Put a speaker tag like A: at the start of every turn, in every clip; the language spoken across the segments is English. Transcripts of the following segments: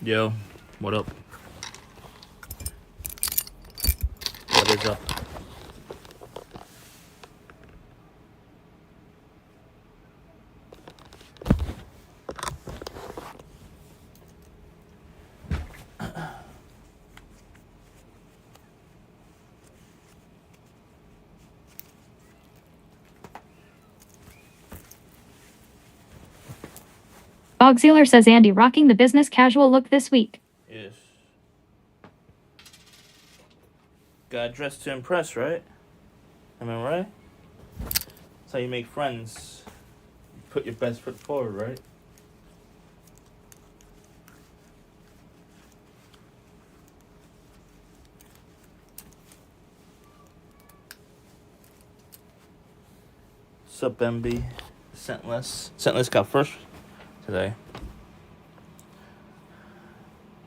A: Yo, what up? What is up?
B: Bogzealer says Andy rocking the business casual look this week.
A: Yes. Got dressed to impress, right? Am I right? That's how you make friends. You put your best foot forward, right? What's up, MB? Scentless got first today.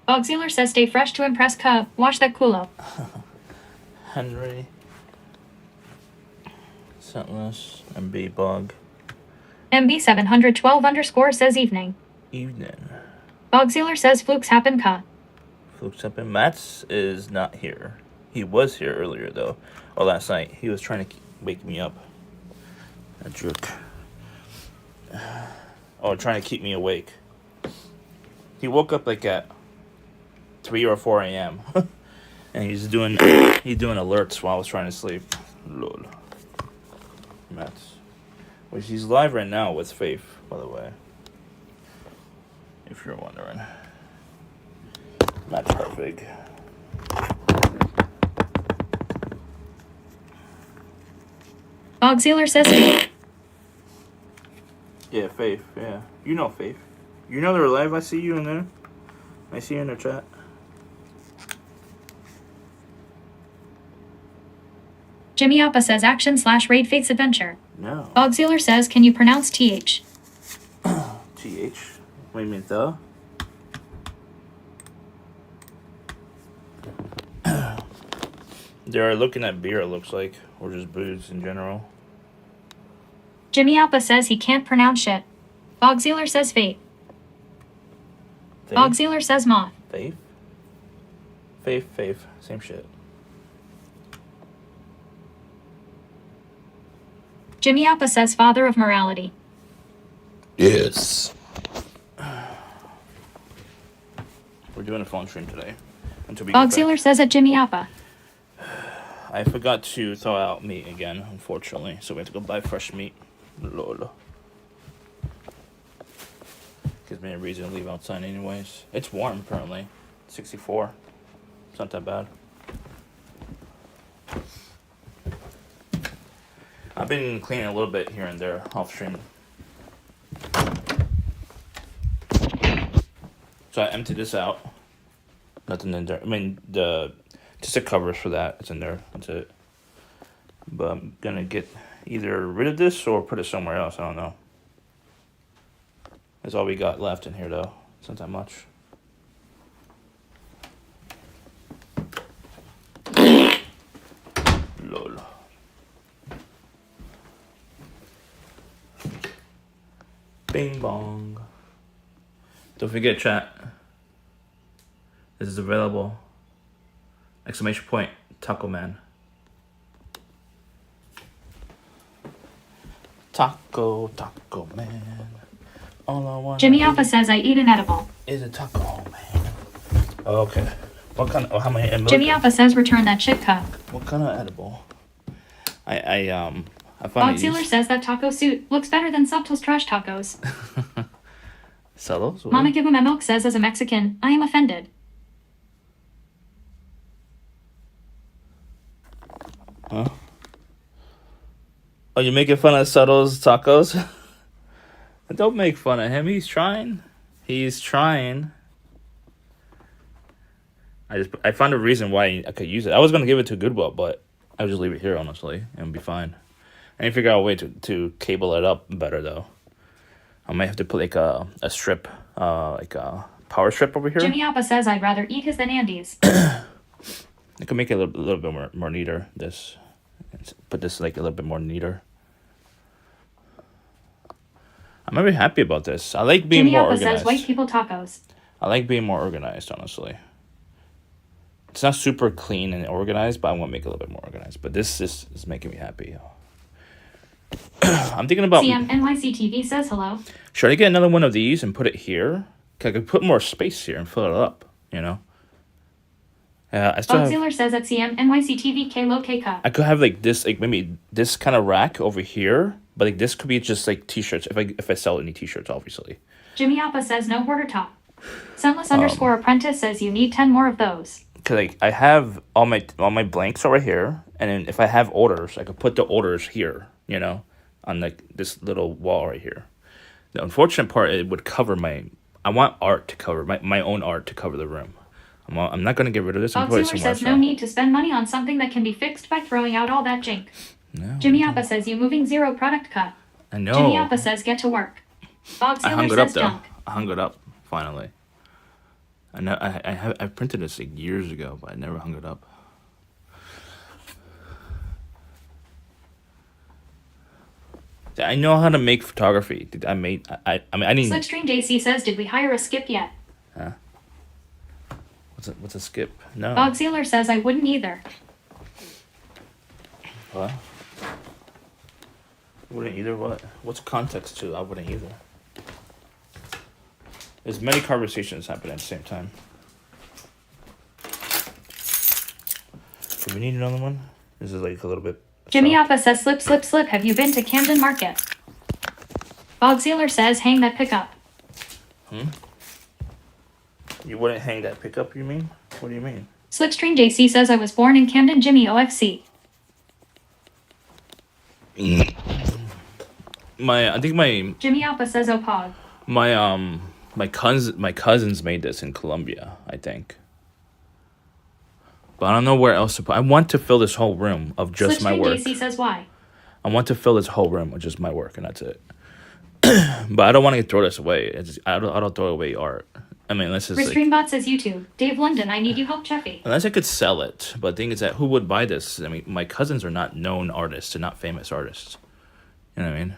B: Bogziller says stay fresh to impress Cub. Wash that culo.
A: Henry. Sentless. MB Bog.
B: MB712 _ says evening.
A: Evening.
B: Bogziller says flukes happen Ka.
A: Flukes up in Mats is not here. He was here earlier though. Or last night. He was trying to wake me up. A jerk. Oh, trying to keep me awake. He woke up like at 3 or 4 a.m. and he's doing alerts while I was trying to sleep. Lol. Mats. Which he's live right now with Faith, by the way. If you're wondering. Mats Perfect.
B: Bogziller says
A: Yeah, Faith, yeah. You know Faith. You know they're live. I see you in there. I see you in the chat.
B: Jimmy Appa says action / raid Faith's adventure.
A: No.
B: Bogziller says can you pronounce TH?
A: TH? What do you mean, the? They're looking at beer, it looks like. Or just booze in general.
B: Jimmy Appa says he can't pronounce shit. Bogziller says Faith.
A: Faith?
B: Bogziller says moth.
A: Faith? Faith. Same shit.
B: Jimmy Appa says father of morality.
C: Yes.
A: We're doing a phone stream today. Until we
B: Bogziller says at Jimmy Appa.
A: I forgot to thaw out meat again, unfortunately. So we have to go buy fresh meat. Lol. Gives me a reason to leave outside anyways. It's warm apparently. 64. It's not that bad. I've been cleaning a little bit here and there off stream. So I emptied this out. Nothing in there. I mean, just the covers for that. It's in there. That's it. But I'm gonna get either rid of this or put it somewhere else. I don't know. That's all we got left in here, though. It's not that much. Lol. Bing bong. Don't forget, chat. This is available. Exclamation point. Taco Man. Taco Man. All I want.
B: Jimmy Alpha says I eat an edible.
A: Is a taco man. Okay. What kind of? How many?
B: Jimmy Alpha says return that shit cup.
A: What kind of edible? I found
B: Bogziller says that taco suit looks better than Subtle's trash tacos.
A: Subtles?
B: Mama Give Him a Milk says as a Mexican, I am offended.
A: Huh? Oh, you making fun of Subtle's tacos? Don't make fun of him. He's trying. He's trying. I found a reason why I could use it. I was gonna give it to Goodwill, but I'll just leave it here honestly and be fine. I need to figure out a way to cable it up better though. I might have to put like a strip, like a power strip over here.
B: Jimmy Alpha says I'd rather eat his than Andy's.
A: I could make it a little bit more neater. This, put this like a little bit more neater. I'm very happy about this. I like being
B: Jimmy
A: more
B: Alpha
A: organized.
B: says white people tacos.
A: I like being more organized, honestly. It's not super clean and organized, but I want to make it a little bit more organized. But this is making me happy. I'm thinking about...
B: CMNYCTV says hello.
A: Should I get another one of these and put it here? 'Cause I could put more space here and fill it up, you know? I still
B: Bogziller says at CMNYCTV K-Lo K-Cup.
A: I could have like this, like maybe this kind of rack over here, but like this could be just like t-shirts if I sell any t-shirts, obviously.
B: Jimmy Alpha says no hoarder top. Sunless _ apprentice says you need 10 more of those.
A: Cause like I have all my blanks over here, and then if I have orders, I could put the orders here, you know, on like this little wall right here. The unfortunate part, it would cover I want art to cover my own art to cover the room. I'm not gonna get rid of this. I'm putting it
B: Bogziller
A: somewhere
B: says no need to spend money on something that can be fixed by throwing out all that jink.
A: No.
B: Jimmy Alpha says you moving 0 product cut.
A: I know.
B: Jimmy Alpha says get to work.
A: I hung
B: Bogziller
A: it up
B: says
A: though.
B: dunk.
A: I hung it up finally. I know I printed this like years ago, but I never hung it up. I know how to make photography. I mean I didn't.
B: Slipstream JC says, did we hire a skip yet?
A: Huh? What's a skip? No.
B: Bog Sealer says, I wouldn't either.
A: What? Wouldn't either what? What's context to I wouldn't either? There's many conversations happening at the same time. Do we need another one? This is like a little bit...
B: Jimmy Appa says, slip, slip, slip. Have you been to Camden Market? Bog Sealer says, hang that pickup.
A: You wouldn't hang that pickup, you mean? What do you mean?
B: Slipstream JC says, I was born in Camden, Jimmy OFC.
A: I think my...
B: Jimmy Appa says, oh, Pog.
A: My cousins made this in Colombia, I think. But I don't know where else to put. I want to fill this whole room of just my work.
B: JC says why.
A: I want to fill this whole room with just my work, and that's it. But I don't want to throw this away. I don't throw away art. I mean, unless it's
B: Restreambot says YouTube. Dave London, I need you help, Jeffy.
A: unless I could sell it. But the thing is that who would buy this? I mean, my cousins are not known artists. They're not famous artists. You know what I mean?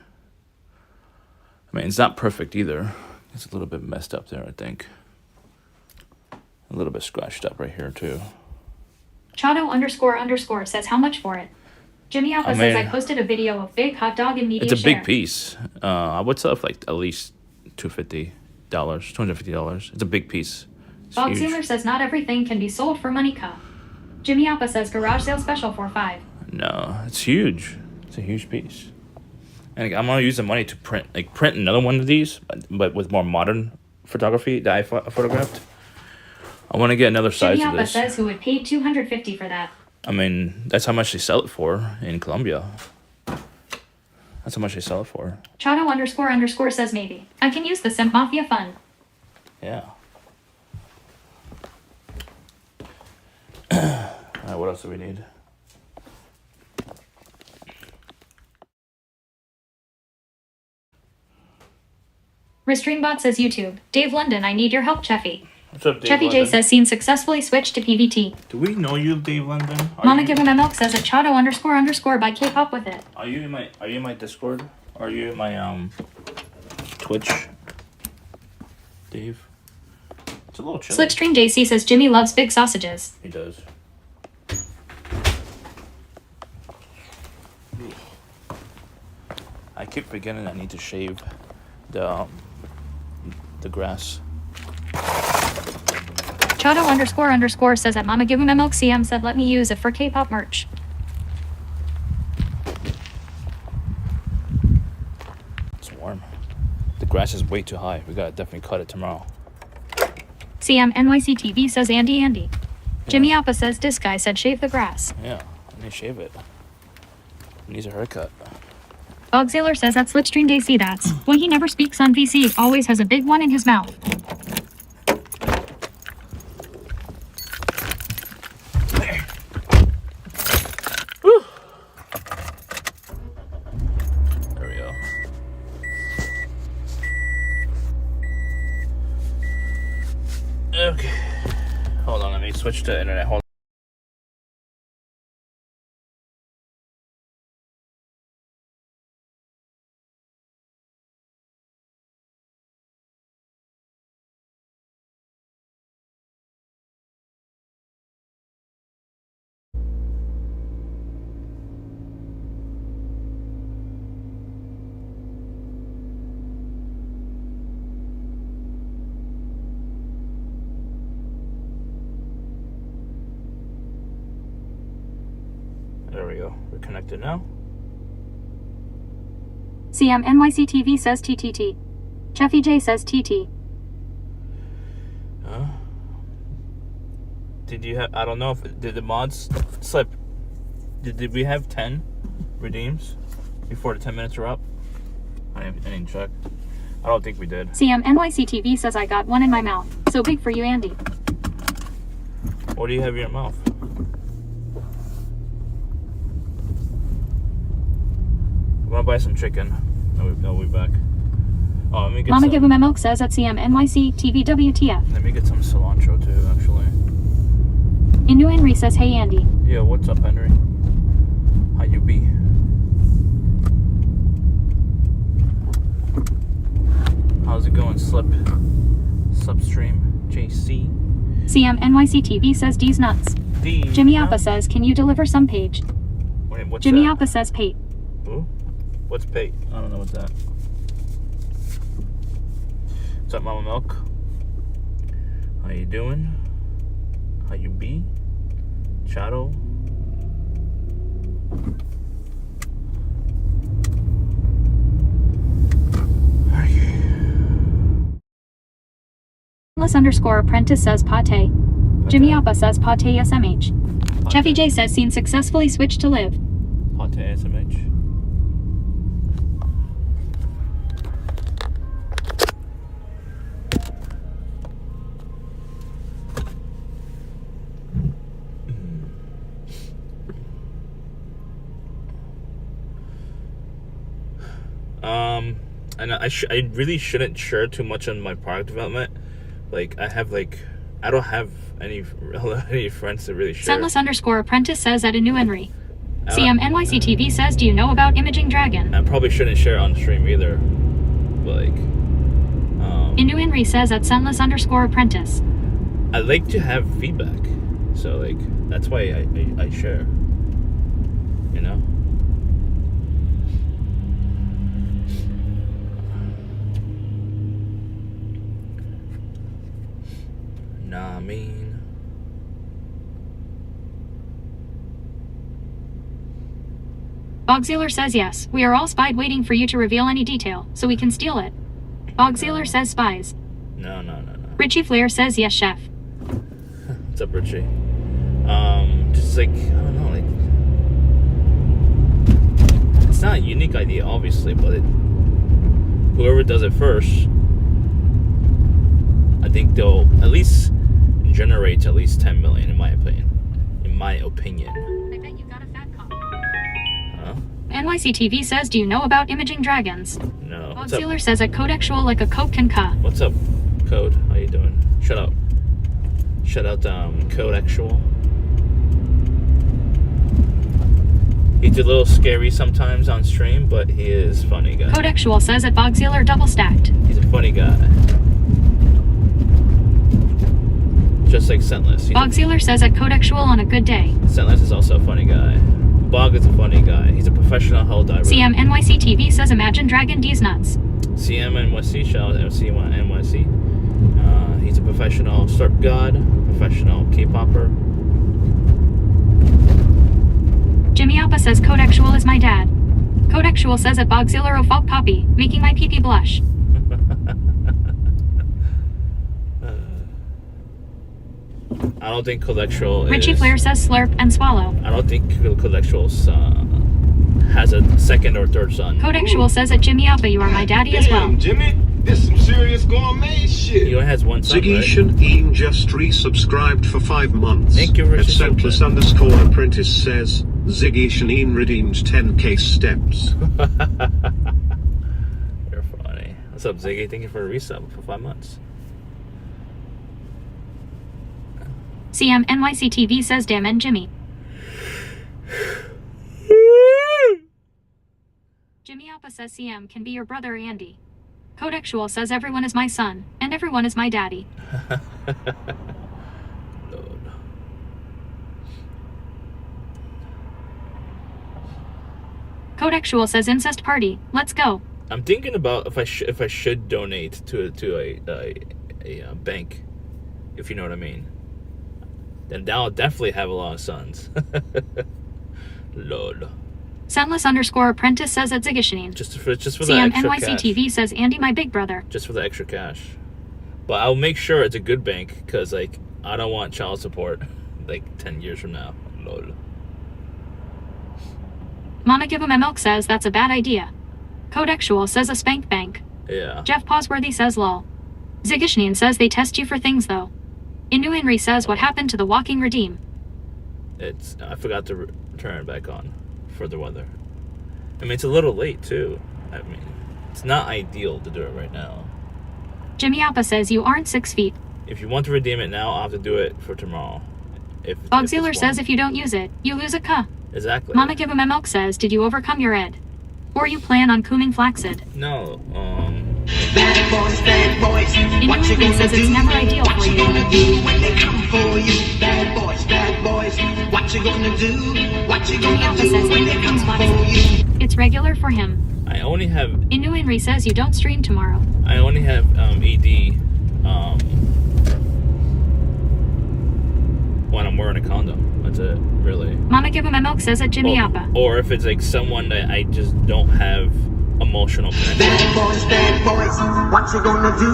A: I mean, it's not perfect either. It's a little bit messed up there, I think. A little bit scratched up right here, too.
B: Chado__ says, how much for it? Jimmy Alpha says, I posted a video of big hot dog and media
A: It's a
B: share.
A: big piece. I would sell it for like at least $250. It's a big piece.
B: Bob Sealer says, not everything can be sold for money, cup. Jimmy Alpha says, garage sale special for $5.
A: No, it's huge. It's a huge piece. And I'm gonna use the money to print another one of these, but with more modern photography that I photographed. I want to get another size
B: Jimmy
A: of
B: Alpha
A: this.
B: says, who would pay $250 for that?
A: I mean, that's how much they sell it for in Colombia. That's how much they sell it for.
B: Chado__ says, maybe. I can use the Simp Mafia fund.
A: Yeah. Alright, what else do we need?
B: Restreambot says, YouTube. Dave London, I need your help, Cheffy.
A: What's up, Dave
B: Cheffy
A: London?
B: J says, seen successfully switched to PVT.
A: Do we know you, Dave London?
B: Mama Give Him a Milk says, at Chado__ by K-pop with it.
A: Are you in my Discord? Are you in my Twitch? Dave? It's a little chilly.
B: Slipstream JC says, Jimmy loves big sausages.
A: He does. I keep forgetting I need to shave the grass.
B: Chado__ says that Mama Give Him a Milk CM said, let me use it for K-pop merch.
A: It's warm. The grass is way too high. We gotta definitely cut it tomorrow.
B: CM NYC TV says, Andy. Jimmy Alpha says, this guy said shave the grass.
A: Yeah, I need to shave it. He needs a haircut.
B: Bog Sailor says that Slipstream JC that's when he never speaks on VC, always has a big one in his mouth.
A: There we go. Okay. Hold on, let me switch to internet. Hold on. There we go. We're connected now.
B: CM NYC TV says TTT. Cheffy J says TT.
A: Did you have? I don't know if did the mods slip. Did we have 10 redeems before the 10 minutes are up? I didn't check. I don't think we did.
B: CM NYC TV says I got one in my mouth. So big for you, Andy.
A: What do you have in your mouth? I'm gonna buy some chicken. I'll be back. Oh, let me get
B: Mama
A: some.
B: Give Him a Milk says at CMNYC TV WTF.
A: Let me get some cilantro too, actually.
B: Inu Henry says, hey Andy.
A: Yeah, what's up, Henry? How you be? How's it going, Slipstream, JC?
B: CMNYC TV says D's nuts.
A: D.
B: Jimmy Appa says, can you deliver some page?
A: Wait, what's
B: Jimmy
A: that?
B: Appa says Pate.
A: Who? What's Pate? I don't know what's that. What's up, Mama Milk? How you doing? How you be? Shadow?
B: _apprentice says Pate. Jimmy Appa says Pate SMH. Chevy J says seen successfully switched to live.
A: Pate SMH. And I really shouldn't share too much on my product development. Like, I don't have any friends to really share.
B: Scentless_apprentice says at Inu Henry. CMNYC TV says, do you know about Imaging Dragon?
A: I probably shouldn't share on stream either. But like,
B: Inu Henry says at Scentless_apprentice.
A: I like to have feedback, so like that's why I share. You know. Nah, I mean.
B: Bogzealer says yes. We are all spied waiting for you to reveal any detail, so we can steal it. Bogzealer says spies.
A: No.
B: Richie Flair says yes, chef.
A: What's up, Richie? Just like, I don't know, like, it's not a unique idea, obviously, but whoever does it first, I think they'll at least generate at least 10 million, in my opinion.
B: I bet you got a fat cop. NYC TV says, do you know about Imaging Dragons?
A: No.
B: Bogzealer says at Codexual like a Coke can ka.
A: What's up, Code? How you doing? Shut out, Codexual. He's a little scary sometimes on stream, but he is funny guy.
B: Codexual says at Bogzealer double stacked.
A: He's a funny guy. Just like Scentless.
B: Bogzealer says at Codexual on a good day.
A: Scentless is also a funny guy. Bog is a funny guy. He's a professional hell diver.
B: CMNYC TV says Imagine Dragon D's nuts.
A: CMNYC, shout out to NYC. He's a professional slurp god, professional K-popper.
B: Jimmy Alpa says Codexual is my dad. Codexual says at Bogzealer folk copy, making my pee-pee blush.
A: I don't think Codexual
B: Richie Flair says slurp and swallow.
A: I don't think Codexual has a second or third son.
B: Codexual says at Jimmy Alpa, you are my daddy as well.
D: Jimmy, this some serious gourmet shit.
A: He only has one son, right?
E: Ziggy just resubscribed for 5 months.
A: Thank you, Richie.
E: Scentless_apprentice says, Ziggy Shaneen redeemed 10k steps.
A: You're funny. What's up, Ziggy? Thank you for a resub for 5 months.
B: CMNYC TV says damn and Jimmy. Jimmy Alpa says CM can be your brother Andy. Codexual says everyone is my son, and everyone is my daddy.
A: Lord.
B: Codexual says incest party. Let's go.
A: I'm thinking about if I should donate to a bank, if you know what I mean. Then I'll definitely have a lot of sons. Lord.
B: Scentless_apprentice says at Zigishanine.
A: Just for the extra
B: CMNYC
A: cash.
B: TV says Andy my big brother.
A: Just for the extra cash. But I'll make sure it's a good bank, because like I don't want child support like 10 years from now. Lord.
B: Mama Give Him a Milk says that's a bad idea. Codexual says a spank bank.
A: Yeah.
B: Jeff Pawsworthy says lol. Zigishanine says they test you for things though. Inu Henry says what happened to the walking redeem.
A: I forgot to turn it back on for the weather. I mean, it's a little late too. I mean, It's not ideal to do it right now.
B: Jimmy Appa says you aren't 6 feet.
A: If you want to redeem it now, I'll have to do it for tomorrow.
B: Bogziller says if you don't use it, you lose a ka.
A: Exactly.
B: Mama Give Him a Milk says, did you overcome your ed? Or you plan on cooming flaccid?
A: No.
F: Bad boys, what you
B: Innuit
F: gonna
B: says
F: do?
B: it's never ideal
F: What
B: for
F: you
B: you.
F: gonna do when they come for you? Bad boys, what you gonna do? What you
B: Jimmy
F: gonna
B: Appa
F: do
B: says
F: when
B: he
F: they come
B: comes
F: for
B: flaccid.
F: you?
B: It's regular for him.
A: I only have
B: Innuit says you don't stream tomorrow.
A: ED when I'm wearing a condom. That's it, really.
B: Mama Give Him a Milk says at Jimmy Appa.
A: Or if it's like someone that I just don't have emotional connection.
F: Bad boys, what you gonna do?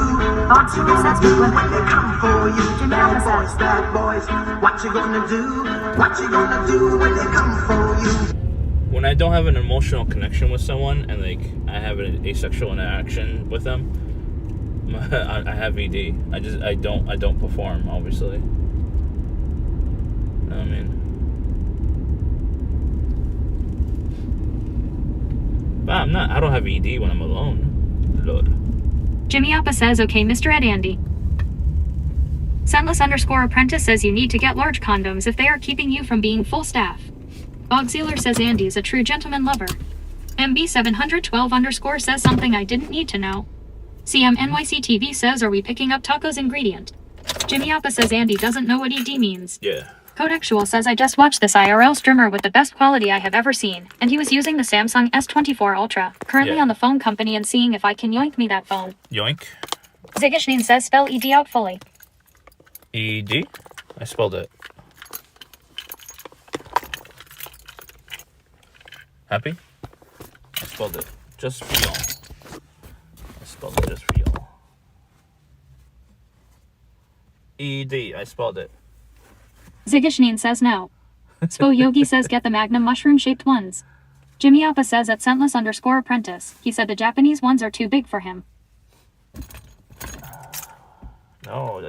F: What you gonna do when they come for you? Bad boys, what you gonna do? What you gonna do when they come for you?
A: When I don't have an emotional connection with someone and like I have an asexual interaction with them, I have ED. I don't perform, obviously. You know what I mean? But I don't have ED when I'm alone. Lord.
B: Jimmy Appa says, okay, Mr. Ed Andy. Scentless_apprentice says you need to get large condoms if they are keeping you from being full staff. Bogziller says Andy is a true gentleman lover. MB712_ says something I didn't need to know. CMNYCTV says, are we picking up tacos ingredient? Jimmy Appa says Andy doesn't know what ED means.
A: Yeah.
B: Codexual says I just watched this IRL streamer with the best quality I have ever seen, and he was using the Samsung S24 Ultra. Currently
A: Yeah.
B: on the phone company and seeing if I can yoink me that phone.
A: Yoink.
B: Zigishnin says spell ED out fully.
A: ED? I spelled it. Happy? I spelled it just for y'all. I spelled it just for y'all. ED. I spelled it.
B: Zigishnin says no. Spo Yogi says get the Magnum mushroom-shaped ones. Jimmy Appa says at Scentless_apprentice, he said the Japanese ones are too big for him.
A: No,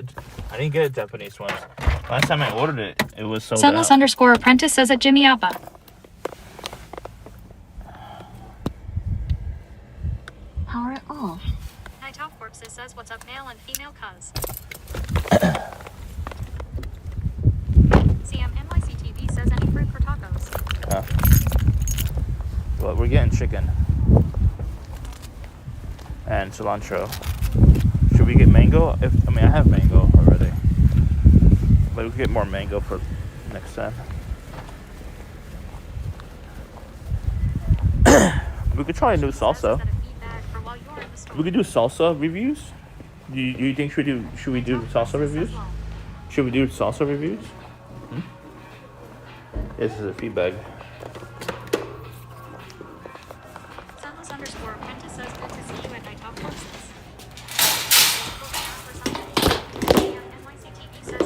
A: I didn't get a Japanese one. Last time I ordered it, it was sold out.
B: Scentless_apprentice says at Jimmy Appa. Power it off. Night Top Corpses says what's up male and female cuz. CMNYCTV says any fruit for tacos.
A: Well, we're getting chicken. And cilantro. Should we get mango? I have mango already. But we could get more mango for next time. We could try a new salsa. We could do salsa reviews. Do you think should we do salsa reviews? Should we do salsa reviews? This is a feedback.
B: Scentless_apprentice says good to see you at Night Top Corpses. NYCTV says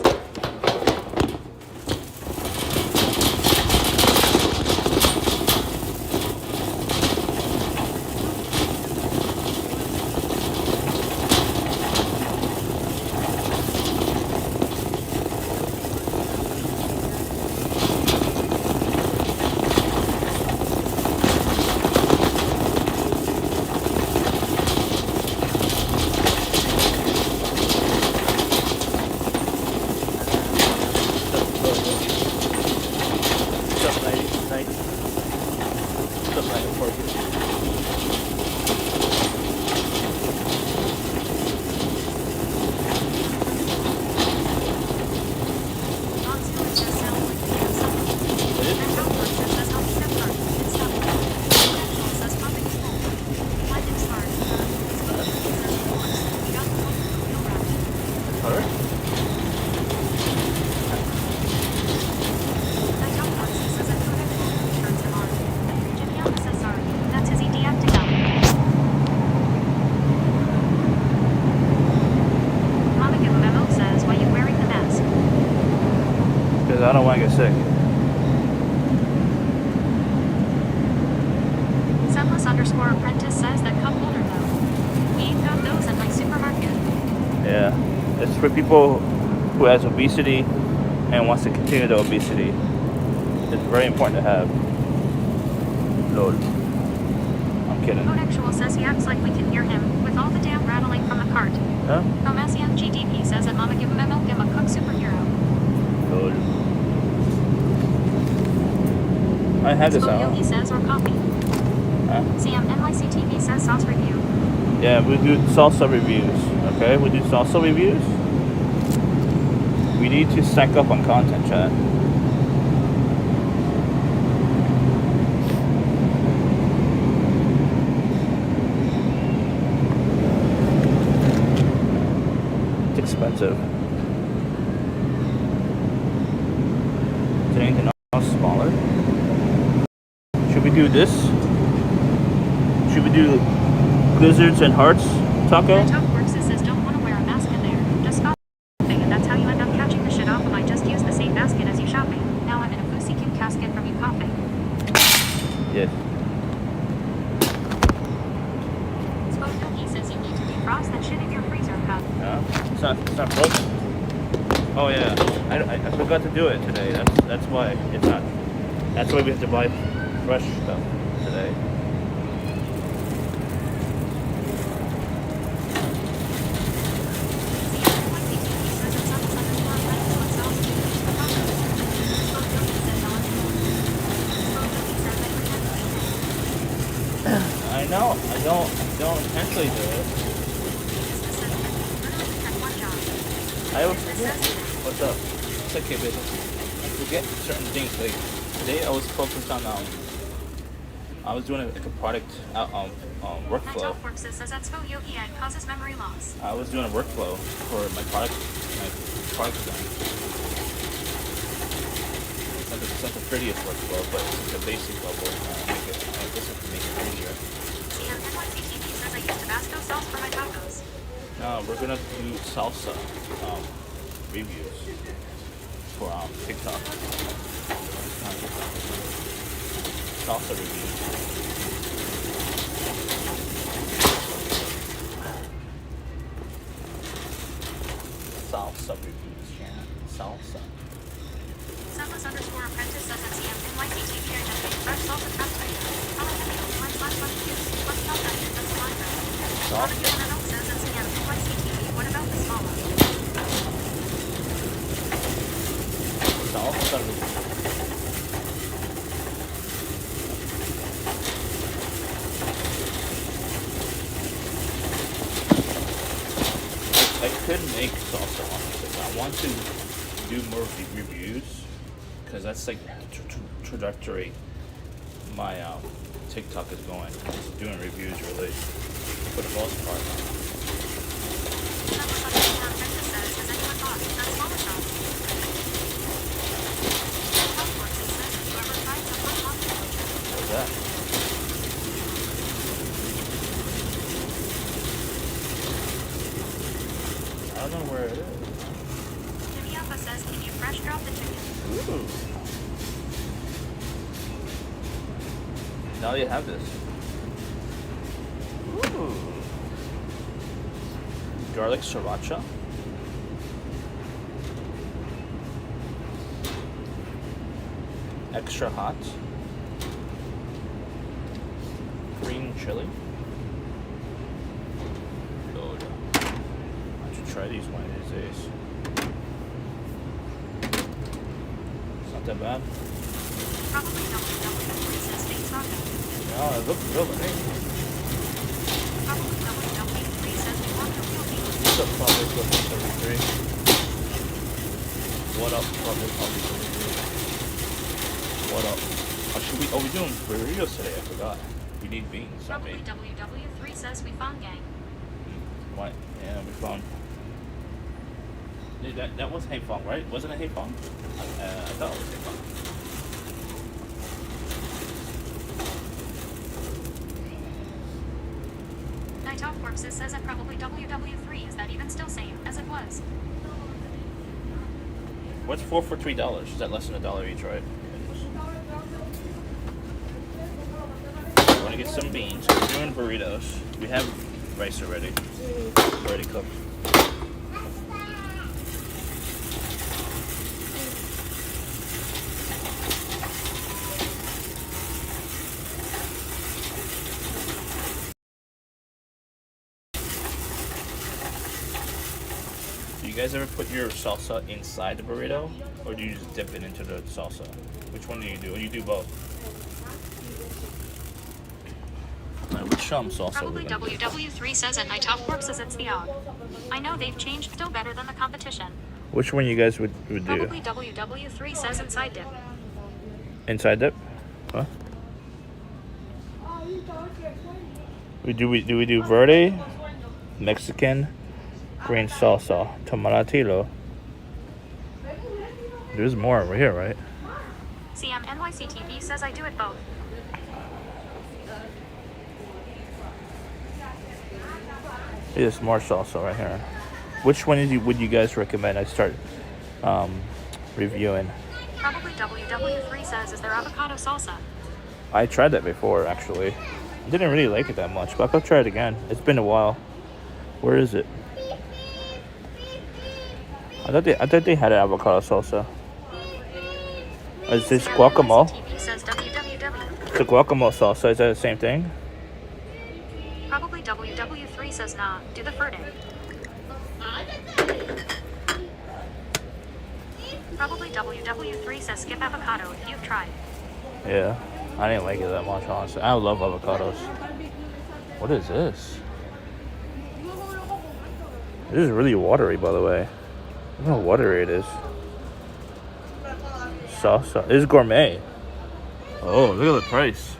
A: I don't want to get sick.
B: Scentless_apprentice says that cup holder though. We ain't got those at my supermarket.
A: Yeah, it's for people who has obesity and wants to continue the obesity. It's very important to have. Lord, I'm kidding.
B: Codexual says he acts like we can hear him, with all the damn rattling from the cart.
A: Huh?
B: Comasian GDP says that Mama give him a milk, him a cook superhero.
A: Good. I had this out.
B: Yogi says or coffee.
A: Huh?
B: CMNYCTV says sauce review.
A: Yeah, we do salsa reviews. Okay, we do salsa reviews. We need to stack up on content, chat. It's expensive. Is there anything else smaller? Should we do this? Should we do lizards and hearts, Taco?
B: The top works says don't want to wear a mask in there. Just coughing, and that's how you end up catching the shit off of. I just used the same basket as you shopping. Now I'm in a Fusikin casket from you coughing.
A: Yes.
B: Yogi says you need to defrost that shit in your freezer cup.
A: No, it's not broken. Oh yeah, I forgot to do it today. That's why it's not. That's why we have to buy fresh stuff today. I know. I don't intentionally do it. I always forget. What's up? It's okay, baby. I forget certain things. Like today, I was focused on I was doing like a product workflow.
B: Says that's Yogi and causes memory loss.
A: I was doing a workflow for my product design. It's not the prettiest workflow, but it's a basic level. I guess I can make it easier.
B: NYCTV says I use Tabasco sauce for my tacos.
A: No, we're gonna do salsa reviews for TikTok. Salsa reviews. Salsa reviews, yeah. Salsa.
B: Sunless underscore apprentice says at CMNYCTV I have made fresh salsa trap later. How much meals, /1 juice, what's not that, that's cilantro. Mama says at CMNYCTV, what about the small one?
A: Salsa reviews. I could make salsa honestly, but I want to do more reviews because that's like the trajectory my TikTok is going. It's doing reviews really for the most part. What's that? I don't know where it is.
B: Jimmy Alpha says, can you fresh drop the chicken?
A: Ooh. Now you have this. Ooh. Garlic sriracha. Extra hot. Green chili. Good. I should try these one of these days. It's not that bad.
B: Probably WWE says fake taco.
A: No, it looks good, I think.
B: Probably WWE says we want the real deal.
A: What's up, Public 73? What up, Public 73? What up? Oh, we're doing burritos today, I forgot. We need beans, not
B: Probably
A: me.
B: WW3 says we found gang.
A: What? Yeah, we found. That was Hayfong, right? Wasn't it Hayfong? I thought it was Hayfong.
B: Night Off Corpses says that probably WW3. Is that even still same as it was?
A: What's 4 for $3? Is that less than $1 each, right? I want to get some beans. We're doing burritos. We have rice already. It's already cooked. guys ever put your salsa inside the burrito, or do you just dip it into the salsa? Which one do you do? Or you do both? Alright, which salsa?
B: Probably WW3 says at Night Top Corp says it's the odd. I know they've changed, still better than the competition.
A: Which one you guys would do?
B: Probably WW3 says inside dip.
A: Inside dip? Huh? We do verde, Mexican, green salsa, tomatillo. There's more over here, right?
B: CMNYCTV says I do it both.
A: There's more salsa right here. Which one would you guys recommend I start reviewing?
B: Probably WW3 says is their avocado salsa.
A: I tried that before, actually. Didn't really like it that much, but I'll try it again. It's been a while. Where is it? I thought they had an avocado salsa. Is this guacamole?
B: CMNYCTV says WWW.
A: The guacamole salsa, is that the same thing?
B: Probably WW3 says nah, do the Ferdin. Probably WW3 says skip avocado if you've tried.
A: Yeah, I didn't like it that much, honestly. I love avocados. What is this? This is really watery, by the way. I don't know how watery it is. Salsa. This is gourmet. Oh, look at the price.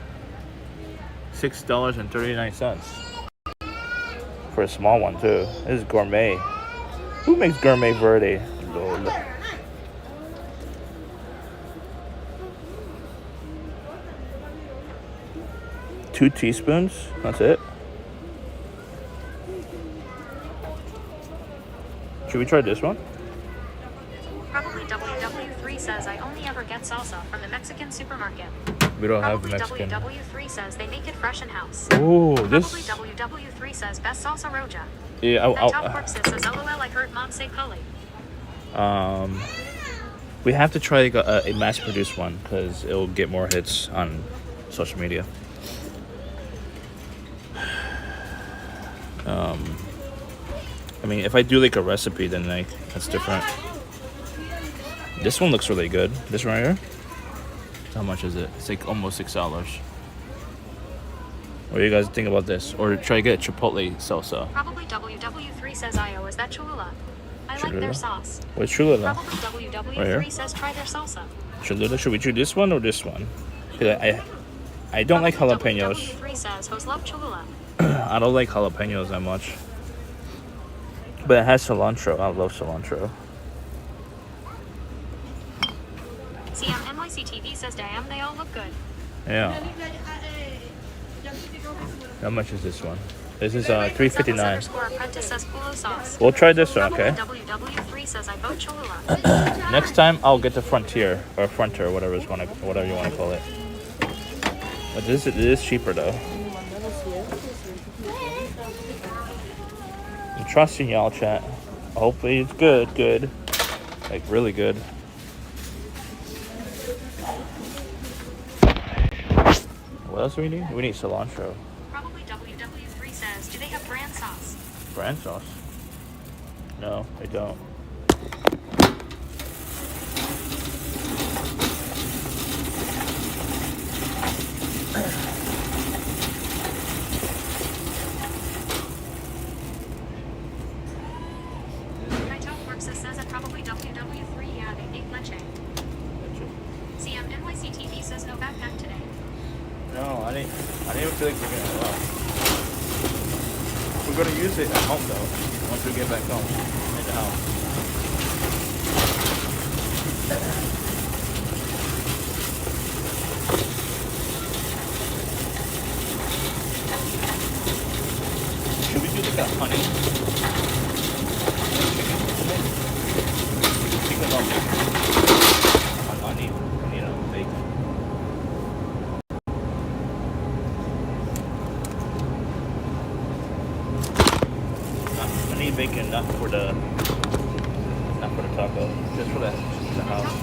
A: $6.39. For a small one, too. This is gourmet. Who makes gourmet verde? Lord. Two teaspoons? That's it? Should we try this one?
B: Probably WW3 says I only ever get salsa from the Mexican supermarket.
A: We don't have
B: Probably
A: Mexican.
B: WW3 says they make it fresh in house.
A: Oh, this.
B: Probably WW3 says best salsa roja.
A: Yeah,
B: That top corpse says LOL I heard mom say cully.
A: We have to try a mass-produced one because it will get more hits on social media. I mean, if I do like a recipe, then like that's different. This one looks really good. This one right here. How much is it? It's like almost $6. What do you guys think about this? Or try to get a chipotle salsa.
B: Probably WW3 says IO is that Cholula. I like their
A: Cholula?
B: sauce.
A: What's Cholula?
B: Probably WW3
A: Right here?
B: says try their salsa.
A: Cholula? Should we do this one or this one? 'Cause I don't like jalapenos.
B: WW3 says hosts love Cholula.
A: I don't like jalapenos that much. But it has cilantro. I love cilantro.
B: CMNYCTV says damn, they all look good.
A: Yeah. How much is this one? This is $3.59.
B: Apprentice says pulo sauce.
A: We'll try this one, okay?
B: WW3 says I vote Cholula.
A: Next time I'll get the Frontier or Frontier, whatever you want to call it. But this is cheaper though. I'm trusting y'all, chat. Hopefully it's good, like really good. What else do we need? We need cilantro.
B: Probably WW3 says, do they have brand sauce?
A: Brand sauce? No, they don't.
B: Says that probably WW3, yeah, they make leche. CMNYCTV says no backpack today.
A: No, I didn't even feel like bringing it up. We're gonna use it at home though. Once we get back home in the house. Should we do like a honey? Chicken or bacon? I need bacon. I need bacon, not for the taco, just for the house.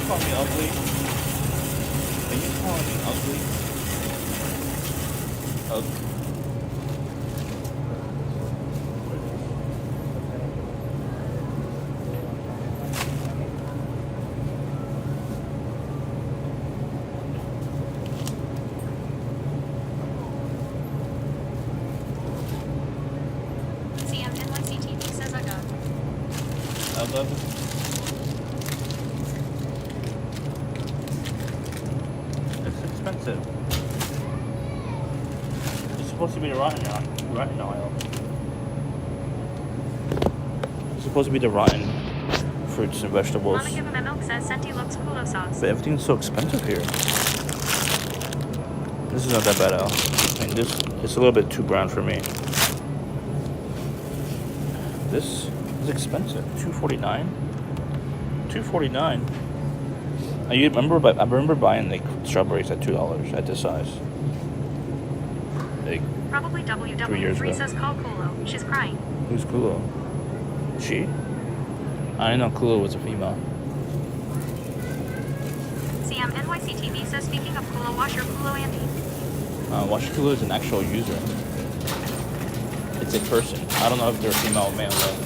A: call me ugly? Can you call me ugly? Ugly.
B: CMNYCTV says I got.
A: It's expensive. It's supposed to be the rotten oil. It's supposed to be the rotten fruits and vegetables.
B: Wanna give him a milk says Senti looks culo sauce.
A: But everything's so expensive here. This is not that bad at all. I mean, this it's a little bit too brown for me. This is expensive. $2.49. $2.49. I remember buying like strawberries at $2 at this size. Like
B: Probably
A: 3 years
B: WW3
A: ago.
B: says call Kulo. She's crying.
A: Who's Kulo? She? I didn't know Kulo was a female.
B: CMNYCTV says speaking of Kulo, wash your Kulo Andy.
A: Wash Kulo is an actual user. It's a person. I don't know if they're female or male though.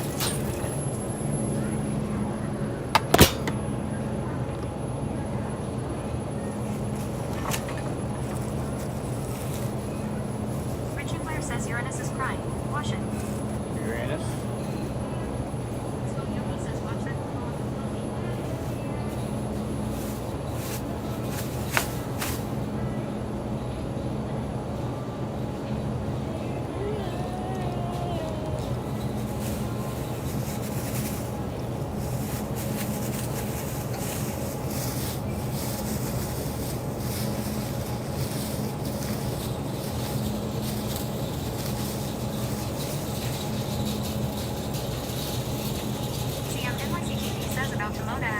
B: Richie Blair says Uranus is crying. Wash it.
A: Uranus?
B: So Yogi says watch that Kulo on the movie. CMNYCTV says about Timona.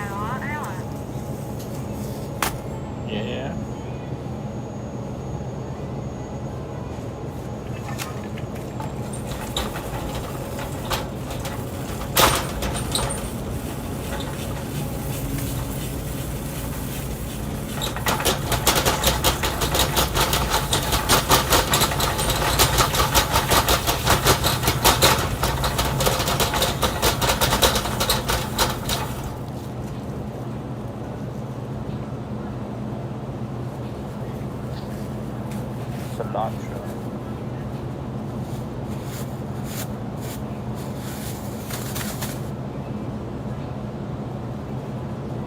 A: Yeah. Cilantro.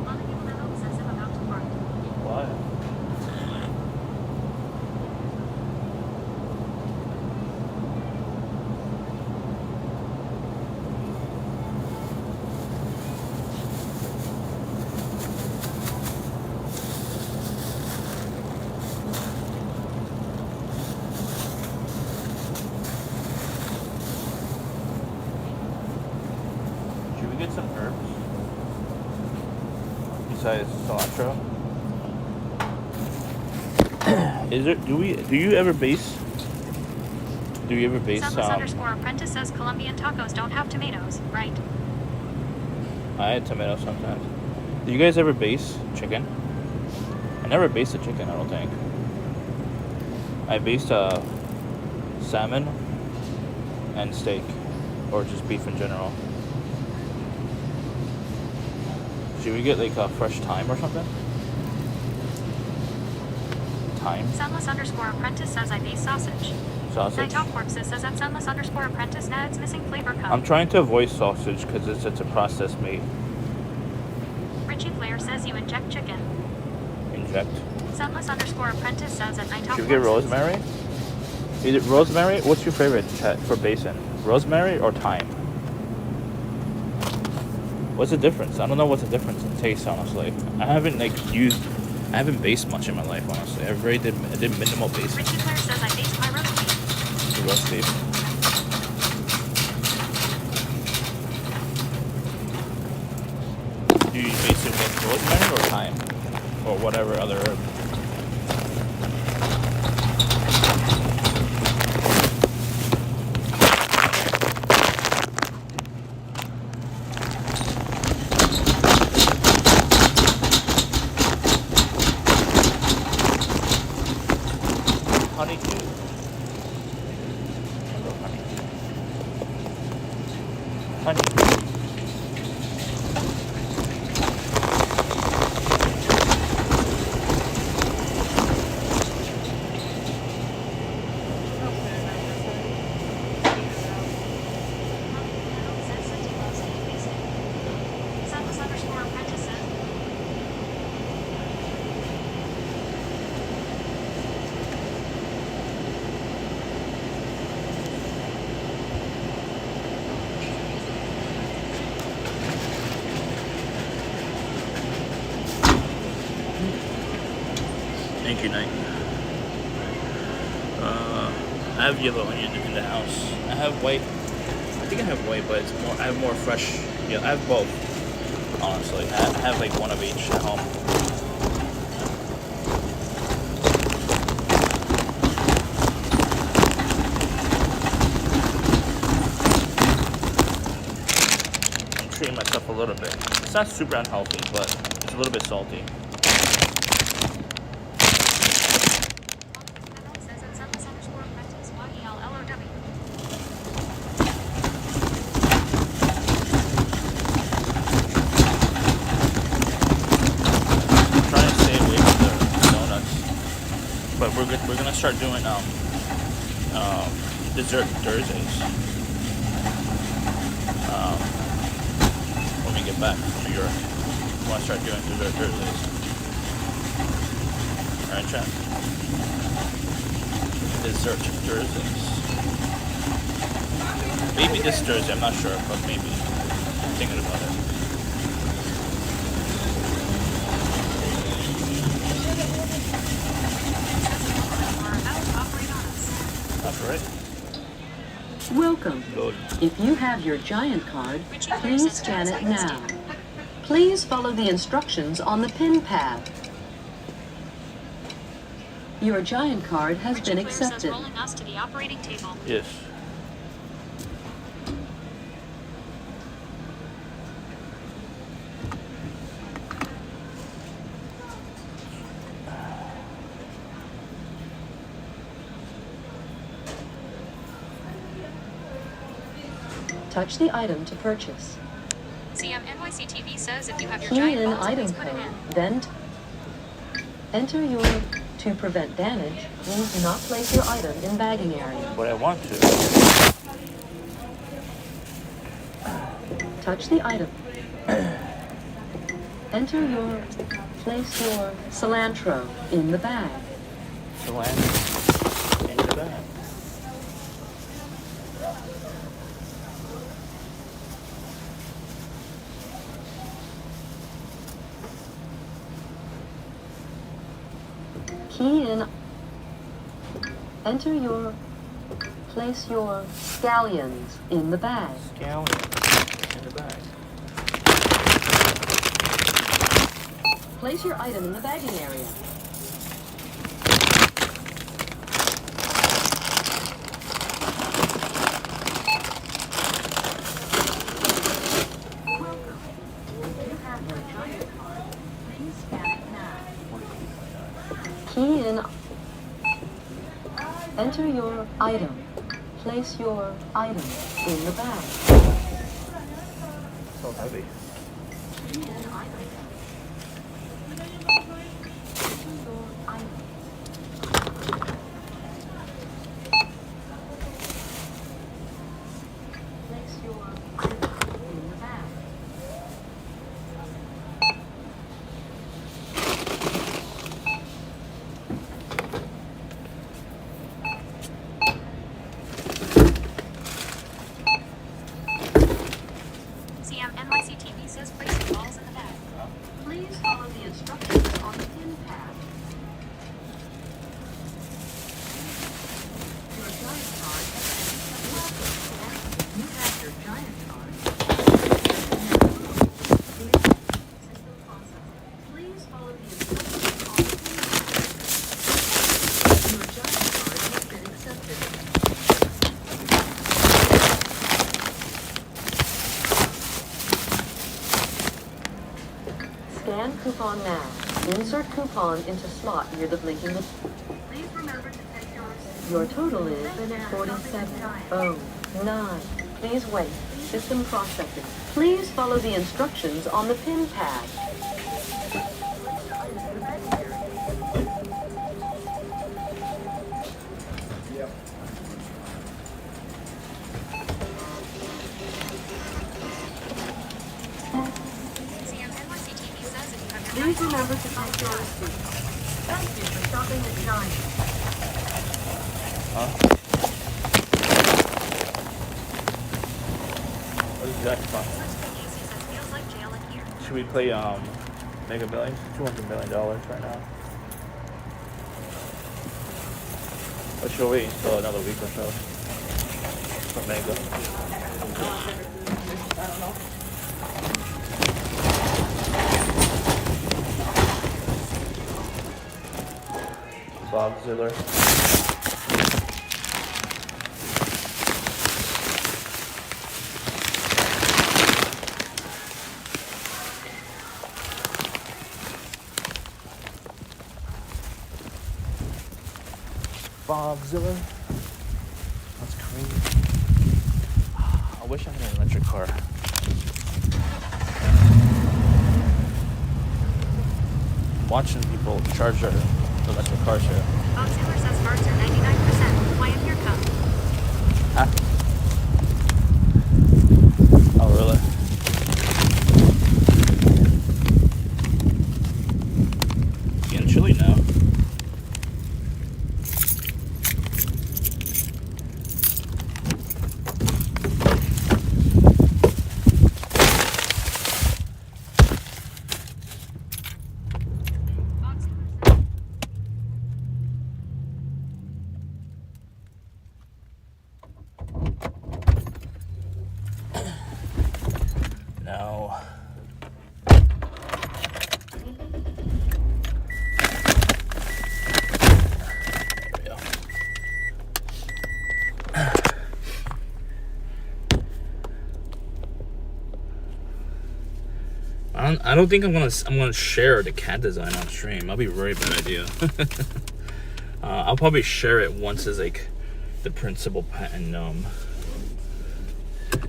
B: Wanna give him a milk says I'm about to bark.
A: Why? Should we get some herbs besides cilantro? Is there? Do you ever base? Do you ever base?
B: Sunless underscore apprentice says Colombian tacos don't have tomatoes, right?
A: I add tomatoes sometimes. Do you guys ever base chicken? I never based a chicken. I don't think. I based salmon and steak, or just beef in general. Should we get like a fresh thyme or something? Thyme?
B: Sunless underscore apprentice says I base sausage.
A: Sausage?
B: Night Talk Corpses says at Sunless underscore apprentice now it's missing flavor cup.
A: I'm trying to avoid sausage because it's a processed meat.
B: Richie Flair says you inject chicken.
A: Inject.
B: Sunless underscore apprentice says at Night Talk
A: Should we get
B: Corpses.
A: rosemary? Is it rosemary? What's your favorite for basing? Rosemary or thyme? What's the difference? I don't know what's the difference in taste, honestly. I haven't based much in my life, honestly. I did minimal basing.
B: Richie Flair says I based my roast beef.
A: The roast beef. Do you base it with rosemary or thyme? Or whatever other herb? money. Thank you, Knight. I have yellow onion in the house. I have white. I think I have white, but it's more. I have more fresh. Yeah, I have both. Honestly, I have like one of each at home. I'm treating myself a little bit. It's not super unhealthy, but it's a little bit salty. But we're gonna start doing dessert Thursdays when we get back from Europe. We want to start doing dessert Thursdays. All right, chat. Dessert Thursdays. Maybe this Thursday. I'm not sure, but maybe. I'm thinking about it. Right.
G: Welcome.
A: Good.
G: If you have your Giant card, please scan it now. Please follow the instructions on the pin pad. Your Giant card has been accepted.
B: Rolling us to the operating table.
A: Yes.
G: Touch the item to purchase.
B: CMNYC TV says if you have your
G: Key
B: giant
G: in
B: balls,
G: item
B: please put it
G: code,
B: in.
G: then enter your... To prevent damage, please do not place your item in bagging area.
A: But I want to.
G: Touch the item. Enter your... Place your cilantro in the bag.
A: Cilantro in the bag.
G: Key in. Enter your. Place your scallions in the bag.
A: Scallions in the bag.
G: Place your item in the bagging area. Welcome. If you have your Giant card, please scan it now. Key in. Enter your item. Place your item in the bag.
A: So heavy.
G: Key in item. Enter your item. Place your item in the bag.
B: CMNYC TV says place your balls in the bag.
G: Please follow the instructions on the pin pad. Your Giant card has been accepted. You have your Giant card. System process. Please follow the instructions on the pin pad. Your Giant card has been accepted. Scan coupon now. Insert coupon into slot near the blinking. Please remember to take your total is 4709. Please wait. System processing. Please follow the instructions on the pin pad.
B: CMNYC TV says if you have your
G: Please remember to check your receipt. Thank you for shopping at Giant.
A: What is that fun?
B: feels like jail in here.
A: Should we play Mega Millions? $200 million right now. Or should we wait until another week or so for Mega? Bob Ziller. Bob Ziller. That's crazy. I wish I had an electric car. I'm watching people charge their electric cars here.
B: Bob Ziller says parts are 99%. Why in your cup?
A: Huh? Oh, really? It's getting chilly now. No. There we go. I don't think I'm gonna share the cat design on stream. That'll be a very bad idea. I'll probably share it once it's like the principal patent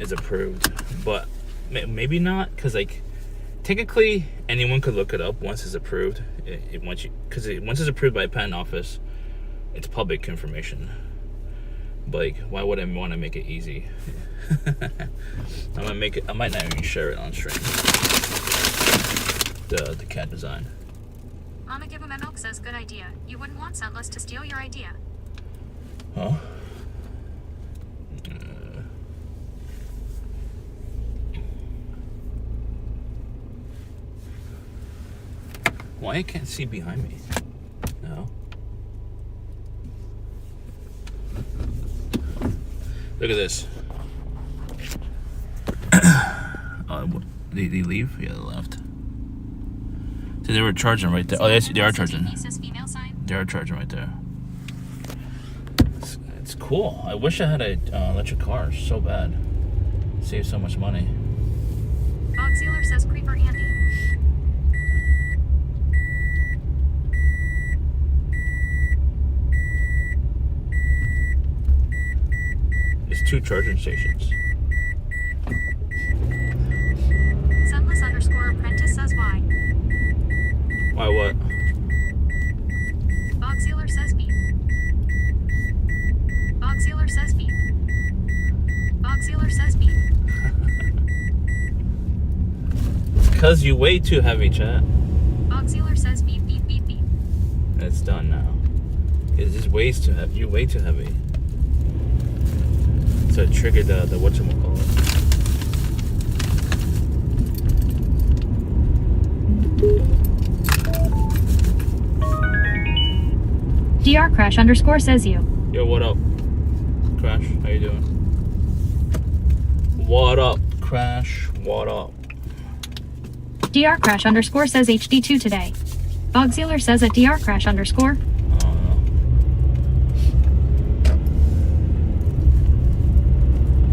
A: is approved, but maybe not, because like technically anyone could look it up once it's approved. Once it's approved by a patent office, it's public information. But like, why would I want to make it easy? I might not even share it on stream. The cat design.
B: Mama Give Him a Milk says good idea. You wouldn't want Sunless to steal your idea.
A: Huh? Why I can't see behind me? No. Look at this. They leave? Yeah, they left. So they were charging right there. Oh, they are charging.
B: Female sign.
A: They are charging right there. It's cool. I wish I had an electric car so bad. Save so much money.
B: Bob Sealer says Creeper Andy.
A: There's 2 charging stations.
B: Sunless _ apprentice says why.
A: Why what?
B: Bob Sealer says beep. Bob Sealer says beep. Bob Sealer says beep.
A: Because you weigh too heavy, chat.
B: Bob Sealer says beep beep beep beep.
A: It's done now. It just weighs too heavy. You weigh too heavy. So it triggered the whatchamacallit.
B: DR Crash _ says you.
A: Yo, what up, Crash? How you doing? What up, Crash? What up?
B: DR Crash _ says HD2 today. Bog Sealer says at DR Crash _
A: I don't know.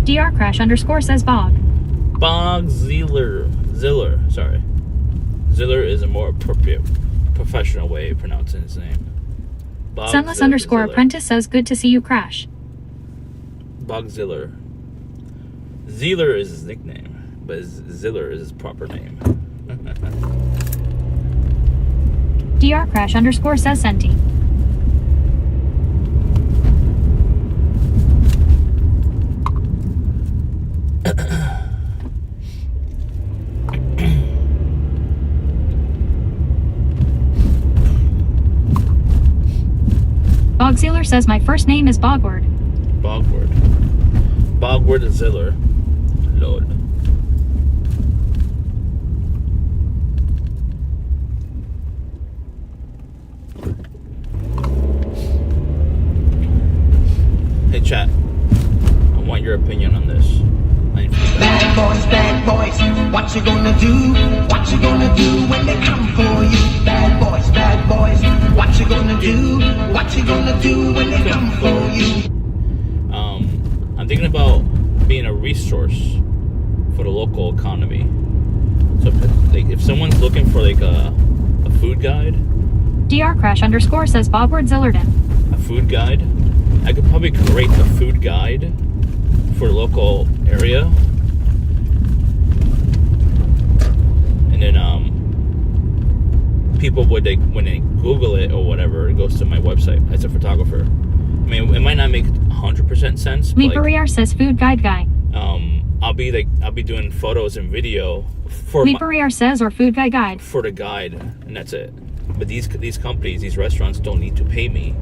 B: DR Crash _ says Bog.
A: Bog Ziller. Sorry. Ziller is a more appropriate professional way of pronouncing his name. Bog
B: Sunless
A: Ziller.
B: _ apprentice says good to see you Crash.
A: Bog Ziller. Zealer is his nickname, but Ziller is his proper name.
B: _Crash_ says Senti. Bogsealer says my first name is Bogward.
A: Bogward Ziller. Lord. Hey chat, I want your opinion on this.
F: Bad boys, what you gonna do? What you gonna do when they come for you? Bad boys, what you gonna do? What you gonna do when they come for you?
A: I'm thinking about being a resource for the local economy. So if someone's looking for like a food guide,
B: _Crash_ says Bogward Zillerton.
A: a food guide, I could probably create a food guide for the local area. And then people would, when they Google it or whatever, it goes to my website as a photographer. I mean, it might not make 100% sense. But
B: Leaperier says food guide guy.
A: I'll be doing photos and video for
B: Leaperier says or food guide.
A: for the guide, and that's it. But these companies, these restaurants don't need to pay me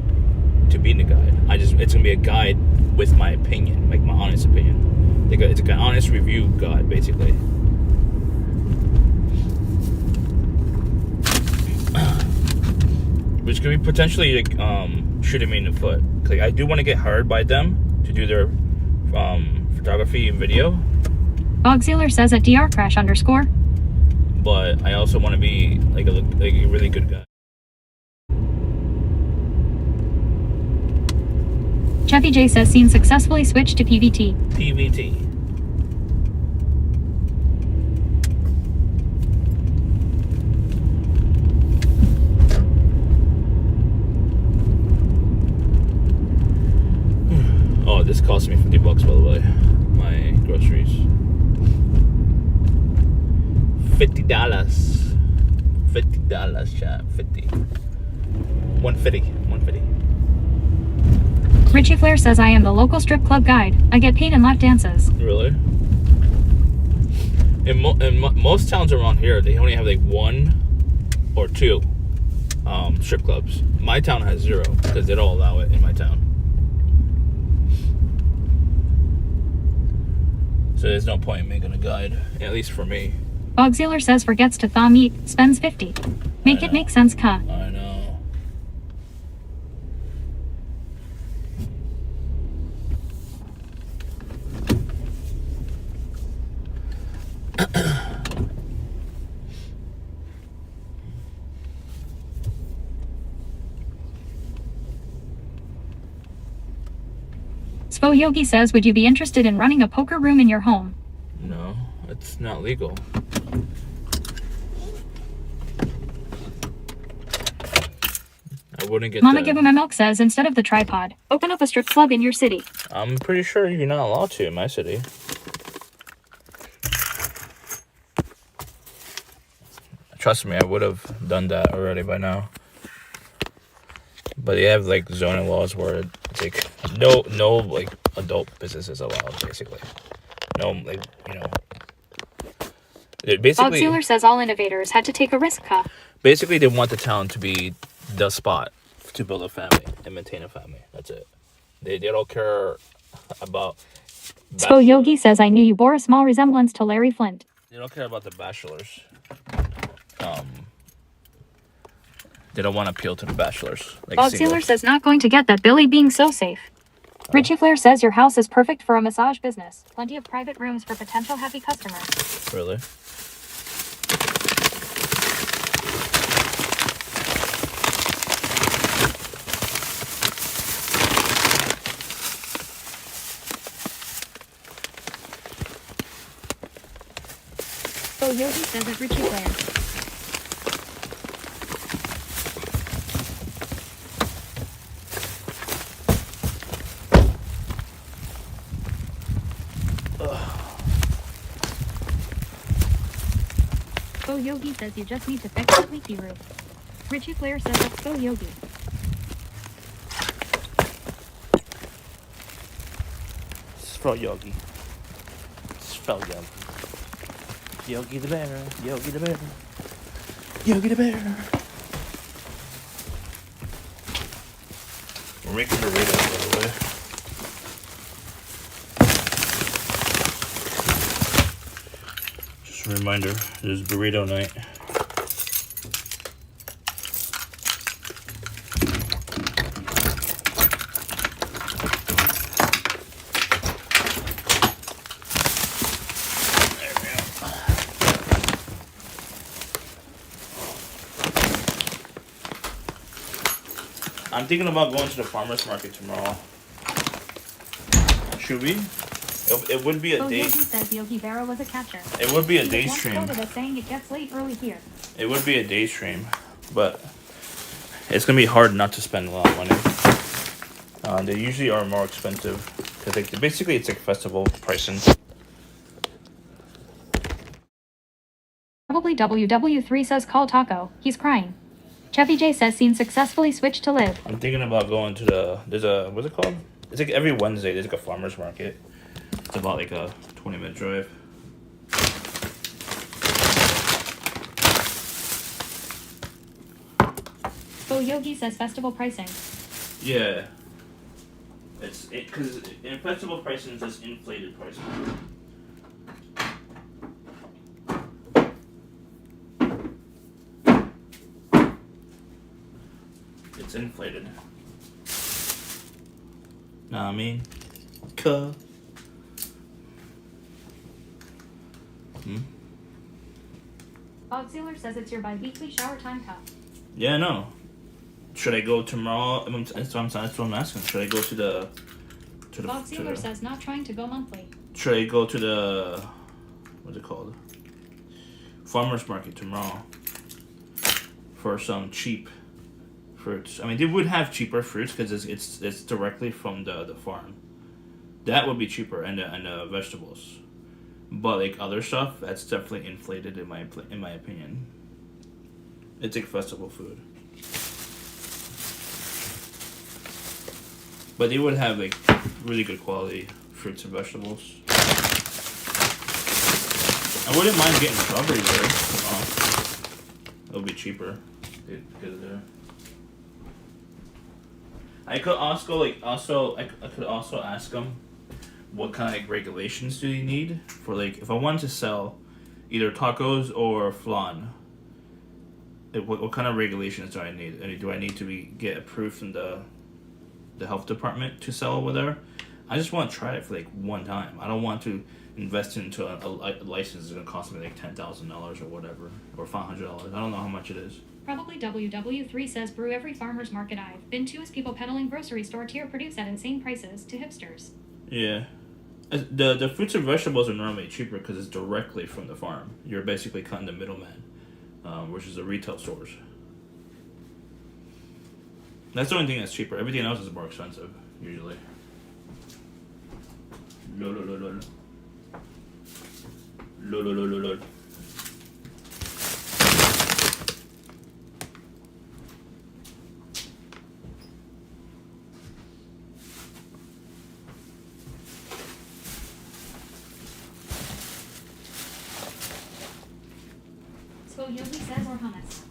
A: to be the guide. It's gonna be a guide with my opinion, like my honest opinion. It's like an honest review guide, basically. Which could be potentially like shooting me in the foot. Like I do want to get hired by them to do their photography and video.
B: Bogsealer says at _Crash_.
A: But I also want to be like a really good guy.
B: Chevy J says scene successfully switched to PVT.
A: PVT. Oh, this cost me $50 by the way. My groceries. $50. $50, chat. 50. 150.
B: Richie Flair says I am the local strip club guide. I get paid in lap dances.
A: Really? In most towns around here, they only have like 1 or 2 strip clubs. My town has 0 because they don't allow it in my town. So there's no point in making a guide, at least for me.
B: Bogsealer says forgets to thaw meat, spends 50. Make it make sense, cuh.
A: I know.
B: Spo Yogi says, would you be interested in running a poker room in your home?
A: No, it's not legal. I wouldn't get
B: Mama
A: the...
B: Give Him a Milk says, instead of the tripod, open up a strip club in your city.
A: I'm pretty sure you're not allowed to in my city. Trust me, I would have done that already by now. But they have like zoning laws where it's like no like adult businesses allowed, basically. No, like, you know. Basically,
B: Bogsealer says all innovators had to take a risk, cuh.
A: basically they want the town to be the spot to build a family and maintain a family. That's it. They don't care about...
B: Spo Yogi says, I knew you bore a small resemblance to Larry Flint.
A: They don't care about the bachelors. They don't want to appeal to the bachelors. Like
B: Bogsealer says not going to get that Billy being so safe. Richie Flair says your house is perfect for a massage business. Plenty of private rooms for potential happy customers.
A: Really?
B: Spo Yogi says at Richie Flair. Bo Yogi says you just need to fix the leaky roof. Richie Flair says that's Bo Yogi.
A: Spell Yogi. Spell Yogi. Yogi the bear. Yogi the bear. Yogi the bear. We're making burritos, by the way. Just a reminder, there's burrito night. I'm thinking about going to the farmer's market tomorrow. Should we? It would be a
B: Bo
A: day.
B: Yogi says Yogi Berra was a catcher.
A: It would be a
B: He
A: day
B: was once
A: stream.
B: quoted as saying it gets late early here.
A: It would be a day stream, but it's gonna be hard not to spend a lot of money. They usually are more expensive because basically it's like festival pricing.
B: Probably WW3 says call Taco. He's crying. Chevy J says seen successfully switched to live.
A: I'm thinking about going to there's a, what's it called? It's like every Wednesday there's like a farmer's market. It's about like a 20-minute drive.
B: Bo Yogi says festival pricing.
A: Yeah. It's because in festival pricing it's just inflated pricing. It's inflated. Nah, I mean, cuh.
B: Bob Sealer says it's your bi-weekly shower time cup.
A: Yeah, no. Should I go tomorrow? That's what I'm asking. Should I go to the
B: Bob Sealer says not trying to go monthly.
A: Should I go to the, what's it called? Farmer's market tomorrow for some cheap fruits. I mean, they would have cheaper fruits because it's directly from the farm. That would be cheaper, and the vegetables. But like other stuff, that's definitely inflated in my opinion. It's like festival food. But they would have like really good quality fruits and vegetables. I wouldn't mind getting strawberries there. It'll be cheaper. Because there. I could also I could also ask them what kind of like regulations do you need for like if I wanted to sell either tacos or flan. Like, what kind of regulations do I need? And do I need to get approved from the health department to sell over there? I just want to try it for like one time. I don't want to invest into a license that's gonna cost me like $10,000 or whatever, or $500. I don't know how much it is.
B: Probably WW3 says brew every farmer's market I've been to is people peddling grocery store tier produce at insane prices to hipsters.
A: Yeah. The fruits and vegetables are normally cheaper because it's directly from the farm. You're basically cutting the middleman, which is the retail stores. That's the only thing that's cheaper. Everything else is more expensive, usually. Lol.
B: So Yogi says or hummus.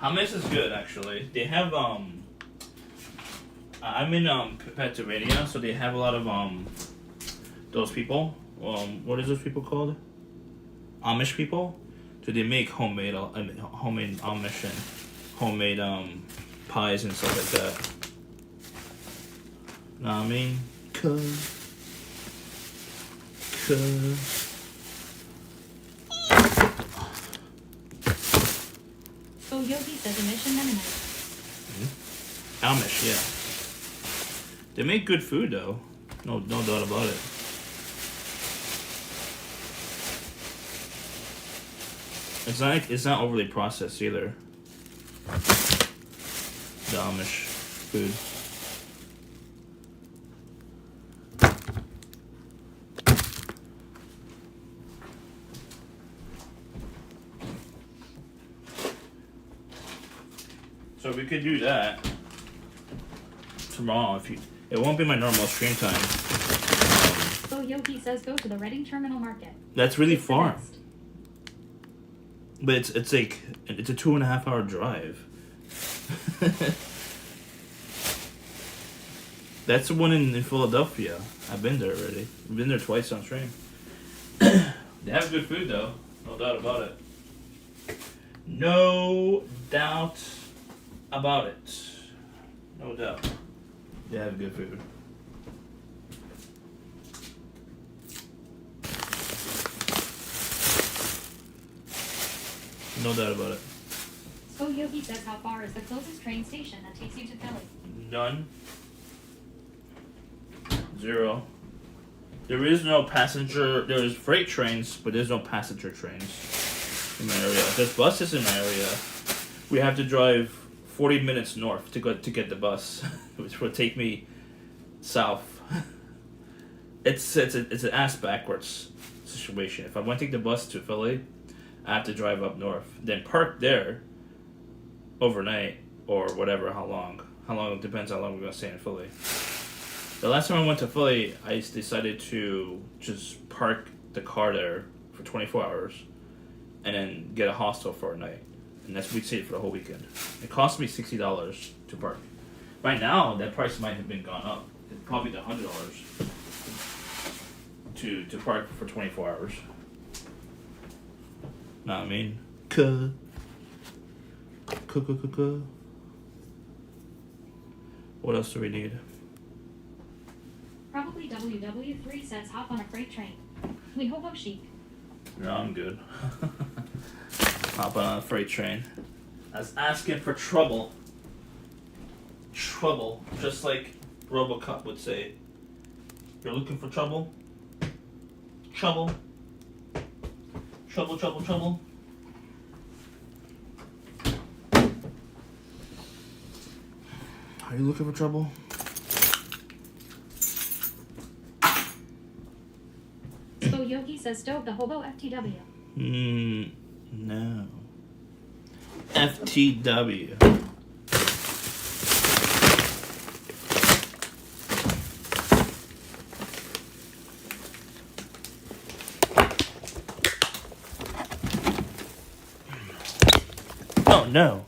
A: Hummus is good, actually. They have I'm in Pennsylvania, so they have a lot of those people. What is those people called? Amish people. So they make homemade Amish and homemade pies and stuff like that. Know what I mean?
B: So Yogi says emission Mennonite.
A: Amish, yeah. They make good food though. No doubt about it. It's not overly processed either. The Amish food. So we could do that tomorrow if you. It won't be my normal stream time.
B: So Yogi says go to the Reading Terminal Market.
A: That's really
B: It's the
A: far.
B: best.
A: But it's like it's a 2.5 hour drive. That's the one in Philadelphia. I've been there already. I've been there twice on stream. They have good food though, no doubt about it. No doubt about it. No doubt. They have good food. No doubt about it.
B: So Yogi says how far is the closest train station that takes you to Philly?
A: None. 0. There is no passenger. There is freight trains, but there's no passenger trains in my area. There's buses in my area. We have to drive 40 minutes north to get the bus, which will take me south. It's an ass backwards situation. If I want to take the bus to Philly, I have to drive up north, then park there overnight or whatever. How long? It depends how long we're gonna stay in Philly. The last time I went to Philly, I decided to just park the car there for 24 hours and then get a hostel for a night. And that's we stayed for the whole weekend. It cost me $60 to park. Right now, that price might have been gone up. It's probably $100 to park for 24 hours. Know what I mean? What else do we need?
B: Probably WW3 says hop on a freight train. We hobo chic.
A: No, I'm good. Hop on a freight train. That's asking for trouble. Trouble. Just like RoboCop would say. You're looking for trouble? Trouble. Trouble, trouble, trouble. Are you looking for trouble?
B: So Yogi says stove the hobo FTW.
A: No. FTW. Oh no.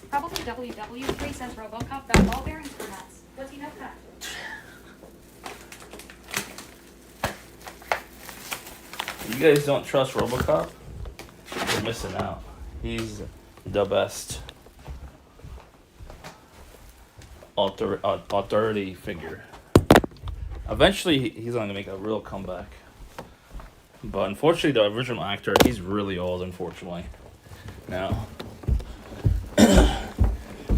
B: Probably WW3 says RoboCop got ball bearings for nuts. Does he know that?
A: You guys don't trust RoboCop? You're missing out. He's the best authority figure. Eventually, he's going to make a real comeback. But unfortunately, the original actor, he's really old, unfortunately. Now.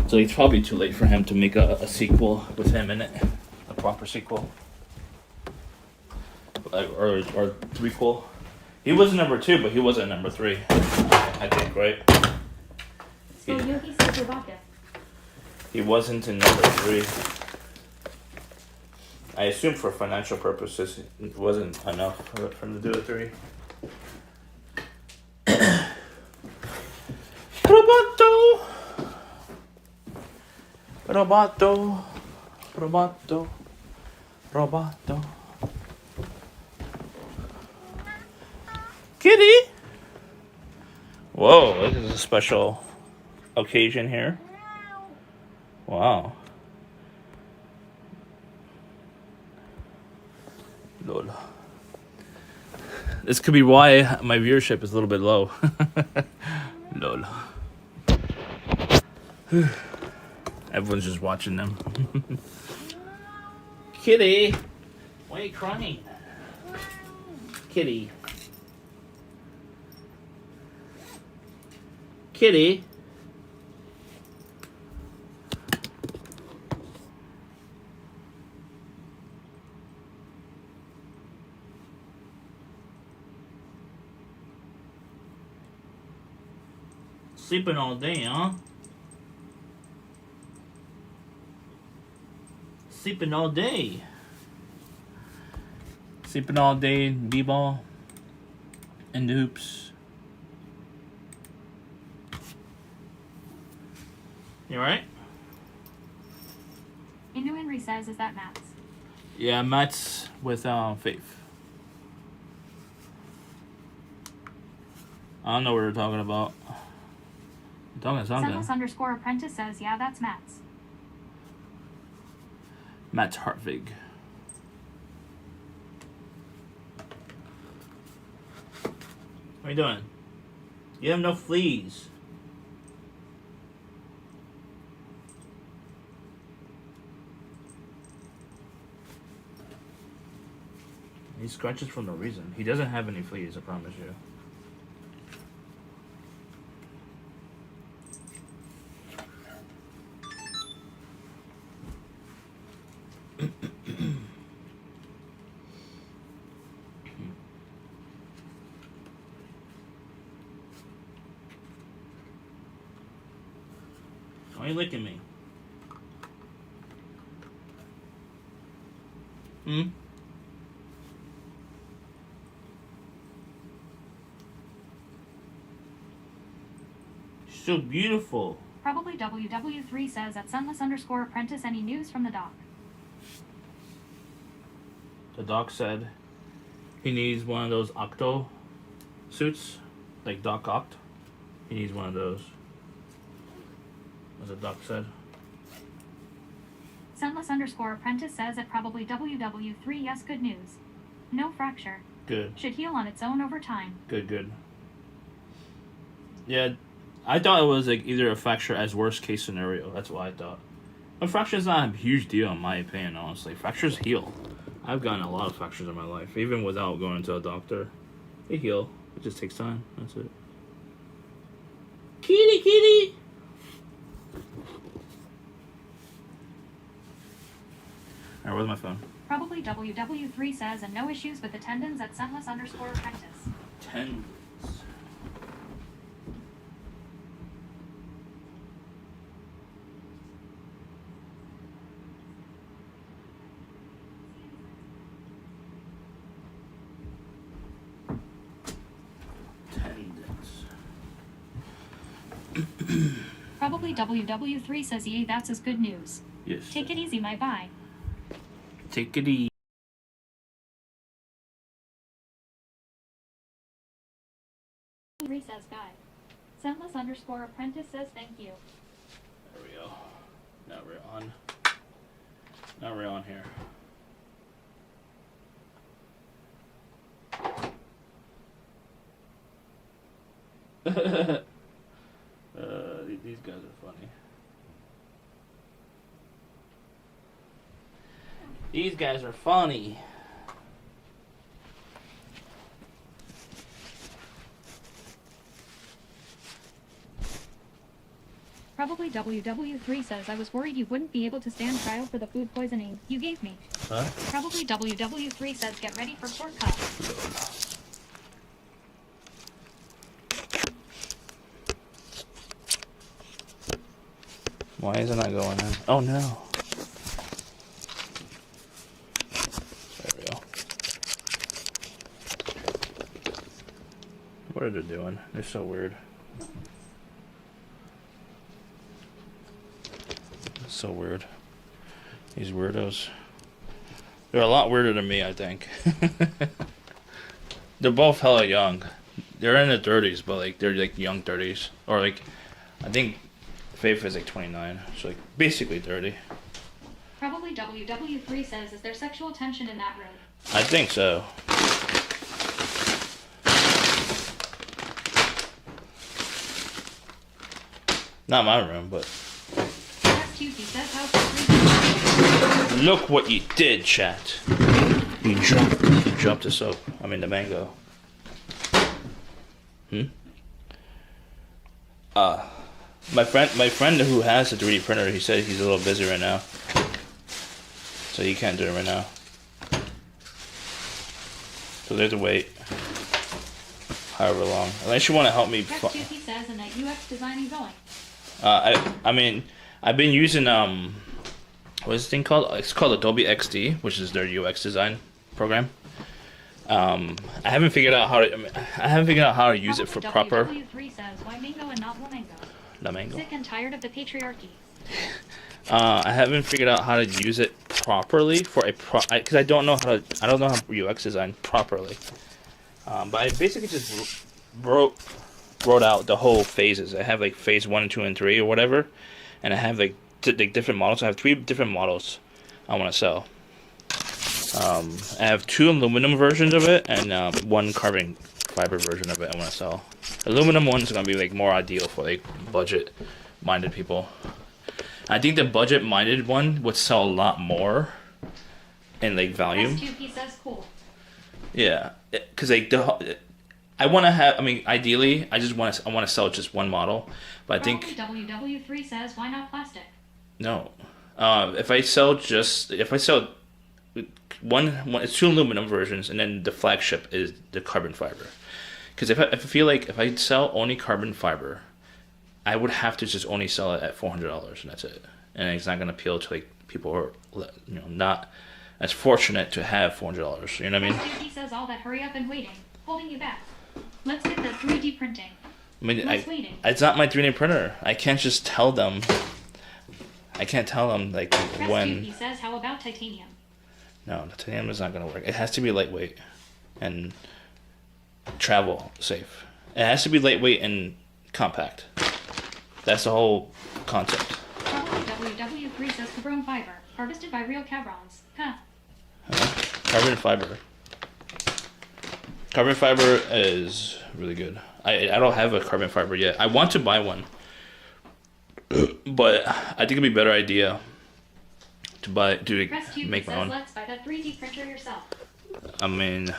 A: So it's probably too late for him to make a sequel with him in it. A proper sequel. Or threequel. He was number 2, but he wasn't number 3. I think, right?
B: So Yogi says Rebecca.
A: He wasn't in number 3. I assume for financial purposes, it wasn't enough for him to do a 3. Roboto. Kitty! Whoa, this is a special occasion here. Wow. Lol. This could be why my viewership is a little bit low. Lol. Everyone's just watching them. Kitty! Why are you crying? Kitty. Kitty. Sleeping all day, huh? Sleeping all day. Sleeping all day, b-ball, and the hoops. You alright?
B: Inu Henry says, is that Matt's?
A: Yeah, Matt's with Faith. I don't know what we're talking about. I'm talking
B: Sunless
A: something.
B: _ apprentice says, yeah, that's Matt's.
A: Matt's Hartvig. What are you doing? You have no fleas. He scratches for no reason. He doesn't have any fleas, I promise you. Why are you licking me? Hmm? So beautiful.
B: Probably WW3 says at Sunless _ apprentice, any news from the doc?
A: The doc said he needs one of those Octo suits, like Doc Oct. He needs one of those. As the doc said.
B: Sunless _ apprentice says at probably WW3, yes, good news. No fracture.
A: Good.
B: Should heal on its own over time.
A: Good. Yeah, I thought it was like either a fracture as worst case scenario. That's what I thought. A fracture is not a huge deal in my opinion, honestly. Fractures heal. I've gotten a lot of fractures in my life, even without going to a doctor. They heal. It just takes time. That's it. Kitty! Alright, where's my phone?
B: Probably WW3 says, and no issues with the tendons at Sunless _ apprentice.
A: Tendons.
B: Probably WW3 says, yay, that's as good news.
A: Yes.
B: Take it easy, my bye.
A: Take it easy.
B: Three says, guy. Sunless _ apprentice says, thank you.
A: There we go. Now we're on. Now we're on here. These guys are funny. These guys are funny.
B: Probably WW3 says, I was worried you wouldn't be able to stand trial for the food poisoning you gave me.
A: Huh?
B: Probably WW3 says, get ready for court cut.
A: Why isn't that going in? Oh no. There we go. What are they doing? They're so weird. So weird. These weirdos. They're a lot weirder than me, I think. They're both hella young. They're in their 30s, but like they're like young 30s. Or like, I think Faith is like 29, so like basically 30.
B: Probably WW3 says, is there sexual tension in that room?
A: I think so. Not my room, but
B: That's cute, he says, how's the free?
A: look what you did, chat. You dropped the soap. I mean the mango. My friend who has a 3D printer, he said he's a little busy right now, so he can't do it right now. So they have to wait however long. Unless you want to help me.
B: That's cute, he says, and that UX designing going.
A: I mean, I've been using what is this thing called? It's called Adobe XD, which is their UX design program. I haven't figured out how to use it for proper.
B: WW3 says, why mango and not flamingo?
A: La mango.
B: Sick and tired of the patriarchy.
A: I haven't figured out how to use it properly for because I don't know how UX design properly. But I basically just wrote out the whole phases. I have like phase 1, 2, and 3 or whatever, and I have like different models. I have 3 different models I want to sell. I have 2 aluminum versions of it and 1 carbon fiber version of it I want to sell. The aluminum one is gonna be like more ideal for like budget-minded people. I think the budget-minded one would sell a lot more in like volume.
B: S2P says cool.
A: Yeah, because like I want to have. I mean, ideally, I want to sell just one model, but I think
B: WW3 says why not plastic?
A: no. If I sell one, it's 2 aluminum versions, and then the flagship is the carbon fiber. Because if I feel like if I sell only carbon fiber, I would have to just only sell it at $400, and that's it. And it's not gonna appeal to like people who are not as fortunate to have $400. You know what I mean?
B: S2P says all that hurry up and waiting, holding you back. Let's get the 3D printing.
A: I mean,
B: waiting.
A: It's not my 3D printer. I can't just tell them. I can't tell them like when.
B: S2P says how about titanium?
A: No, titanium is not gonna work. It has to be lightweight and travel safe. It has to be lightweight and compact. That's the whole concept.
B: WW3 says carbon fiber, harvested by real cabrons. Huh.
A: Carbon fiber. Carbon fiber is really good. I don't have a carbon fiber yet. I want to buy one, but I think it'd be a better idea to make my own.
B: Let's buy the 3D printer yourself.
A: I mean,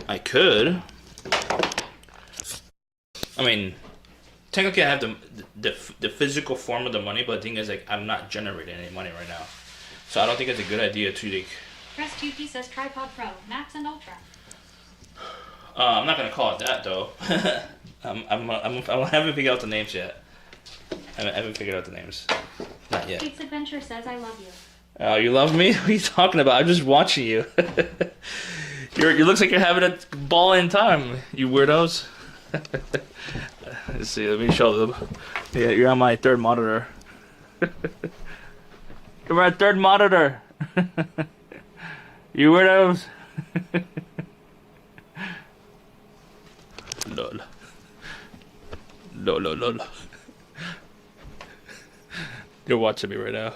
A: I could. I mean, technically I have the physical form of the money, but the thing is, like, I'm not generating any money right now, so I don't think it's a good idea to like.
B: S2P says Tripod Pro, Max and Ultra.
A: I'm not gonna call it that though. I haven't figured out the names yet. I haven't figured out the names. Not yet.
B: Kate's Adventure says I love you.
A: Oh, you love me? What are you talking about? I'm just watching you. You looks like you're having a ball in time, you weirdos. Let's see, let me show them. Yeah, you're on my 3rd monitor. You're my 3rd monitor. You weirdos. Lol. Lol. You're watching me right now.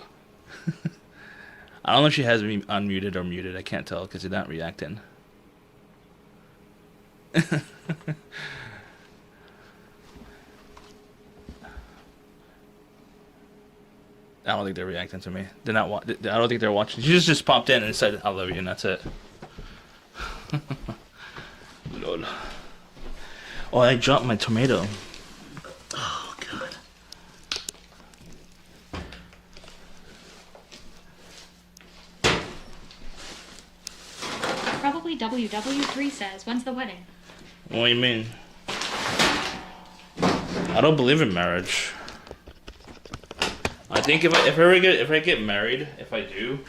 A: I don't know if she has me unmuted or muted. I can't tell because you're not reacting. I don't think they're reacting to me. They're not. I don't think they're watching. She just popped in and said, "I love you," and that's it. Lol. Oh, I dropped my tomato. Oh god.
B: Probably WW3 says, when's the wedding?
A: What do you mean? I don't believe in marriage. I think if I get married, if I do.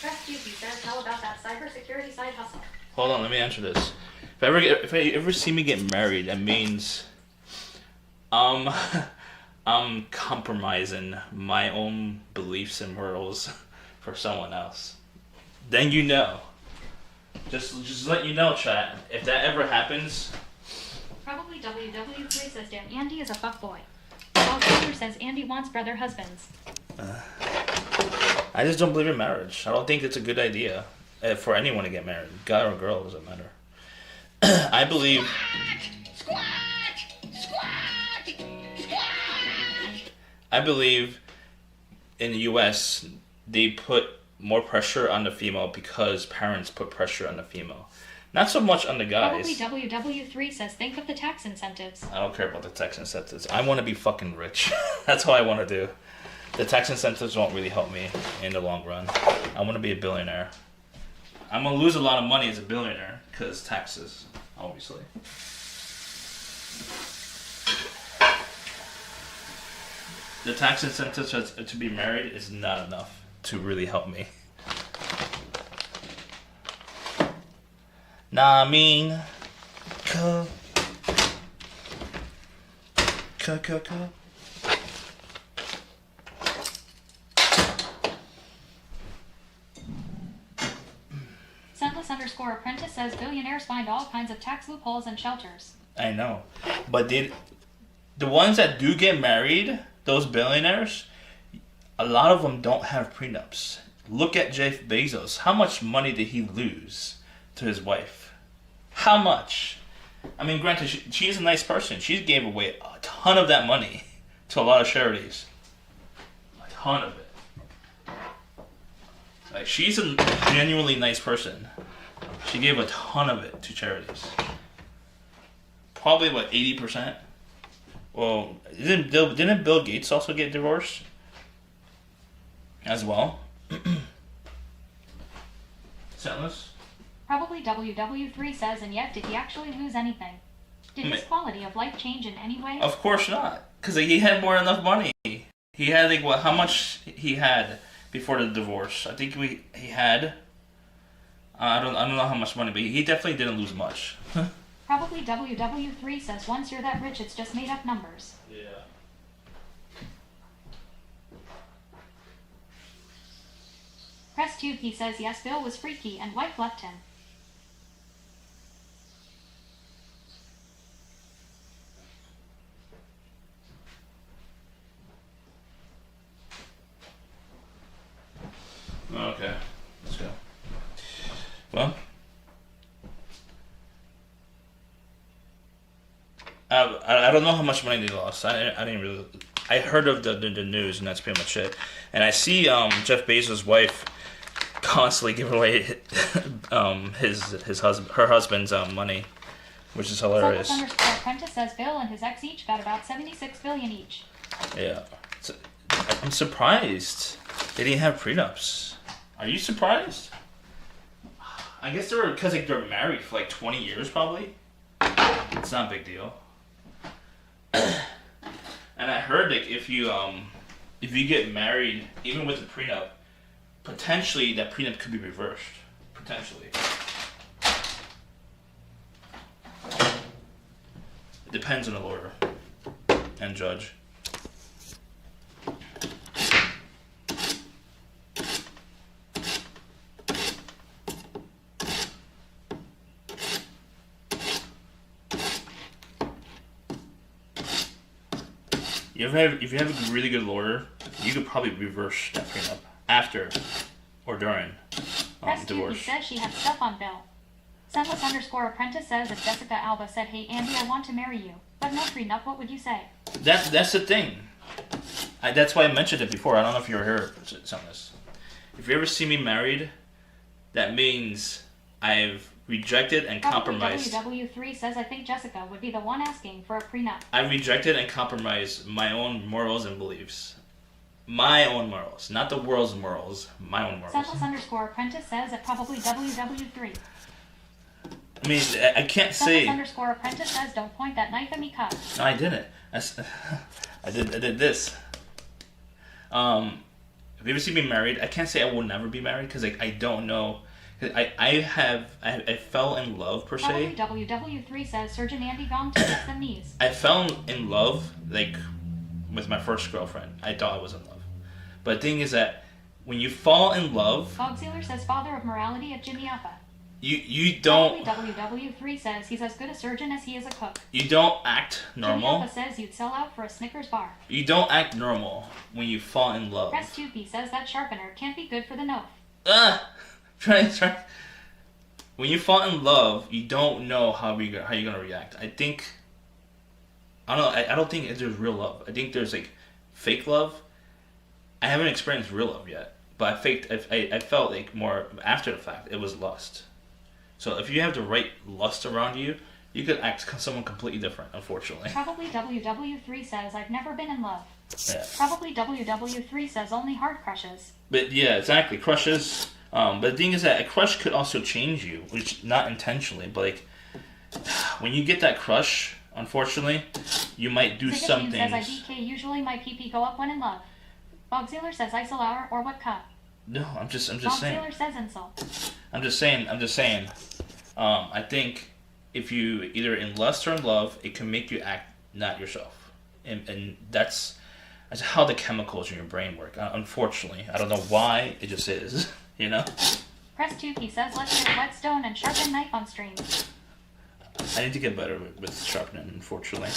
B: S2P says, how about that cybersecurity side hustle?
A: Hold on, let me answer this. If I ever see me get married, that means I'm compromising my own beliefs and morals for someone else. Then you know. Just let you know, chat. If that ever happens.
B: Probably WW3 says Dan Andy is a fuckboy. Paul Taylor says Andy wants brother husbands.
A: I just don't believe in marriage. I don't think it's a good idea for anyone to get married. Guy or girl, doesn't matter. I believe. I believe in the U.S. they put more pressure on the female because parents put pressure on the female. Not so much on the guys.
B: Probably WW3 says think of the tax incentives.
A: I don't care about the tax incentives. I want to be fucking rich. That's all I want to do. The tax incentives won't really help me in the long run. I want to be a billionaire. I'm going to lose a lot of money as a billionaire because taxes, obviously. The tax incentives to be married is not enough to really help me. Nah, I mean,
B: Apprentice says billionaires find all kinds of tax loopholes and shelters.
A: I know, but the ones that do get married, those billionaires, a lot of them don't have prenups. Look at Jeff Bezos. How much money did he lose to his wife? How much? I mean, granted, she's a nice person. She gave away a ton of that money to a lot of charities. A ton of it. Like, she's a genuinely nice person. She gave a ton of it to charities. Probably, 80%? Well, didn't Bill Gates also get divorced? As well? Sentless?
B: Probably WW3 says, and yet did he actually lose anything? Did his quality of life change in any way?
A: Of course not. Because he had more than enough money. He had, how much he had before the divorce? I think he had... I don't know how much money, but he definitely didn't lose much.
B: Probably WW3 says, once you're that rich, it's just made up numbers.
A: Yeah.
B: Press Tube, he says, yes, Bill was freaky and wife left him.
A: Okay, let's go. Well, I don't know how much money they lost. I didn't really. I heard of the news, and that's pretty much it. And I see Jeff Bezos' wife constantly giving away her husband's money, which is hilarious.
B: Apprentice says Bill and his ex each got about 76 billion each.
A: Yeah, I'm surprised they didn't have prenups. Are you surprised? I guess they were because they're married for 20 years, probably. It's not a big deal. And I heard if you get married, even with a prenup, potentially that prenup could be reversed. Potentially. It depends on the lawyer and judge. If you have a really good lawyer, you could probably reverse that prenup after or during divorce.
B: He says she had stuff on Bill. Sentless_apprentice says if Jessica Alba said, hey Andy, I want to marry you, but no prenup, what would you say?
A: That's the thing. That's why I mentioned it before. I don't know if you were here, Sentless. If you ever see me married, that means I've rejected and compromised.
B: WW3 says I think Jessica would be the one asking for a prenup.
A: I rejected and compromised my own morals and beliefs. My own morals, not the world's morals. My own morals.
B: Sentless_apprentice says it probably WW3.
A: I mean, I can't say.
B: Sentless_apprentice says don't point that knife at me, cut.
A: No, I didn't. I did this. If you ever see me married, I can't say I will never be married because I don't know. I fell in love per se.
B: Probably WW3 says Surgeon Andy gone to fix them knees.
A: I fell in love with my first girlfriend. I thought I was in love, but the thing is that when you fall in love,
B: Bogsealer says father of morality at Jimmy Alpha.
A: You don't.
B: Probably WW3 says he's as good a surgeon as he is a cook.
A: You don't act normal.
B: Jimmy Alpha says you'd sell out for a Snickers bar.
A: You don't act normal when you fall in love.
B: Press 2P says that sharpener can't be good for the nose.
A: Try. When you fall in love, you don't know how you're gonna react. I don't think there's real love. I think there's fake love. I haven't experienced real love yet, but I felt more after the fact. It was lust. So if you have the right lust around you, you could act someone completely different. Unfortunately.
B: Probably WW3 says I've never been in love.
A: Yeah.
B: Probably WW3 says only hard crushes.
A: But yeah, exactly, crushes. But the thing is that a crush could also change you, which not intentionally, but when you get that crush, unfortunately, you might do some things.
B: Says IDK usually my PP go up when in love. Bogsealer says Isolauer or what cut?
A: No, I'm just saying.
B: Bogsealer says insult.
A: I'm just saying. I think if you either in lust or in love, it can make you act not yourself, and that's how the chemicals in your brain work. Unfortunately, I don't know why, it just is. You know?
B: Press 2 P says let's get whetstone and sharpen knife on stream.
A: I need to get better with sharpening, unfortunately.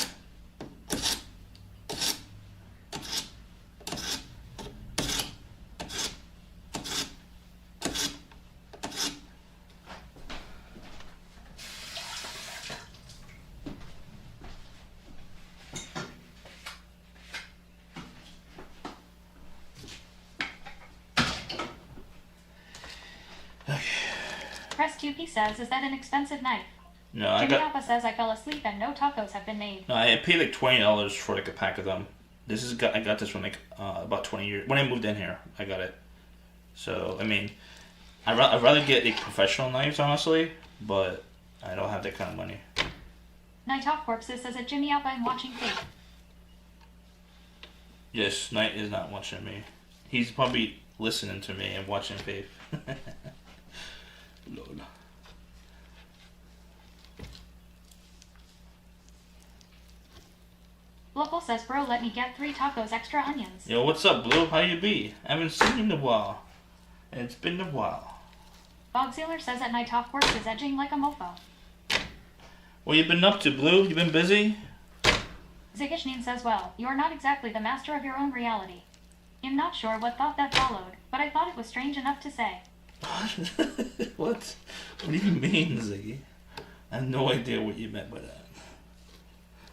B: Press 2 P says, is that an expensive knife?
A: No, I
B: Jimmy
A: got.
B: Alpha says I fell asleep and no tacos have been made.
A: No, I paid like $20 for like a pack of them. I got this from like about 20 years when I moved in here. I got it. So I mean, I'd rather get like professional knives, honestly, but I don't have that kind of money.
B: Night Off Corpses says that Jimmy Alpha and watching Faith.
A: Yes, Knight is not watching me. He's probably listening to me and watching Faith. Lord.
B: Local says, bro, let me get 3 tacos, extra onions.
A: Yo, what's up, Blue? How you be? I haven't seen you in a while. It's been a while.
B: Bob Sealer says that Night Off Corpses edging like a mofo.
A: What you been up to, Blue? You been busy?
B: Zigishnin says, well, you are not exactly the master of your own reality. I'm not sure what thought that followed, but I thought it was strange enough to say.
A: What? What do you mean, Ziggy? I have no idea what you meant by that.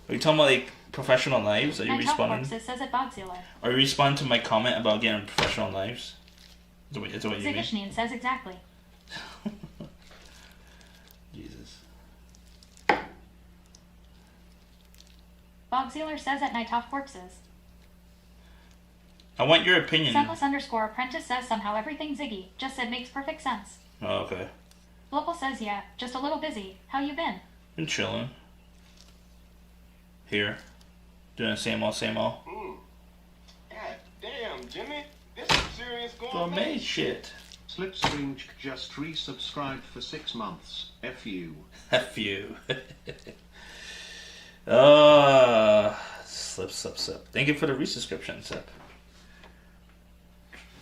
A: Are you talking about like professional knives? Are you
B: Night Off
A: responding?
B: Corpses says it Bob Sealer.
A: Are you responding to my comment about getting professional knives? Is that what you mean?
B: Zigishnin says exactly.
A: Jesus.
B: Bob Sealer says at Night Off Corpses.
A: I want your opinion.
B: Scentless _ apprentice says somehow everything Ziggy just said makes perfect sense.
A: Oh, okay.
B: Local says, yeah, just a little busy. How you been?
A: Been chilling. Here. Doing the same old, same old.
D: God damn, Jimmy. This is serious
A: Gourmet shit.
E: Slipstream just resubscribed for 6 months. F you.
A: F you. Slip. Thank you for the resubscription, Sip.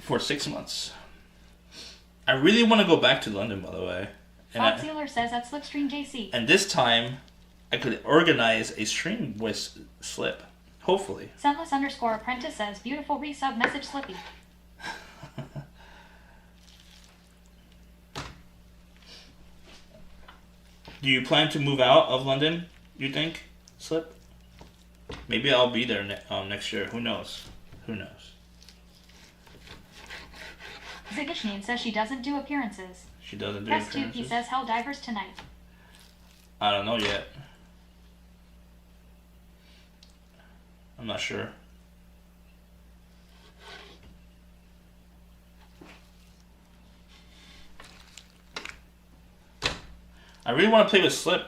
A: For 6 months. I really want to go back to London, by the way.
B: Bob Sealer says at Slipstream JC.
A: And this time, I could organize a stream with Slip. Hopefully.
B: Scentless _ apprentice says beautiful resub message Slippy.
A: Do you plan to move out of London, you think, Slip? Maybe I'll be there next year. Who knows? Who knows?
B: Zigishnin says she doesn't do appearances.
A: She doesn't do
B: Press 2
A: appearances?
B: He says hell divers tonight.
A: I don't know yet. I'm not sure. I really want to play with Slip.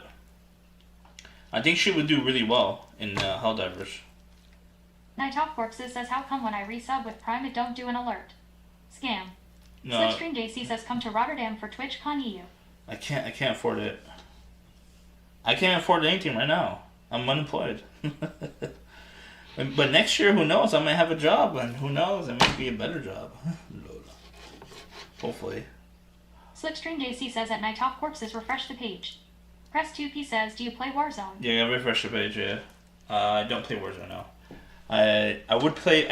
A: I think she would do really well in Helldivers.
B: Night Off Corpses says how come when I resub with Prime it don't do an alert? Scam.
A: No,
B: Slipstream JC says come to Rotterdam for TwitchCon EU.
A: I can't afford it. I can't afford anything right now. I'm unemployed. But next year, who knows? I might have a job, and who knows? It might be a better job. Hopefully.
B: Slipstream JC says at Night Off Corpses refresh the page. Press 2P says, do you play Warzone?
A: Yeah, I refresh the page, yeah. I don't play Warzone now. I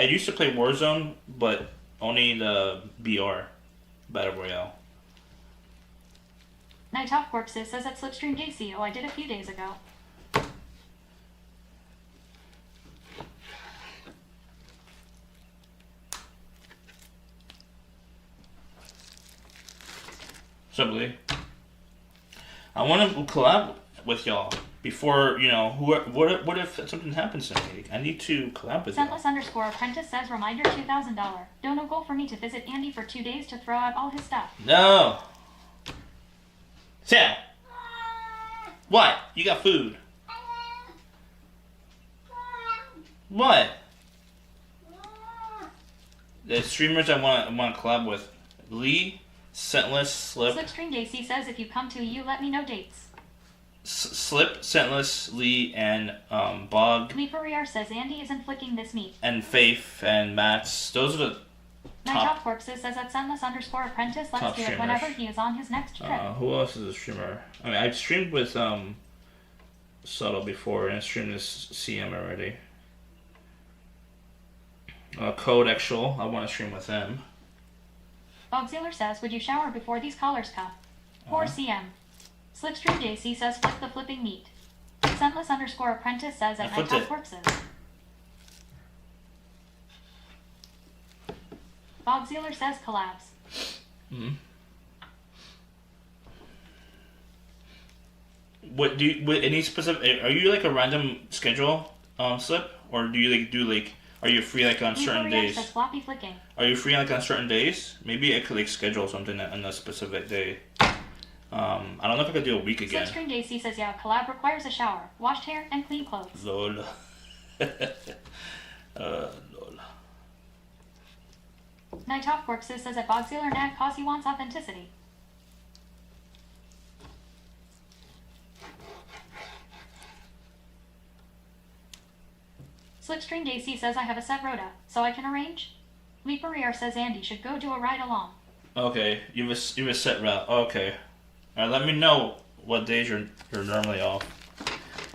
A: used to play Warzone, but only the BR, Battle Royale.
B: Night Off Corpses says at Slipstream JC, oh I did a few days ago.
A: Simply, I want to collab with y'all before, you know, what if something happens to me? I need to collab with y'all.
B: Scentless _ apprentice says reminder $2,000. Dono goal for me to visit Andy for 2 days to throw out all his stuff.
A: No. Sam. What? You got food. What? The streamers I want to collab with: Lee, Scentless, Slip.
B: Slipstream JC says if you come to EU, let me know dates.
A: Slip, Scentless, Lee, and Bog.
B: Leaperiar says Andy isn't flicking this meat.
A: And Faith and Mats. Those are the
B: Top Corpses says that Sunless underscore apprentice
A: top
B: likes to do it
A: streamers.
B: whenever he is on his next trip.
A: Who else is a streamer? I mean, I've streamed with Subtle before, and I streamed this CM already. Code Actual, I want to stream with him.
B: Bogziller says, would you shower before these collars come? Poor CM. Slipstream JC says, flip the flipping meat. Sunless underscore apprentice says at
A: I flipped
B: Night
A: it.
B: Corpses. Bogziller says collabs.
A: What do you? What, any specific? Are you like a random schedule, Slip, or do you like do like? Are you free like on certain
B: Leroy
A: days?
B: says floppy flicking.
A: Are you free like on certain days? Maybe I could like schedule something on a specific day. I don't know if I could do a week again.
B: Slipstream JC says, yeah, collab requires a shower, washed hair, and clean clothes.
A: Lol. Lol.
B: Night Top Corpses says that Bogziller nag cause he wants authenticity. Slipstream JC says I have a set rota, so I can arrange. Leaperier says Andy should go do a ride along.
A: Okay, you have a set route. Okay, alright. Let me know what days you're normally off.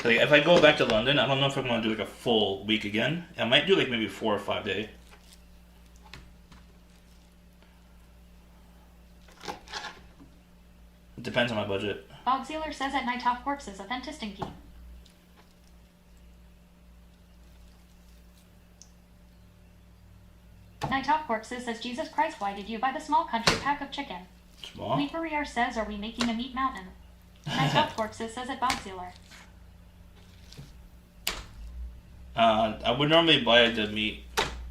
A: Like, if I go back to London, I don't know if I'm gonna do like a full week again. I might do like maybe 4 or 5 days. It depends on my budget.
B: Bogziller says at Night Top Corpses authentic stinky. Night Top Corpses says, Jesus Christ, why did you buy the small country pack of chicken?
A: Small?
B: Leaperier says, are we making a meat mountain? Night Top Corpses says at Bogziller.
A: I would normally buy the meat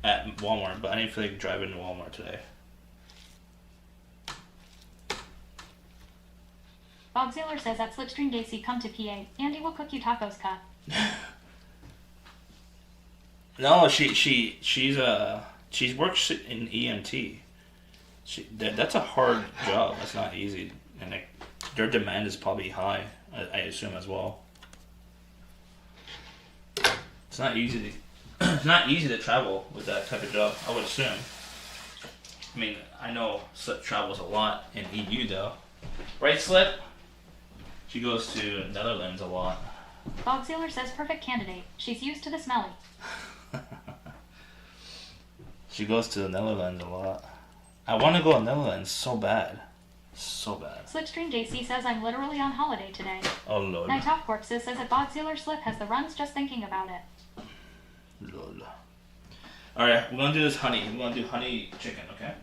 A: at Walmart, but I didn't feel like driving to Walmart today.
B: Bogziller says at Slipstream JC, come to PA. Andy will cook you tacos, cut.
A: No, she works in EMT. That's a hard job. That's not easy, and like, their demand is probably high. I assume as well. It's not easy to it's not easy to travel with that type of job. I would assume. I mean, I know Slip travels a lot in EU though, right, Slip? She goes to Netherlands a lot.
B: Bogziller says perfect candidate. She's used to the smelly.
A: She goes to the Netherlands a lot. I want to go to Netherlands so bad. So bad.
B: Slipstream JC says I'm literally on holiday today.
A: Oh lord.
B: Night Top Corpses says that Bogziller Slip has the runs just thinking about it.
A: Lol. Alright, we're gonna do this honey. We're gonna do honey chicken, okay?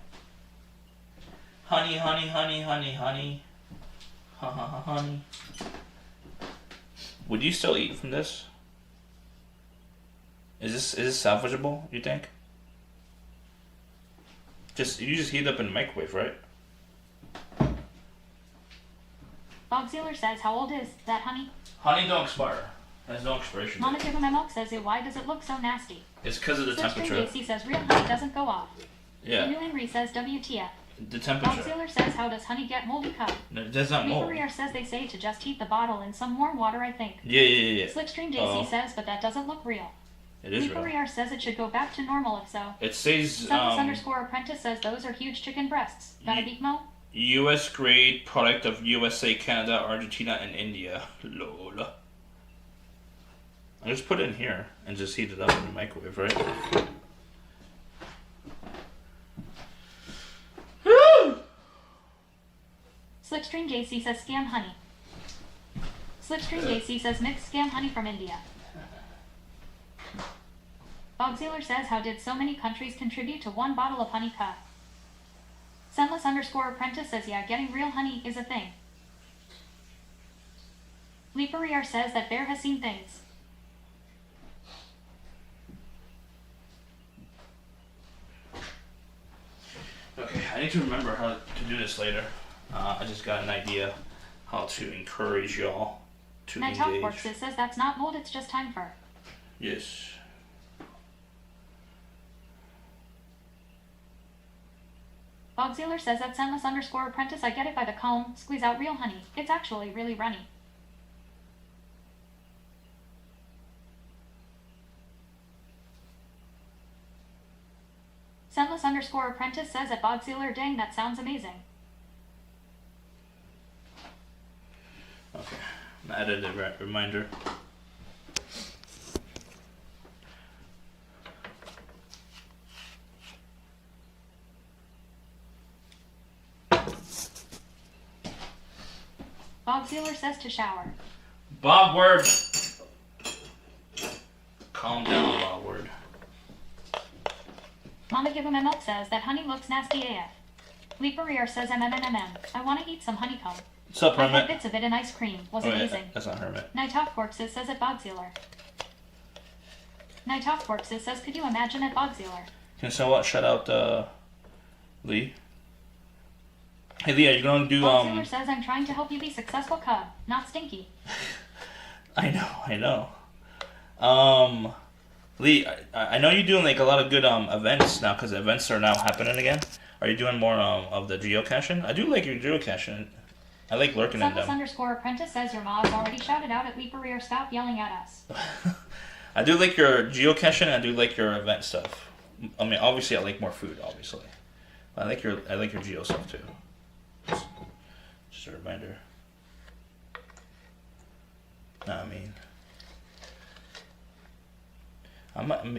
A: Honey, honey, honey, honey, honey. Ha ha ha, honey. Would you still eat from this? Is this salvageable, you think? You just heat it up in the microwave, right?
B: Bogziller says, how old is that honey?
A: Honey don't expire. There's no expiration
B: Mama
A: date.
B: Give My Milk says, why does it look so nasty?
A: It's because of the
B: Slipstream
A: temperature.
B: JC says, real honey doesn't go off.
A: Yeah,
B: New Henry says, WTF.
A: the temperature.
B: Bogziller says, how does honey get moldy cup?
A: No, it does not mold.
B: Leaperier says they say to just heat the bottle in some warm water, I think.
A: Yeah.
B: Slipstream JC
A: Oh.
B: says, but that doesn't look real.
A: It is real.
B: Leaperier says it should go back to normal if so.
A: It says
B: Sunless underscore apprentice says those are huge chicken breasts. Got a beak mo?
A: U.S. grade product of USA, Canada, Argentina, and India. Lol. I just put it in here and just heat it up in the microwave, right?
B: Slipstream JC says scam honey. Slipstream JC says mixed scam honey from India. Bogziller says, how did so many countries contribute to one bottle of honey cut? Sunless underscore apprentice says, yeah, getting real honey is a thing. Leaperier says that Bear has seen things.
A: Okay, I need to remember how to do this later. I just got an idea how to encourage y'all to
B: Night Top
A: engage.
B: Corpses says that's not mold, it's just time for.
A: Yes.
B: Bogziller says that Sunless underscore apprentice, I get it by the comb, squeeze out real honey. It's actually really runny. Sunless underscore apprentice says at Bogsealer, dang, that sounds amazing.
A: Okay, I added a reminder.
B: Bogsealer says to shower.
A: Bob Word. Calm down, Bob Word.
B: Mama Give 'em a Milk says that honey looks nasty AF. Leapereer says MMMMM. I want to eat some honeycomb.
A: What's up,
B: I had
A: Hermit?
B: bits of it in ice cream. Was
A: Oh, yeah,
B: amazing.
A: that's not Hermit.
B: Night Off Corpses says at Bogsealer. Night Off Corpses says, could you imagine at Bogsealer?
A: Can someone shout out Lee? Hey Lee, are you gonna do
B: Bogsealer says I'm trying to help you be successful, cub, not stinky.
A: I know. Lee, I know you're doing like a lot of good events now because events are now happening again. Are you doing more of the geocaching? I do like your geocaching. I like lurking in
B: Sunless
A: them.
B: underscore apprentice says your mom's already shouted out at Leapereer, stop yelling at us.
A: I do like your geocaching. I do like your event stuff. I mean, obviously, I like more food. Obviously, but I like your geo stuff too. Just a reminder. I mean,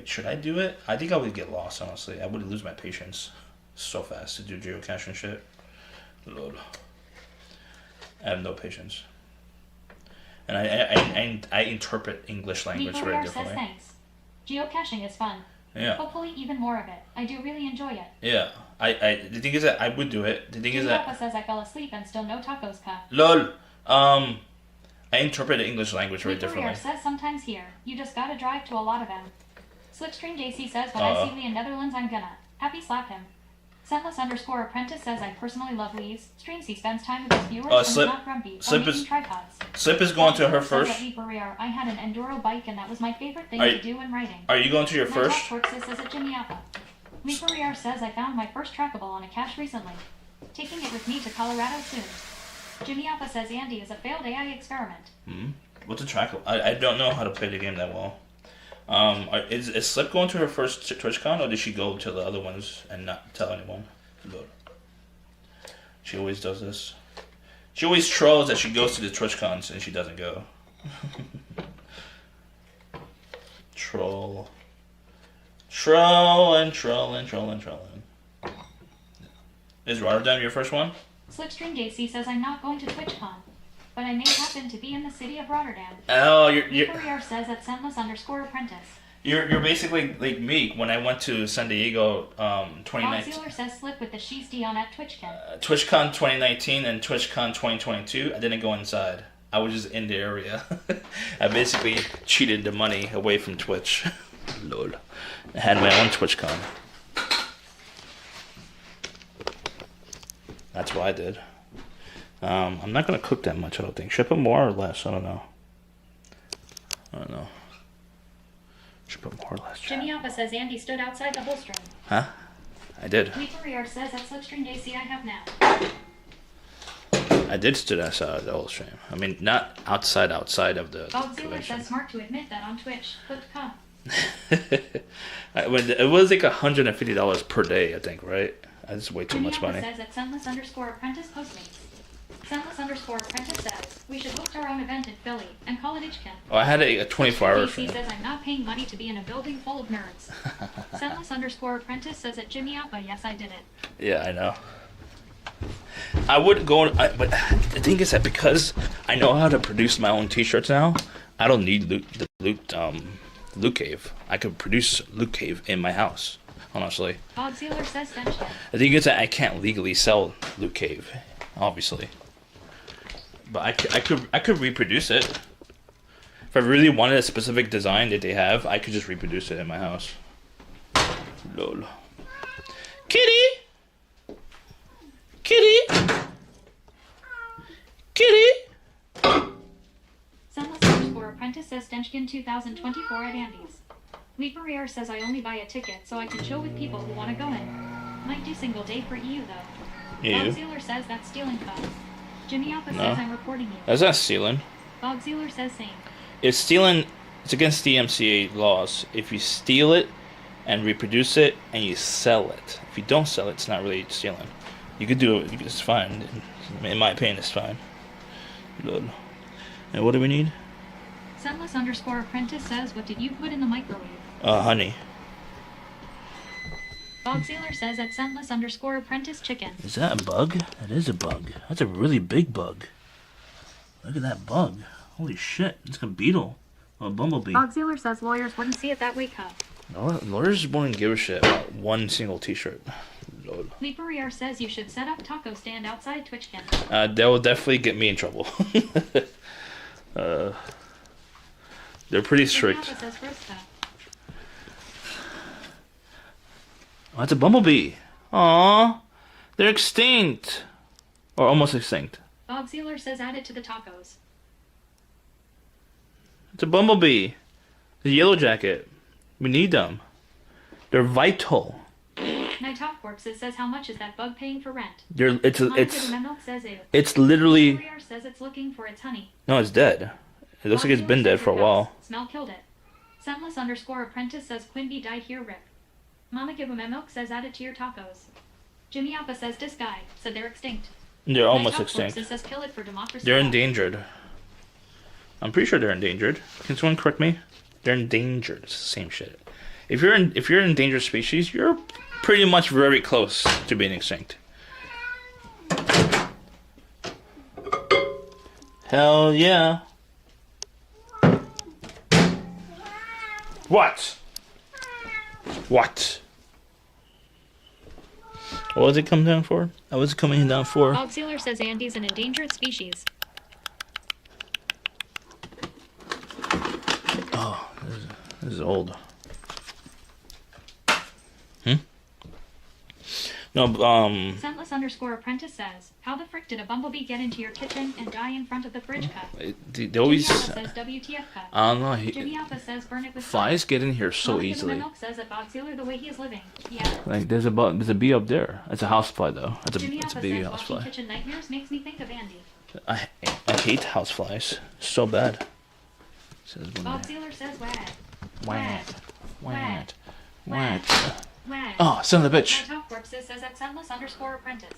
A: should I do it? I think I would get lost. Honestly, I would lose my patience so fast to do geocaching shit. Lord, I have no patience, and I interpret English language very
B: Leapereer says
A: differently.
B: thanks. Geocaching is fun.
A: Yeah.
B: Hopefully even more of it. I do really enjoy it.
A: Yeah. The thing is that I would do it. The thing is
B: Papa
A: that
B: says I fell asleep and still no tacos cut.
A: lol. I interpret the English language very
B: Leapereer
A: differently.
B: says sometimes here. You just gotta drive to a lot of them. Slipstream JC says when I see Lee in Netherlands I'm gonna happy slap him. Scentless underscore apprentice says I personally love Lee's streams. He spends time with his viewers and
A: Slip-
B: he's not grumpy.
A: Slip
B: or
A: is-
B: eating tripods.
A: Slip is going to her
B: Says
A: first.
B: at Leapereer, I had an enduro bike and that was my favorite thing
A: Are
B: to
A: you-
B: do when riding.
A: Are you going to your
B: My
A: first?
B: top Torxis says at Jimmy Appa. Leapereer says I found my first trackable on a cache recently. Taking it with me to Colorado soon. Jimmy Appa says Andy is a failed AI experiment.
A: What's a track? I don't know how to play the game that well. Is Slip going to her first TwitchCon or did she go to the other ones and not tell anyone? Lord. She always does this. She always trolls that she goes to the TwitchCons and she doesn't go. Troll. Trolling. Is Rotterdam your first one?
B: Slipstream JC says I'm not going to TwitchCon, but I may happen to be in the city of Rotterdam.
A: Oh, you're
B: Leapereer says at Scentless underscore apprentice.
A: you're basically like me when I went to San Diego 2019.
B: Bogsealer says slip with the she's Dion at TwitchCon.
A: TwitchCon 2019 and TwitchCon 2022, I didn't go inside. I was just in the area. I basically cheated the money away from Twitch. Lol. I had my own TwitchCon. That's what I did. I'm not gonna cook that much, I don't think. Should I put more or less? I don't know. Should put more or less.
B: Jimmy Appa says Andy stood outside the whole stream.
A: Huh? I did.
B: Leapereer says at Slipstream JC I have now.
A: I did stood outside the whole stream. I mean, not outside of the
B: Bogsealer
A: convention.
B: says smart to admit that on Twitch. Click come.
A: It was like $150 per day, I think, right? That's way too
B: Jimmy
A: much
B: Appa
A: money.
B: says at Scentless underscore apprentice postmates. Scentless underscore apprentice says we should host our own event in Philly and call it Itchkin.
A: Oh, I had a 24-hour
B: JC
A: stream.
B: says I'm not paying money to be in a building full of nerds. Scentless underscore apprentice says at Jimmy Appa, yes I did it.
A: Yeah, I know. I would go, but the thing is that because I know how to produce my own T-shirts now, I don't need Loot Cave. I could produce Loot Cave in my house, honestly.
B: Bogsealer says Stenchkin.
A: The thing is that I can't legally sell Loot Cave, obviously. But I could reproduce it. If I really wanted a specific design that they have, I could just reproduce it in my house. Lol. Kitty!
B: Sunless underscore apprentice says Stenchkin 2024 at Andy's. Leapereer says I only buy a ticket so I can chill with people who want to go in. Might do single day for EU though.
A: EU?
B: Bogsealer says that's stealing cup. Jimmy Appa says I'm reporting you.
A: That's not stealing.
B: Bogsealer says same.
A: It's stealing. It's against DMCA laws. If you steal it, and reproduce it, and you sell it. If you don't sell it, it's not really stealing. You could do it. It's fine. In my opinion, it's fine. Good. And what do we need?
B: Sunless underscore apprentice says, what did you put in the microwave?
A: Honey.
B: Bog Sealer says at sunless underscore apprentice chicken.
A: Is that a bug? That is a bug. That's a really big bug. Look at that bug. Holy shit. It's a beetle. Or a bumblebee.
B: Bog Sealer says lawyers wouldn't see it that way, Cup.
A: No, lawyers won't give a shit about one single t-shirt. Lord.
B: Leaperier says you should set up taco stand outside TwitchCon.
A: That will definitely get me in trouble. They're pretty strict.
B: Jimmy Alpha says roast cup.
A: Oh, that's a bumblebee. Aww. They're extinct. Or almost extinct.
B: Bog Sealer says add it to the tacos.
A: It's a bumblebee. The yellow jacket. We need them. They're vital.
B: Night Top Corpses says how much is that bug paying for rent?
A: It's literally.
B: Leaperier says it's looking for its honey.
A: No, it's dead. It looks like it's been dead for a while.
B: Smell killed it. Sunless underscore apprentice says Quimby died here, rip. Mama Give 'em a milk says add it to your tacos. Jimmy Alpha says this guy said they're extinct.
A: They're almost
B: Night Top
A: extinct.
B: Corpses says kill it for democracy.
A: They're endangered. I'm pretty sure they're endangered. Can someone correct me? They're endangered. It's the same shit. If you're an endangered species, you're pretty much very close to being extinct. Hell yeah. What? What? What was it coming down for? I was coming down for.
B: Bog Sealer says Andy's an endangered species.
A: Oh, this is old. No,
B: Scentless underscore apprentice says, how the frick did a bumblebee get into your kitchen and die in front of the fridge cup?
A: they always.
B: Jimmy Alpha says WTF cup.
A: I don't know.
B: Jimmy Alpha says burn it with
A: Flies get in here so
B: Mama Give 'em a
A: easily.
B: milk says that Bog Sealer the way he is living. Yeah.
A: Like there's a bee up there. It's a housefly though. It's
B: Jimmy
A: a
B: Alpha
A: baby
B: says watching
A: housefly.
B: kitchen nightmares makes me think of Andy.
A: I hate houseflies so bad. Says one
B: Bog
A: there.
B: Sealer says wad.
A: Wad. Wad.
B: Wad.
A: Wad.
B: Wad.
A: Oh, son of a bitch.
B: My top corpses says at sunless underscore apprentice.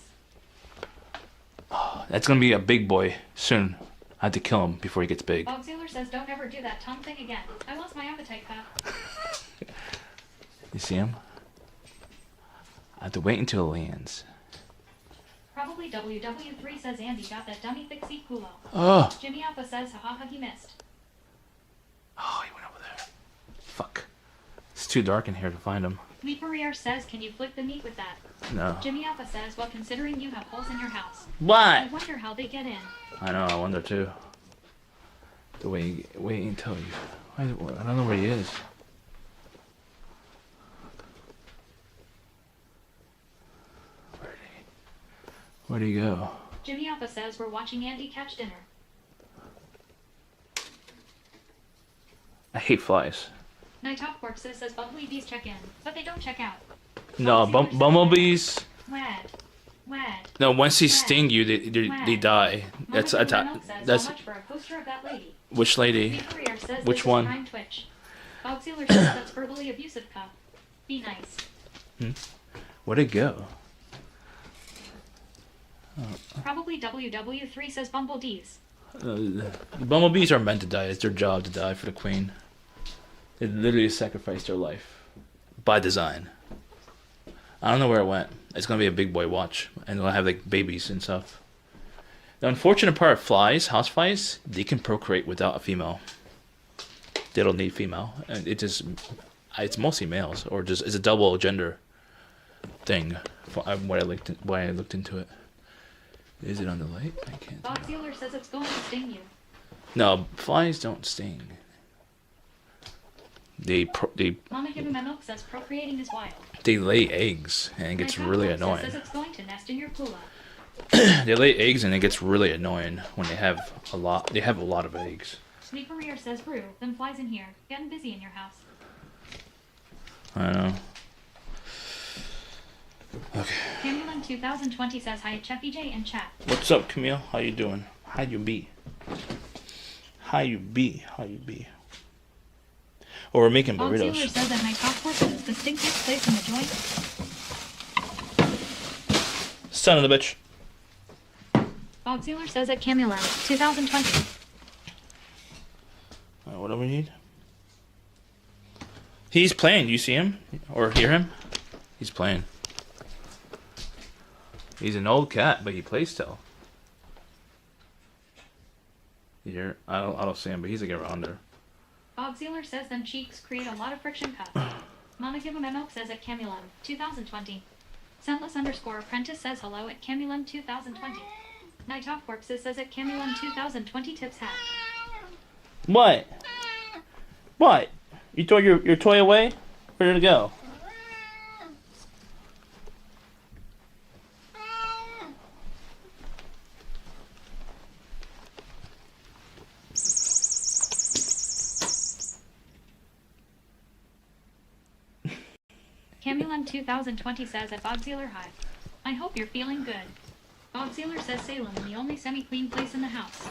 A: That's gonna be a big boy soon. I have to kill him before he gets big.
B: Bog Sealer says don't ever do that tongue thing again. I lost my appetite, Pat.
A: You see him? I have to wait until it lands.
B: Probably WW3 says Andy got that dummy fixie culo.
A: Oh.
B: Jimmy Alpha says haha he missed.
A: Oh, he went over there. Fuck. It's too dark in here to find him.
B: Leaperier says can you flick the meat with that?
A: No.
B: Jimmy Alpha says well considering you have holes in your house. I
A: What?
B: wonder how they get in.
A: I know, I wonder too. The way until you. I don't know where he is. Where'd he go?
B: Jimmy Alpha says we're watching Andy catch dinner.
A: I hate flies.
B: Night Top Corpses says bumblebees check in, but they don't check out.
A: No, bumblebees.
B: Wad. Wad.
A: No, once they sting you, they die. That's
B: Mama
A: a
B: Milk says
A: that's
B: how much for a poster of that lady.
A: which lady?
B: Leaperier says
A: Which
B: this
A: one?
B: Is prime Twitch. Bog Sealer says that's verbally abusive cup. Be nice.
A: Where'd it go?
B: Probably WW3 says bumblebees.
A: Bumblebees are meant to die. It's their job to die for the queen. They literally sacrificed their life by design. I don't know where it went. It's gonna be a big boy watch, and they'll have like babies and stuff. The unfortunate part of flies, houseflies, they can procreate without a female. They don't need female, and it's mostly males, or just it's a double gender thing. When I looked into it. Is it on the light? I can't.
B: Bog Sealer says it's going to sting you.
A: No, flies don't sting.
B: Mama Give 'em a milk says procreating is wild.
A: They lay eggs, and it gets
B: Night Top
A: really
B: Corpses
A: annoying.
B: says it's going to nest in your cooler.
A: They lay eggs, and it gets really annoying when they have a lot. They have a lot of eggs.
B: Sleeper says brew, them flies in here. Getting busy in your house.
A: I know. Okay.
B: Camulin 2020 says hi Cheffy J in chat.
A: What's up, Camille? How you doing? How you be? How you be? How you be? Or we're making
B: Bob Sealer
A: burritos.
B: says that my top portion is the stinkiest place in the joint.
A: Son of the bitch.
B: Bob Sealer says at Camulam, 2020.
A: What do we need? He's playing. You see him or hear him? He's playing. He's an old cat, but he plays still. You hear? I don't see him, but he's like around there.
B: Bob Sealer says them cheeks create a lot of friction cuts. Mama Give 'em Memo says at Camulam, 2020. Scentless _ apprentice says hello at Camulam 2020. Night Off Corpses says at Camulam 2020 tips hat.
A: What? What? You throw your toy away? Where did it go?
B: Camulam 2020 says at Bob Sealer Hi. I hope you're feeling good. Bob Sealer says Salem, the only semi-clean place in the house.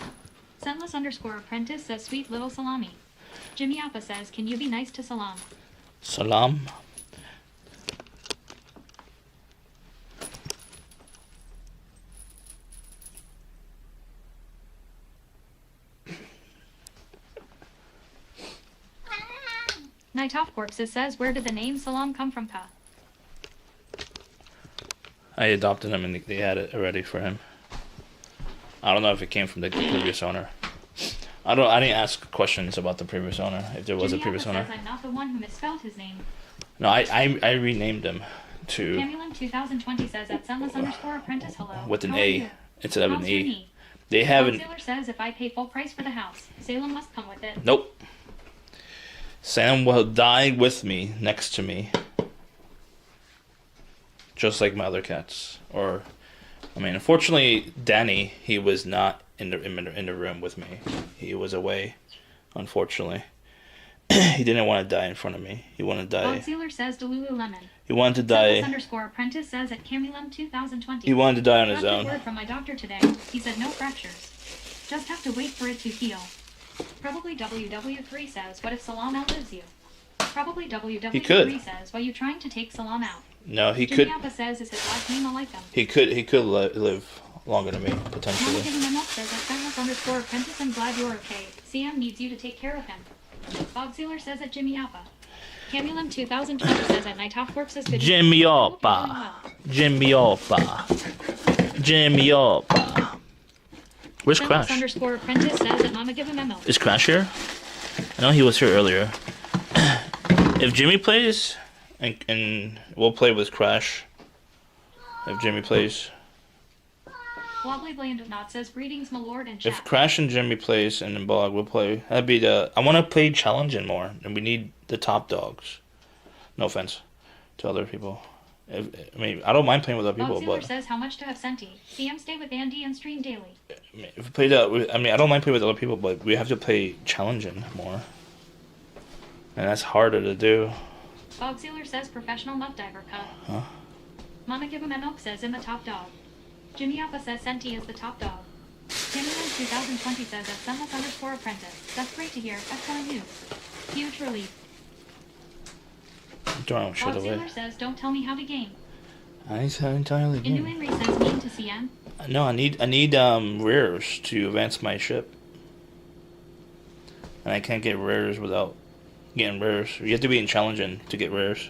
B: Scentless _ apprentice says sweet little salami. Jimmy Appa says, can you be nice to Salam?
A: Salam.
B: Night Off Corpses says, where did the name Salam come from, Ka?
A: I adopted him and they had it already for him. I don't know if it came from the previous owner. I didn't ask questions about the previous owner, if there was
B: Jimmy
A: a previous
B: Appa
A: owner.
B: says I'm not the one who misspelled his name.
A: No, I renamed him to
B: Camulam 2020 says at Sunless _ apprentice hello.
A: with an
B: How are
A: A
B: you?
A: instead of an
B: How's your
A: E.
B: knee?
A: They
B: Bob
A: haven't.
B: Sealer says if I pay full price for the house, Salem must come with it.
A: Nope. Sam will die with me, next to me. Just like my other cats. Or, I mean, unfortunately, Danny, he was not in the room with me. He was away, unfortunately. He didn't want to die in front of me. He wanted to
B: Bob
A: die.
B: Sealer says to Lululemon.
A: He wanted to die.
B: Sunless _ apprentice says at Camulam 2020.
A: He wanted to die on his
B: Got a
A: own.
B: word from my doctor today. He said no fractures. Just have to wait for it to heal. Probably WW3 says, what if Salam outlives you? Probably WW3
A: could.
B: says, why you trying to take Salam out?
A: No, he
B: Jimmy
A: could.
B: Appa says, is his last name Alaikum?
A: He could live longer than me
B: Mama
A: potentially.
B: Give 'em Memo says at Sunless _ apprentice, I'm glad you're okay. CM needs you to take care of him. Bob Sealer says at Jimmy Appa. Camulam 2020 says at Night Off Corpses good.
A: Jimmy
B: Hope you're
A: Appa.
B: doing well.
A: Jimmy Appa. Jimmy Appa. Where's
B: Sunless
A: Crash?
B: _ apprentice says at Mama Give 'em Memo.
A: Is Crash here? I know he was here earlier. If Jimmy plays, and we'll play with Crash. If Jimmy plays.
B: Wobbly Bland Not says greetings, my lord and chat.
A: If Crash and Jimmy plays and then Bog will play, that'd be I want to play challenging more, and we need the top dogs. No offense to other people. I mean, I don't mind playing with other people,
B: Bob Sealer
A: but
B: says how much to have Senti. CM stay with Andy and stream daily.
A: if we play that, I mean, I don't mind playing with other people, but we have to play challenging more, and that's harder to do.
B: Bob Sealer says professional muck diver cut.
A: Huh?
B: Mama Give 'em Memo says I'm the top dog. Jimmy Appa says Senti is the top dog. Camulam 2020 says at Sunless _ apprentice. That's great to hear. Excellent news. Huge relief.
A: Throwing shit
B: Bob
A: away.
B: Sealer says don't tell me how to game.
A: I said entirely
B: Inu
A: game.
B: Inri says mean to CM.
A: No, I need rares to advance my ship, and I can't get rares without getting rares. You have to be in challenging to get rares.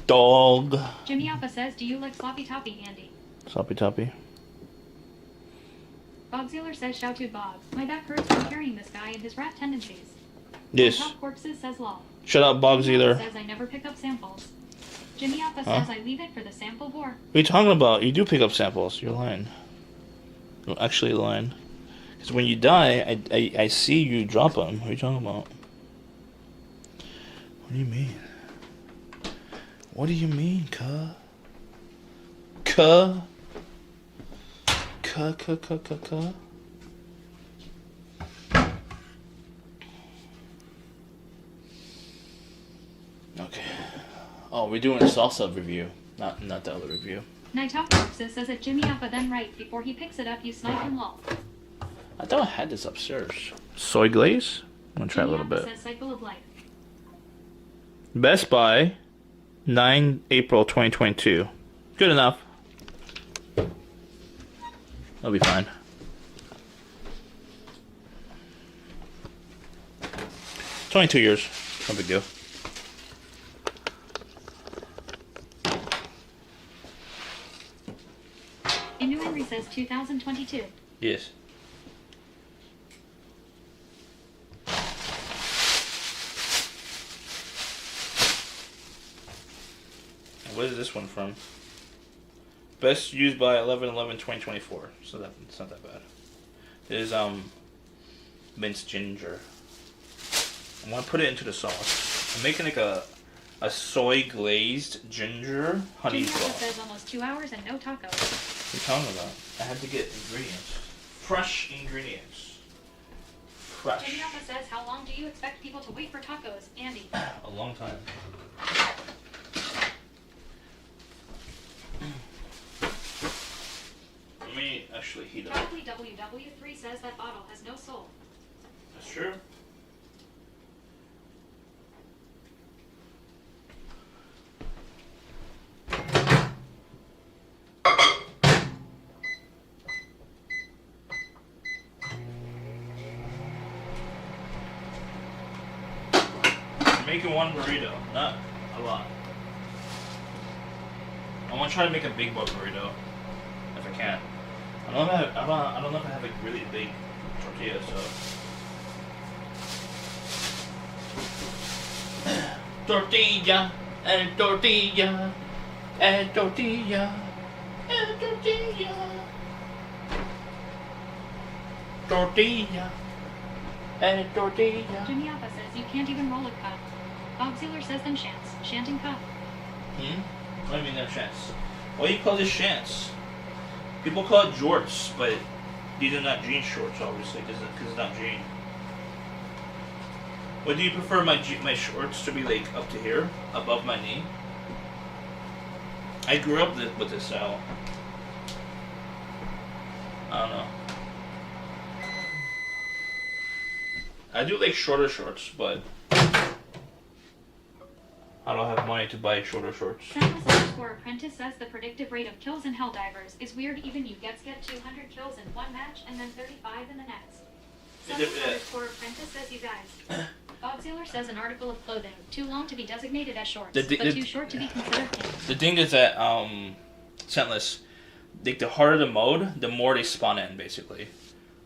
A: Dog.
B: Jimmy Appa says do you like sloppy toppy, Andy?
A: Soppy toppy.
B: Bob Sealer says shout to Bob. My back hurts from carrying this guy and his rat tendencies.
A: Yes.
B: Top Corpses says lol.
A: Shut up, Bogs
B: Jimmy Appa
A: either.
B: says I never pick up samples. Jimmy Appa
A: Huh?
B: says I leave it for the sample war.
A: What are you talking about? You do pick up samples. You're lying. You're actually lying. Because when you die, I see you drop them. What are you talking about? What do you mean? What do you mean, cuh? Cuh? Cuh. Okay. Oh, we're doing a salsa review, not the other review.
B: Night Off Corpses says that Jimmy Appa then right before he picks it up you snipe and lol.
A: I thought I had this upstairs. Soy glaze? I'm gonna try a little bit.
B: Says Cycle of Life.
A: Best Buy, 9 April 2022. Good enough. That'll be fine. It's only 2 years. No big deal.
B: Innuenry says 2022.
A: Yes. What is this one from? Best used by 11/11/2024. So it's not that bad. It is minced ginger. I want to put it into the sauce. I'm making like a soy glazed ginger honey
B: Jimmy
A: sauce.
B: says almost 2 hours and no tacos.
A: What are you talking about? I had to get ingredients. Fresh ingredients. Fresh.
B: Jimmy says, how long do you expect people to wait for tacos, Andy?
A: A long time. Let me actually heat up.
B: Probably WW3 says that bottle has no soul.
A: That's true. I'm making one burrito, not a lot. I want to try to make a big bowl burrito, if I can. I don't know if I have like really big tortillas, so. Tortilla, and tortilla, and tortilla, and tortilla. Tortilla, and tortilla.
B: Jimmy Alpha says you can't even roll a cup. Bob Sealer says them shants. Shanting cup.
A: What do you mean no chance? Why do you call this shants? People call it jorts, but these are not jean shorts, obviously, because it's not jean. What do you prefer my shorts to be like up to here, above my knee? I grew up with this style. I don't know. I do like shorter shorts, but I don't have money to buy shorter shorts.
B: Apprentice says the predictive rate of kills in Helldivers is weird. Even you get 200 kills in one match and then 35 in the next. Apprentice says you guys. Bob Sealer says an article of clothing too long to be designated as shorts, but too short to be considered pants.
A: The thing is that Scentless, like the harder the mode, the more they spawn in basically.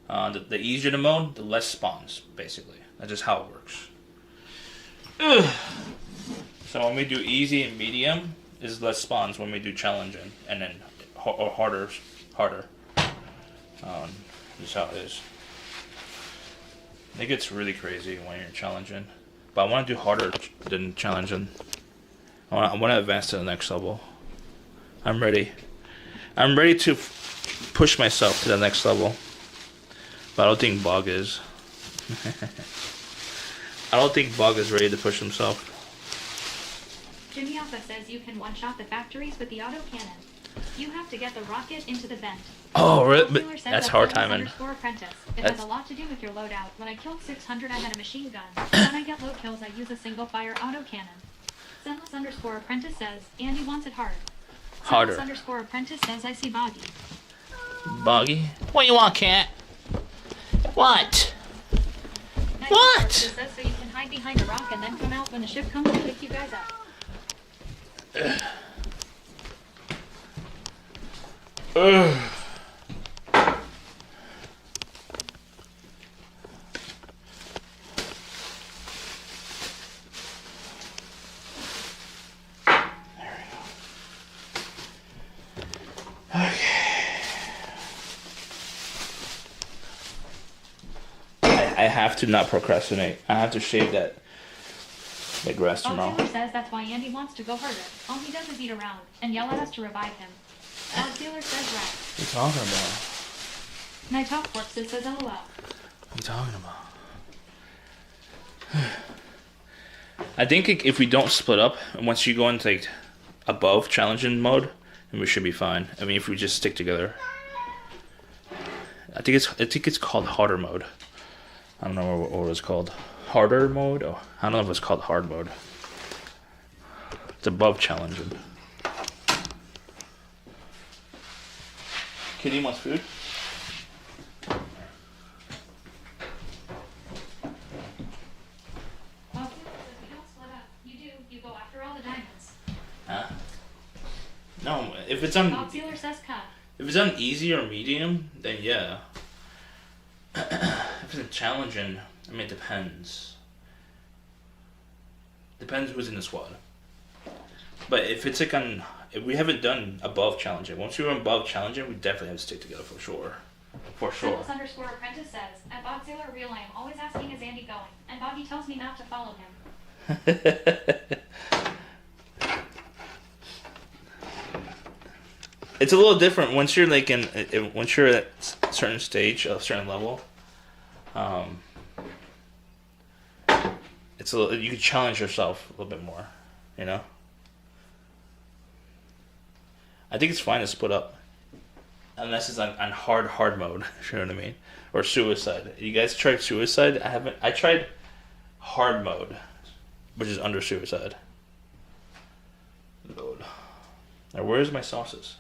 A: The easier the mode, the less spawns basically. That's just how it works. Ugh. So when we do easy and medium, is less spawns. When we do challenging and then harder. Just how it is. It gets really crazy when you're challenging, but I want to do harder than challenging. I want to advance to the next level. I'm ready. I'm ready to push myself to the next level, but I don't think Bog is. I don't think Bog is ready to push himself.
B: Jimmy Alpha says you can one-shot the factories with the auto cannon. You have to get the rocket into the vent.
A: Oh, really? That's hard timing.
B: Apprentice. It has a lot to do with your loadout. When I killed 600, I had a machine gun. When I get low kills, I use a single-fire autocannon. Scentless_apprentice says, Andy wants it hard.
A: Harder.
B: Scentless_apprentice says, I see Boggy.
A: Boggy? What you want, cat? What? What?
B: Says so you can hide behind a rock and then come out when the ship comes to pick you guys up.
A: I have to not procrastinate. I have to shave that grass tomorrow.
B: Bob Sealer says that's why Andy wants to go harder. All he does is eat around and yell at us to revive him. Bob Sealer says right.
A: What are you talking about?
B: Night Talk Corpses says LOL.
A: What are you talking about? I think if we don't split up, and once you go into like above challenging mode, then we should be fine. I mean, if we just stick together. I think it's called harder mode. I don't know what it's called. Harder mode? Oh, I don't know if it's called hard mode. It's above challenging. Kitty wants food?
B: Bob Sealer says we don't split up. You do. You go after all the diamonds.
A: Huh? No, if it's on
B: Bob Sealer says cut.
A: if it's on easy or medium, then yeah. If it's challenging, I mean, it depends. Depends who's in the squad. But if it's like on, if we haven't done above challenging, once we're above challenging, we definitely have to stick together for sure. For sure.
B: Apprentice says, at Bob Sealer Real, I am always asking, is Andy going? And Boggy tells me not to follow him.
A: It's a little different once you're like once you're at a certain stage, a certain level. It's a little, you can challenge yourself a little bit more, you know. I think it's fine to split up, unless it's on hard mode. You know what I mean? Or suicide. You guys tried suicide? I haven't. I tried hard mode, which is under suicide. Load. Now where's my sauces?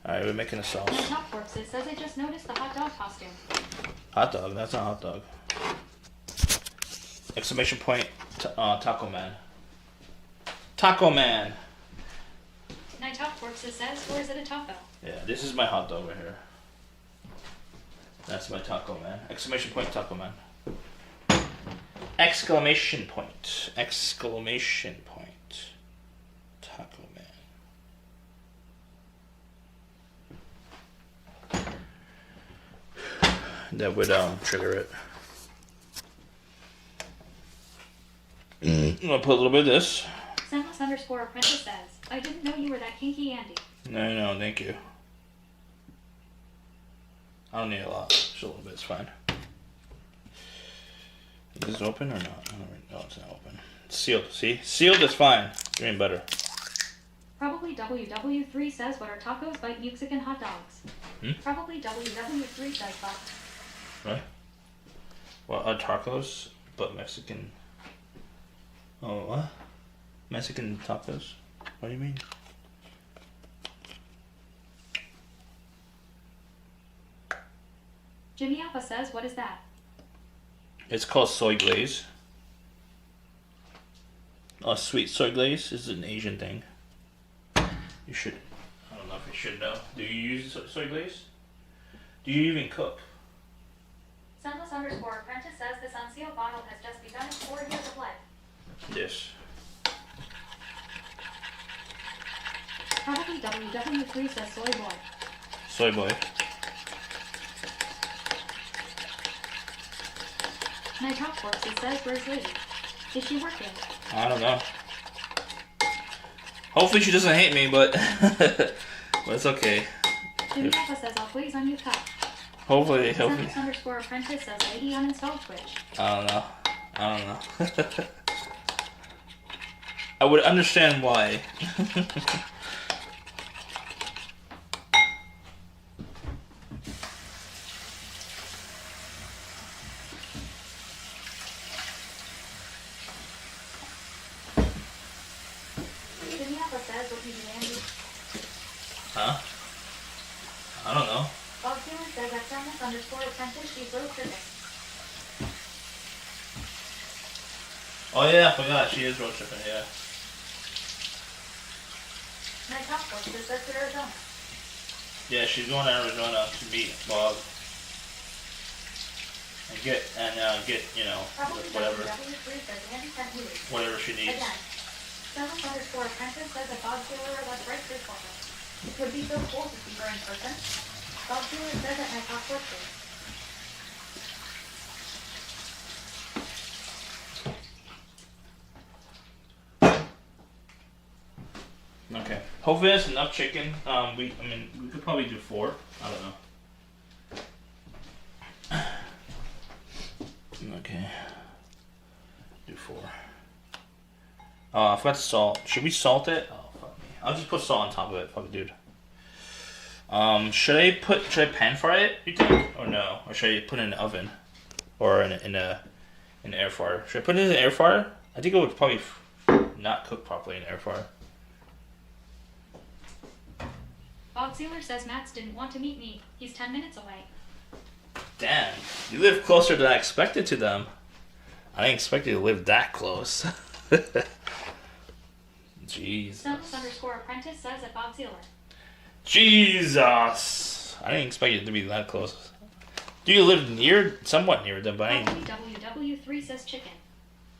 A: Alright, we're making a sauce.
B: My top works. It says I just noticed the hot dog costume.
A: Hot dog? That's not hot dog. Exclamation point, Taco Man. Taco Man!
B: My top works. It says, or is it a taco?
A: Yeah, this is my hot dog right here. That's my Taco Man. Exclamation point, Taco Man. Exclamation point. Exclamation point. Taco Man. That would trigger it. I'm gonna put a little bit of this.
B: Sandless_apprentice says, I didn't know you were that kinky Andy.
A: No, thank you. I don't need a lot. Just a little bit, it's fine. Is this open or not? No, it's not open. It's sealed, see? Sealed is fine. Doing better.
B: Probably WW3 says, what are tacos but Mexican hot dogs? Probably WW3 says, but.
A: Right? What are tacos but Mexican? Oh, what? Mexican tacos? What do you mean?
B: Jimmy Alpha says, what is that?
A: It's called soy glaze. Oh, sweet soy glaze is an Asian thing. You should. I don't know if you should know. Do you use soy glaze? Do you even cook?
B: Sandless_apprentice says this unsealed bottle has just begun its 4 years of life.
A: Yes.
B: Probably WW3 says soy boy.
A: Soy boy.
B: My top works. It says, where's Lady? Is she working?
A: I don't know. Hopefully she doesn't hate me, but but it's okay.
B: Jimmy Alpha says, I'll please on you cut.
A: Hopefully.
B: Sandless_apprentice says, Lady uninstalled Twitch.
A: I don't know. I would understand why.
B: Jimmy Alpha says, what you do, Andy?
A: Huh? I don't know.
B: Bob Sealer says at Sandless_apprentice, she's road tripping.
A: Oh yeah, I forgot. She is road tripping, yeah.
B: My top works. It says to Arizona.
A: Yeah, she's going to Arizona to meet Bob. And get, you know,
B: Probably
A: whatever,
B: WW3 says, Andy sent you.
A: whatever she needs.
B: Again. Sandless_apprentice says that Bob Sealer was right this woman. It would be so cool to see her in person. Bob Sealer says at my top works.
A: Okay. Hopefully that's enough chicken. We could probably do 4. I don't know. Okay. Do 4. Oh, I forgot to salt. Should we salt it? Oh, fuck me. I'll just put salt on top of it. Fuck it, dude. Should I pan fry it, you think? Or no? Or should I put it in the oven? Or in an air fryer? Should I put it in the air fryer? I think it would probably not cook properly in the air fryer.
B: Bob Sealer says Max didn't want to meet me. He's 10 minutes away.
A: Damn, you live closer than I expected to them. I didn't expect you to live that close. Jeez.
B: Stunts_apprentice says at Bob Sealer.
A: Jesus! I didn't expect you to be that close. Do you live somewhat near them, but I ain't...
B: WW3 says chicken.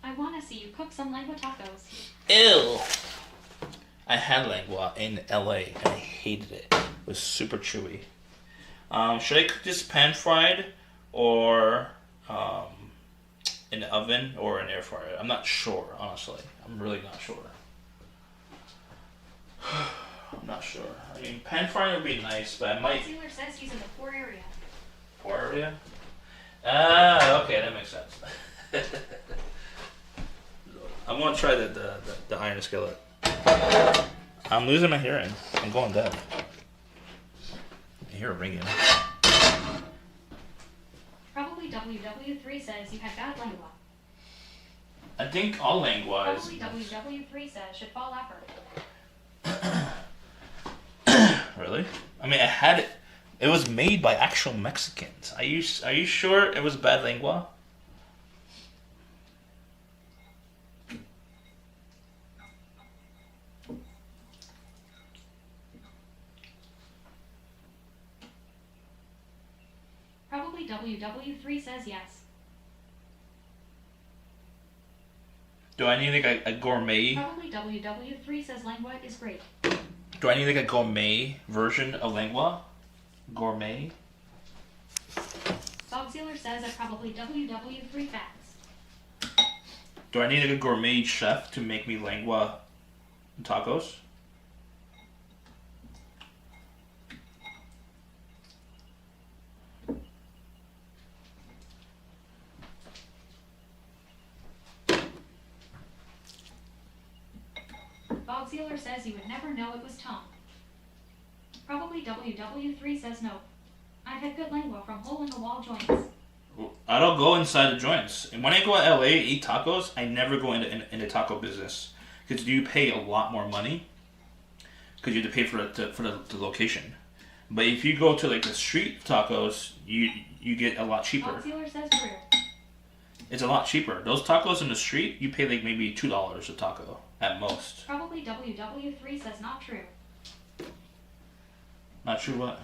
B: I want to see you cook some lengua tacos.
A: Ew! I had lengua in LA and I hated it. It was super chewy. Should I cook this pan fried or in the oven or an air fryer? I'm not sure, honestly. I'm really not sure. I'm not sure. I mean, pan frying would be nice, but I might...
B: Sealer says he's in the poor area.
A: Poor area? Ah, okay, that makes sense. I'm gonna try the iron skillet. I'm losing my hearing. I'm going deaf. I hear it ringing.
B: Probably WW3 says you had bad lengua.
A: I think all lengua is...
B: Probably WW3 says should fall apper.
A: Really? I mean, I had it. It was made by actual Mexicans. Are you sure it was bad lengua?
B: Probably WW3 says yes.
A: Do I need like a gourmet?
B: Probably WW3 says lengua is great.
A: Do I need like a gourmet version of lengua? Gourmet?
B: Bob Sealer says at probably WW3 facts.
A: Do I need like a gourmet chef to make me lengua tacos?
B: Bob Sealer says you would never know it was tongue. Probably WW3 says no. I've had good lengua from hole-in-the-wall joints.
A: I don't go inside the joints. And when I go to LA and eat tacos, I never go in the taco business. Because you pay a lot more money. Because you have to pay for the location. But if you go to like the street tacos, you get a lot cheaper.
B: Bob Sealer says true.
A: It's a lot cheaper. Those tacos in the street, you pay like maybe $2 a taco at most.
B: Probably WW3 says not true.
A: Not true what?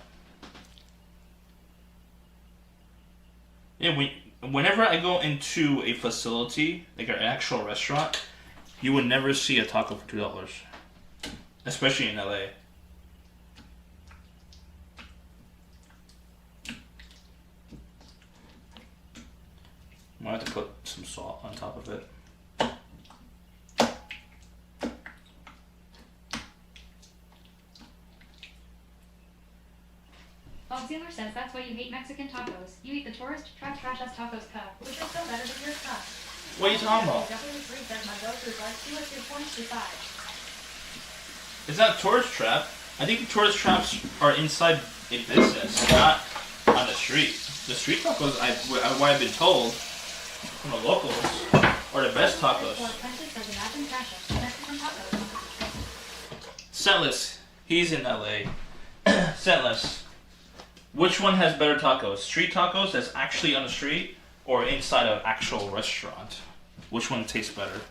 A: Yeah, whenever I go into a facility, like an actual restaurant, you would never see a taco for $2. Especially in LA. I might have to put some salt on top of it.
B: Bob Sealer says that's why you hate Mexican tacos. You eat the tourist trap trash ass tacos cup, which is still better than your stuff.
A: What are you talking about?
B: WW3 says my go-to is like 2 or 3 points beside.
A: It's not tourist trap. I think the tourist traps are inside a business, not on the street. The street tacos, what I've been told from the locals, are the best tacos. Scentless, he's in LA. Scentless. Which one has better tacos? Street tacos that's actually on the street, or inside an actual restaurant? Which one tastes better,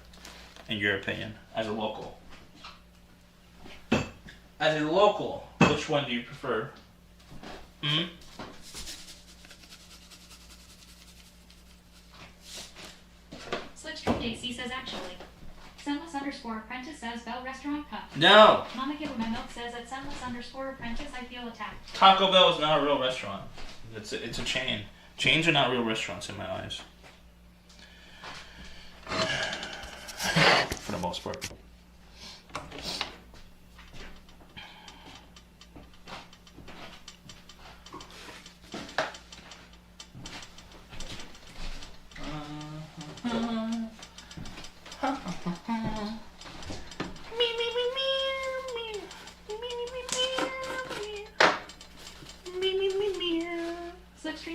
A: in your opinion, as a local? As a local, which one do you prefer? Hmm?
B: Slipstream AC says actually. Sunless_apprentice says Bell Restaurant Cup.
A: No!
B: Mama Give My Milk says at Sunless_apprentice I feel attacked.
A: Taco Bell is not a real restaurant. It's a chain. Chains are not real restaurants in my eyes. For the most part.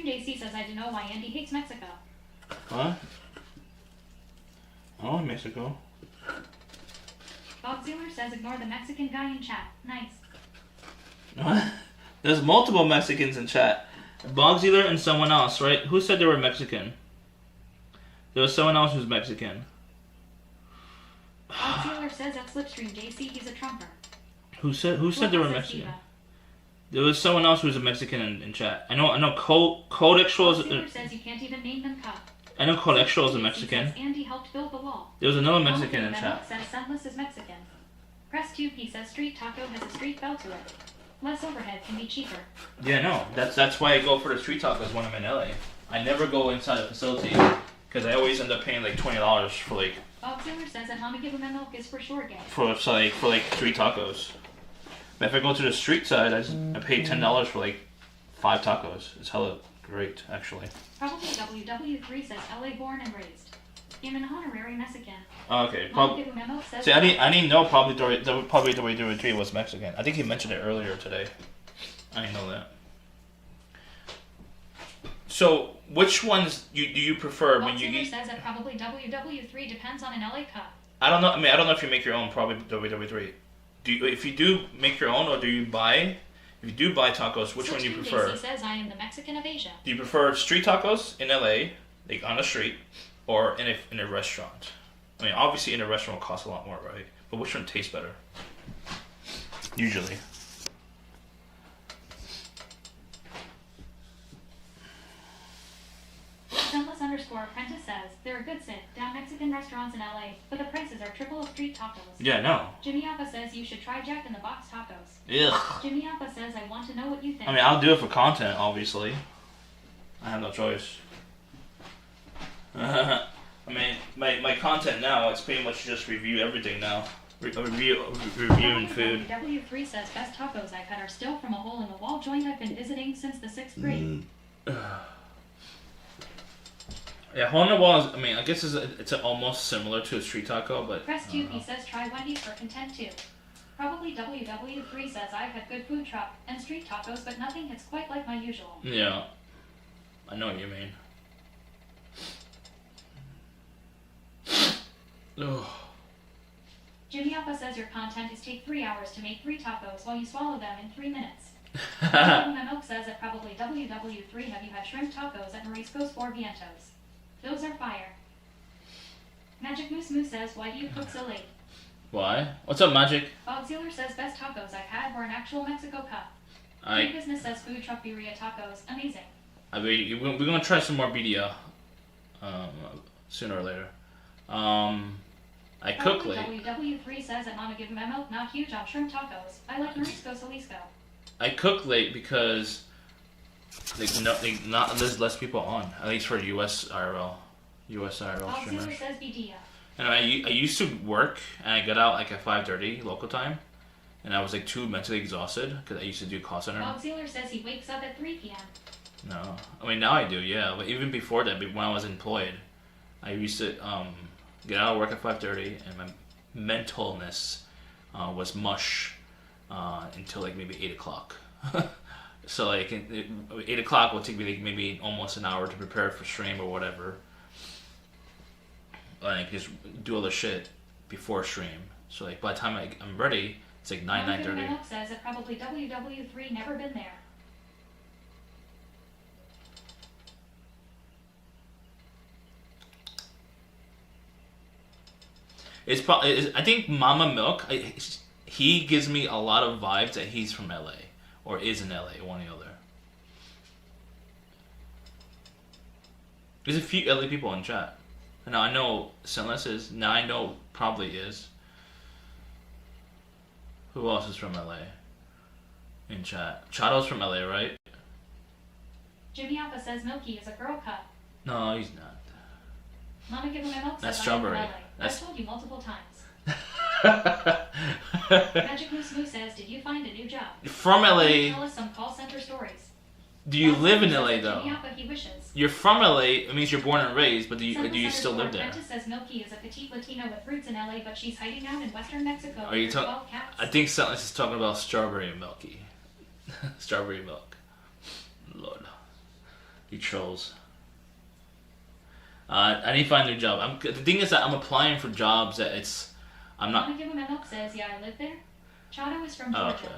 B: Slipstream JC says I don't know why Andy hates Mexico.
A: What? Oh, Mexico.
B: Bob Zealer says ignore the Mexican guy in chat. Nice.
A: What? There's multiple Mexicans in chat. Bogziller and someone else, right? Who said they were Mexican? There was someone else who's Mexican.
B: Bob Zealer says at Slipstream JC he's a Trumper.
A: Who said they were Mexican? There was someone else who was a Mexican in chat. I know Cold Extra is.
B: Zealer says you can't even name them cup.
A: I know Cold Extra is a Mexican.
B: Says Andy helped build the wall.
A: There was another Mexican in chat.
B: Says Sunless is Mexican. Press 2P says street taco has a street bell to it. Less overhead can be cheaper.
A: Yeah, no. That's why I go for the street tacos when I'm in LA. I never go inside the facility because I always end up paying like $20 for like.
B: Bob Zealer says that Mama Give 'em a milk is for sure gay.
A: For like 3 tacos. But if I go to the street side, I pay $10 for like 5 tacos. It's hella great, actually.
B: Probably WW3 says LA born and raised. I'm an honorary Mexican.
A: Okay,
B: Mama Give 'em a milk says.
A: See, I didn't know probably WW3 was Mexican. I think he mentioned it earlier today. I didn't know that. So, which ones do you prefer when you eat?
B: says that probably WW3 depends on an LA cup.
A: I don't know. I mean, I don't know if you make your own. Probably WW3. If you do make your own, or do you buy? If you do buy tacos, which one do you prefer?
B: He says I am the Mexican of Asia.
A: Do you prefer street tacos in LA, like on the street, or in a restaurant? I mean, obviously in a restaurant costs a lot more, right? But which one tastes better? Usually.
B: Sunless_apprentice says there are good sit-down Mexican restaurants in LA, but the prices are triple of street tacos.
A: Yeah, no.
B: Jimmy Appa says you should try Jack in the Box tacos.
A: Ugh.
B: Jimmy Appa says I want to know what you think.
A: I mean, I'll do it for content, obviously. I have no choice. I mean, my content now, it's pretty much just review everything now. Reviewing food.
B: W3 says best tacos I've had are still from a hole in the wall joint I've been visiting since the 6th grade.
A: Yeah, hole in the wall is, I mean, I guess it's almost similar to a street taco, but.
B: Press 2P says try Wendy's for content too. Probably WW3 says I've had good food truck and street tacos, but nothing hits quite like my usual.
A: Yeah. I know what you mean. Ugh.
B: Jimmy Alpha says your content is take 3 hours to make 3 tacos while you swallow them in 3 minutes. My milk says that probably WW3 have you had shrimp tacos at Marisco's 4 Vientos. Those are fire. Magic Moose Moose says, why do you cook so late?
A: Why? What's up, Magic?
B: Bob Zealer says best tacos I've had were an actual Mexico cup. Big Business says food truck birria tacos. Amazing.
A: We're gonna try some more birria sooner or later. I cook late.
B: WW3 says that Mama Give 'em a milk not huge on shrimp tacos. I like Marisco Salisco.
A: I cook late because there's less people on, at least for US IRL
B: Bob
A: streamers.
B: Zealer says Bidia.
A: And I used to work and I got out like at 5:30 local time, and I was like too mentally exhausted because I used to do call center.
B: Bob Zealer says he wakes up at 3 p.m.
A: No, I mean now I do, yeah. But even before that, when I was employed, I used to get out of work at 5:30, and my mentalness was mush until like maybe 8 o'clock. So like 8 o'clock will take me like maybe almost an hour to prepare for stream or whatever. Like just do all the shit before stream. So like by the time I'm ready, it's like 9:30.
B: Milk says that probably WW3 never been there.
A: I think Mama Milk, he gives me a lot of vibes that he's from LA or is in LA, one or the other. There's a few LA people in chat. Now I know Sinless is. Now I know probably is. Who else is from LA in chat? Chado's from LA, right?
B: Jimmy Alpha says Milky is a girl cup.
A: No, he's not.
B: Mama Give 'em a milk says
A: That's
B: I'm
A: strawberry.
B: from LA.
A: That's...
B: I've told you multiple times. Magic Moose Moose says, did you find a new job?
A: From LA.
B: Tell us some call center stories.
A: Do you live in LA though?
B: Jimmy Alpha, he wishes.
A: You're from LA. It means you're born and raised, but do you still live there?
B: Apprentice says Milky is a petite Latina with roots in LA, but she's hiding out in western Mexico.
A: Are you talking? I think Sinless is talking about strawberry milky. Strawberry milk. Lord. You trolls. I need to find a new job. The thing is that I'm applying for jobs that I'm not.
B: Mama Give 'em a Milk says, yeah, I live there. Chado is from
A: Oh,
B: Georgia.
A: okay.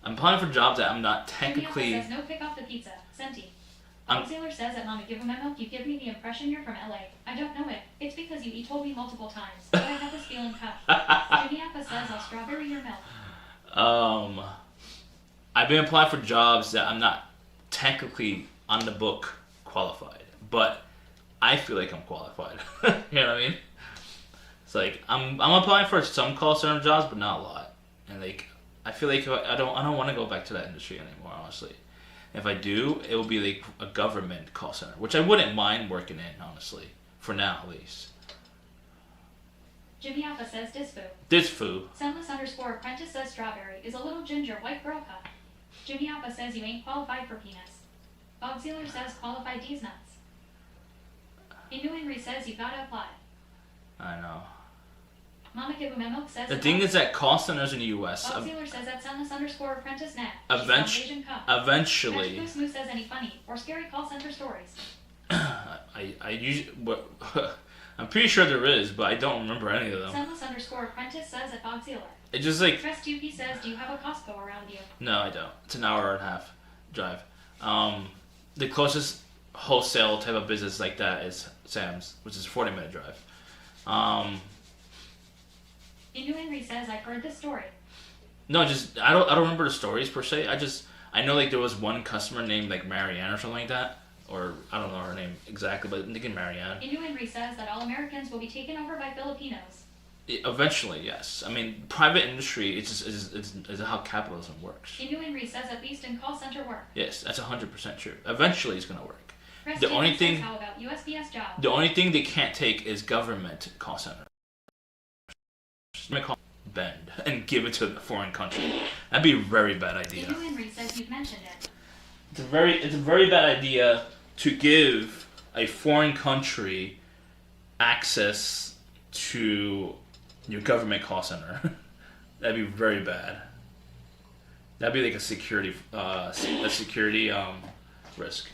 A: I'm applying for jobs that I'm not
B: Jimmy
A: technically.
B: says, no pick off the pizza. Senti. Auxiliar says at Mama Give 'em a Milk, you give me the impression you're from LA. I don't know it. It's because you told me multiple times. But I have this feeling tough. Jimmy Appa says, I'll strawberry your milk.
A: I've been applying for jobs that I'm not technically on the book qualified, but I feel like I'm qualified. You know what I mean? It's like I'm applying for some call center jobs, but not a lot. And like I feel like I don't want to go back to that industry anymore, honestly. If I do, it will be like a government call center, which I wouldn't mind working in, honestly, for now at least.
B: Jimmy Appa says, Disfu.
A: Disfu.
B: Sunless _ apprentice says strawberry is a little ginger white girl cup. Jimmy Appa says you ain't qualified for penis. Bob Sealer says qualified D's nuts. Inu Henry says you gotta apply.
A: I know.
B: Mama Give 'em a Milk says
A: The thing is that call centers in the U.S.
B: Bob Sealer says that Sunless _ apprentice net.
A: Eventually,
B: Patrick Smooth says any funny or scary call center stories.
A: I usually I'm pretty sure there is, but I don't remember any of them.
B: Sunless _ apprentice says at Bob Sealer.
A: It just like
B: Tress 2P says, do you have a Costco around you?
A: no, I don't. It's an hour and a half drive. The closest wholesale type of business like that is Sam's, which is a 40-minute drive.
B: Inu Henry says, I've heard this story.
A: No, just I don't remember the stories per se. I know like there was one customer named like Marianne or something like that, or I don't know her name exactly, but I'm thinking Marianne.
B: Inu Henry says that all Americans will be taken over by Filipinos.
A: Eventually, yes. I mean, private industry is how capitalism works.
B: Inu Henry says at least in call center work.
A: Yes, that's 100% true. Eventually, it's gonna work.
B: Chris
A: The only
B: Davis
A: thing-
B: says, how about USPS job?
A: The only thing they can't take is government call center. Bend and give it to a foreign country. That'd be a very bad idea.
B: Inu Henry says you've mentioned it.
A: It's a very bad idea to give a foreign country access to your government call center. That'd be very bad. That'd be like a security risk.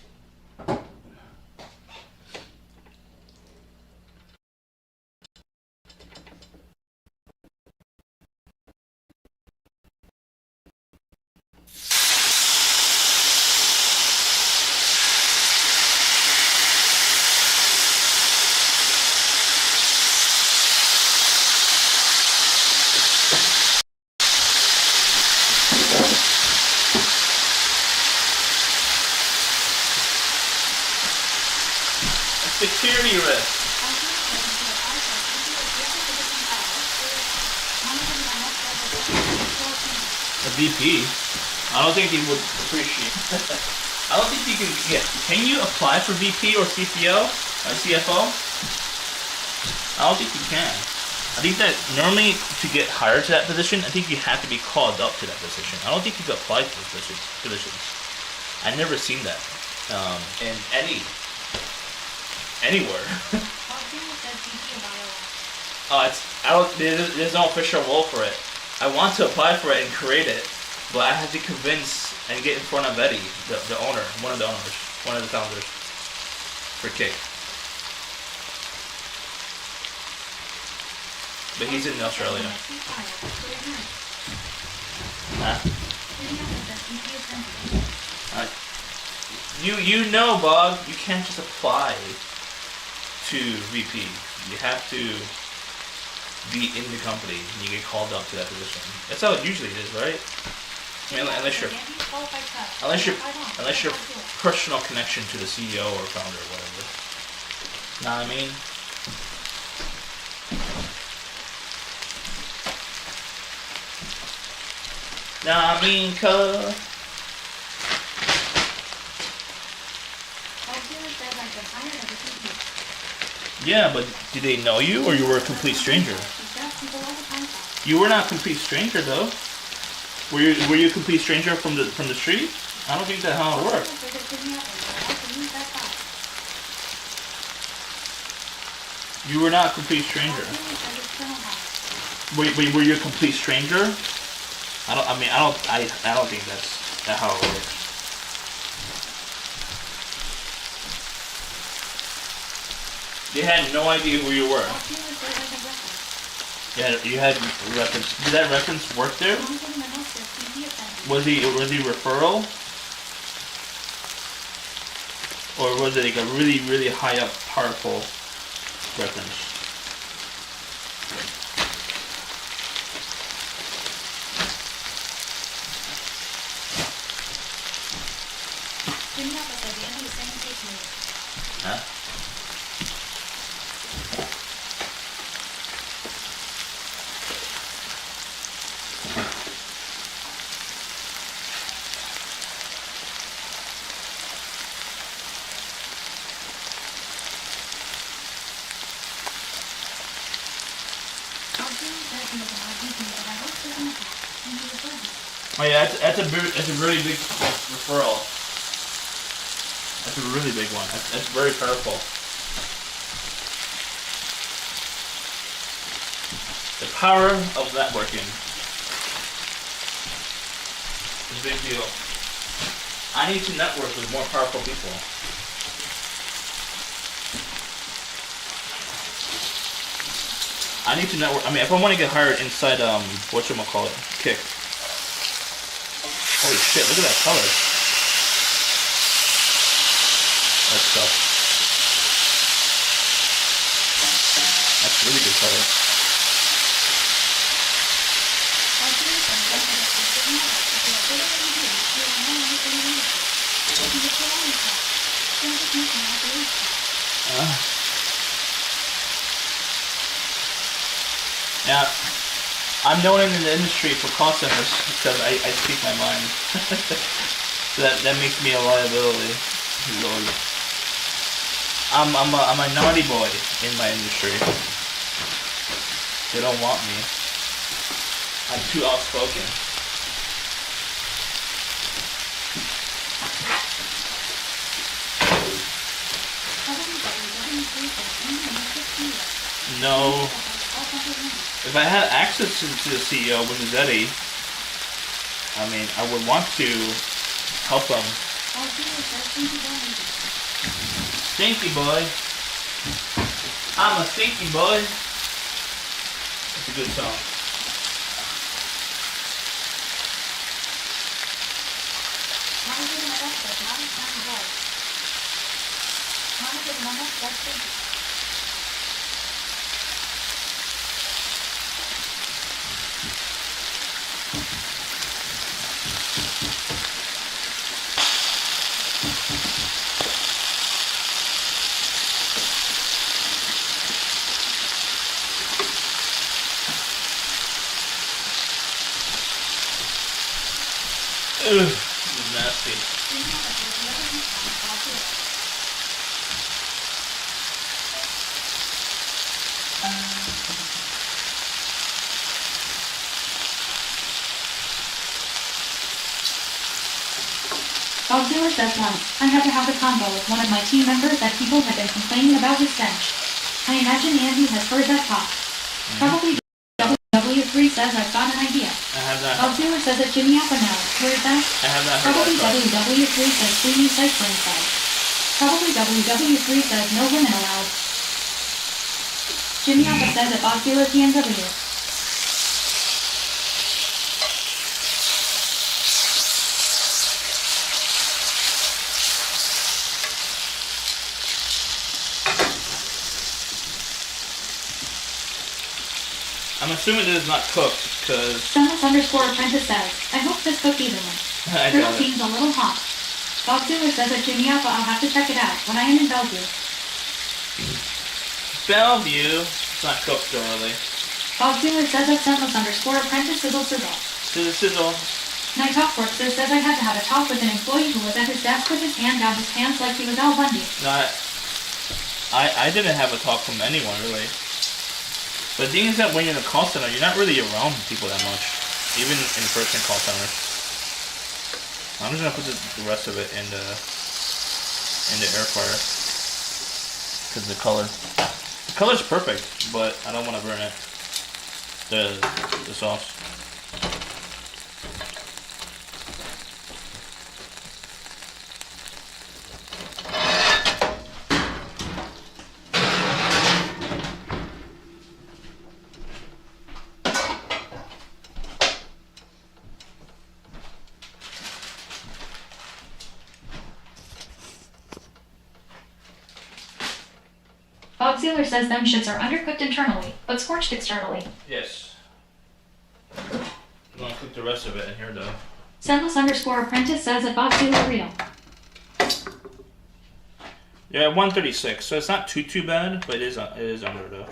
A: Security risk. A VP? I don't think he would appreciate. I don't think you can. Yeah, can you apply for VP or CFO? CFO? I don't think you can. I think that normally to get hired to that position, I think you have to be called up to that position. I don't think you can apply for positions. I've never seen that in anywhere. There's no official role for it. I want to apply for it and create it, but I have to convince and get in front of Eddie, the owner, one of the founders, for Kick. But he's in Australia. Huh? You know, Bob, you can't just apply to VP. You have to be in the company and you get called up to that position. That's how it usually is, right? I mean, unless your personal connection to the CEO or founder or whatever. Know what I mean? Nah, I mean, yeah, but did they know you, or you were a complete stranger? You were not a complete stranger, though. Were you a complete stranger from the street? I don't think that's how it works. You were not a complete stranger. Were you a complete stranger? I don't think that's how it works. They had no idea who you were. You had reference. Did that reference work there? Was he referral? Or was it like a really, really high up, powerful reference? Huh? Oh yeah, that's a really big referral. That's a really big one. That's very powerful. The power of networking is a big deal. I need to network with more powerful people. I need to network. I mean, if I want to get hired inside, whatchamacallit, Kick. Holy shit, look at that color. That's tough. That's really good color. Yeah, I'm known in the industry for call centers because I speak my mind. So that makes me a liability. Lord. I'm a naughty boy in my industry. They don't want me. I'm too outspoken. No. If I had access to the CEO, which is Eddie, I mean, I would want to help him. Stinky boy. I'm a stinky boy. It's a good song. Ugh, this is nasty.
B: Bob Ziller says once, I had to have a convo with one of my team members that people had been complaining about his stench. I imagine Andy has heard that talk. Probably W3 says I've got an idea.
A: I have not.
B: Bob Ziller says at Jimmy Appa now. Where is that?
A: I have not heard
B: Probably
A: that talk.
B: WW3 says free recycling side. Probably WW3 says no women allowed. Jimmy Appa says at Bob Ziller PNW.
A: I'm assuming this is not cooked, because...
B: Sunless_apprentice says, I hope this cooked evenly.
A: I
B: Grill
A: doubt it.
B: seems a little hot. Bob Ziller says at Jimmy Alpha I'll have to check it out when I am in Bellevue.
A: Bellevue. It's not cooked thoroughly.
B: Bob Ziller says at Sunless_apprentice sizzle sizzle.
A: Sizzle sizzle.
B: Night Talk Workster says I had to have a talk with an employee who was at his desk with his hand down his pants like he was Al Bundy.
A: No, I didn't have a talk from anyone, really. But the thing is that when you're in a call center, you're not really around people that much. Even in-person call centers. I'm just gonna put the rest of it in the air fryer. Because the color's perfect, but I don't want to burn it. The sauce.
B: Bob Sealer says them shits are undercooked internally, but scorched externally.
A: Yes. I'm gonna cook the rest of it in here though.
B: Scentless_apprentice says that Bob Sealer real.
A: Yeah, 136. So it's not too bad, but it is under though.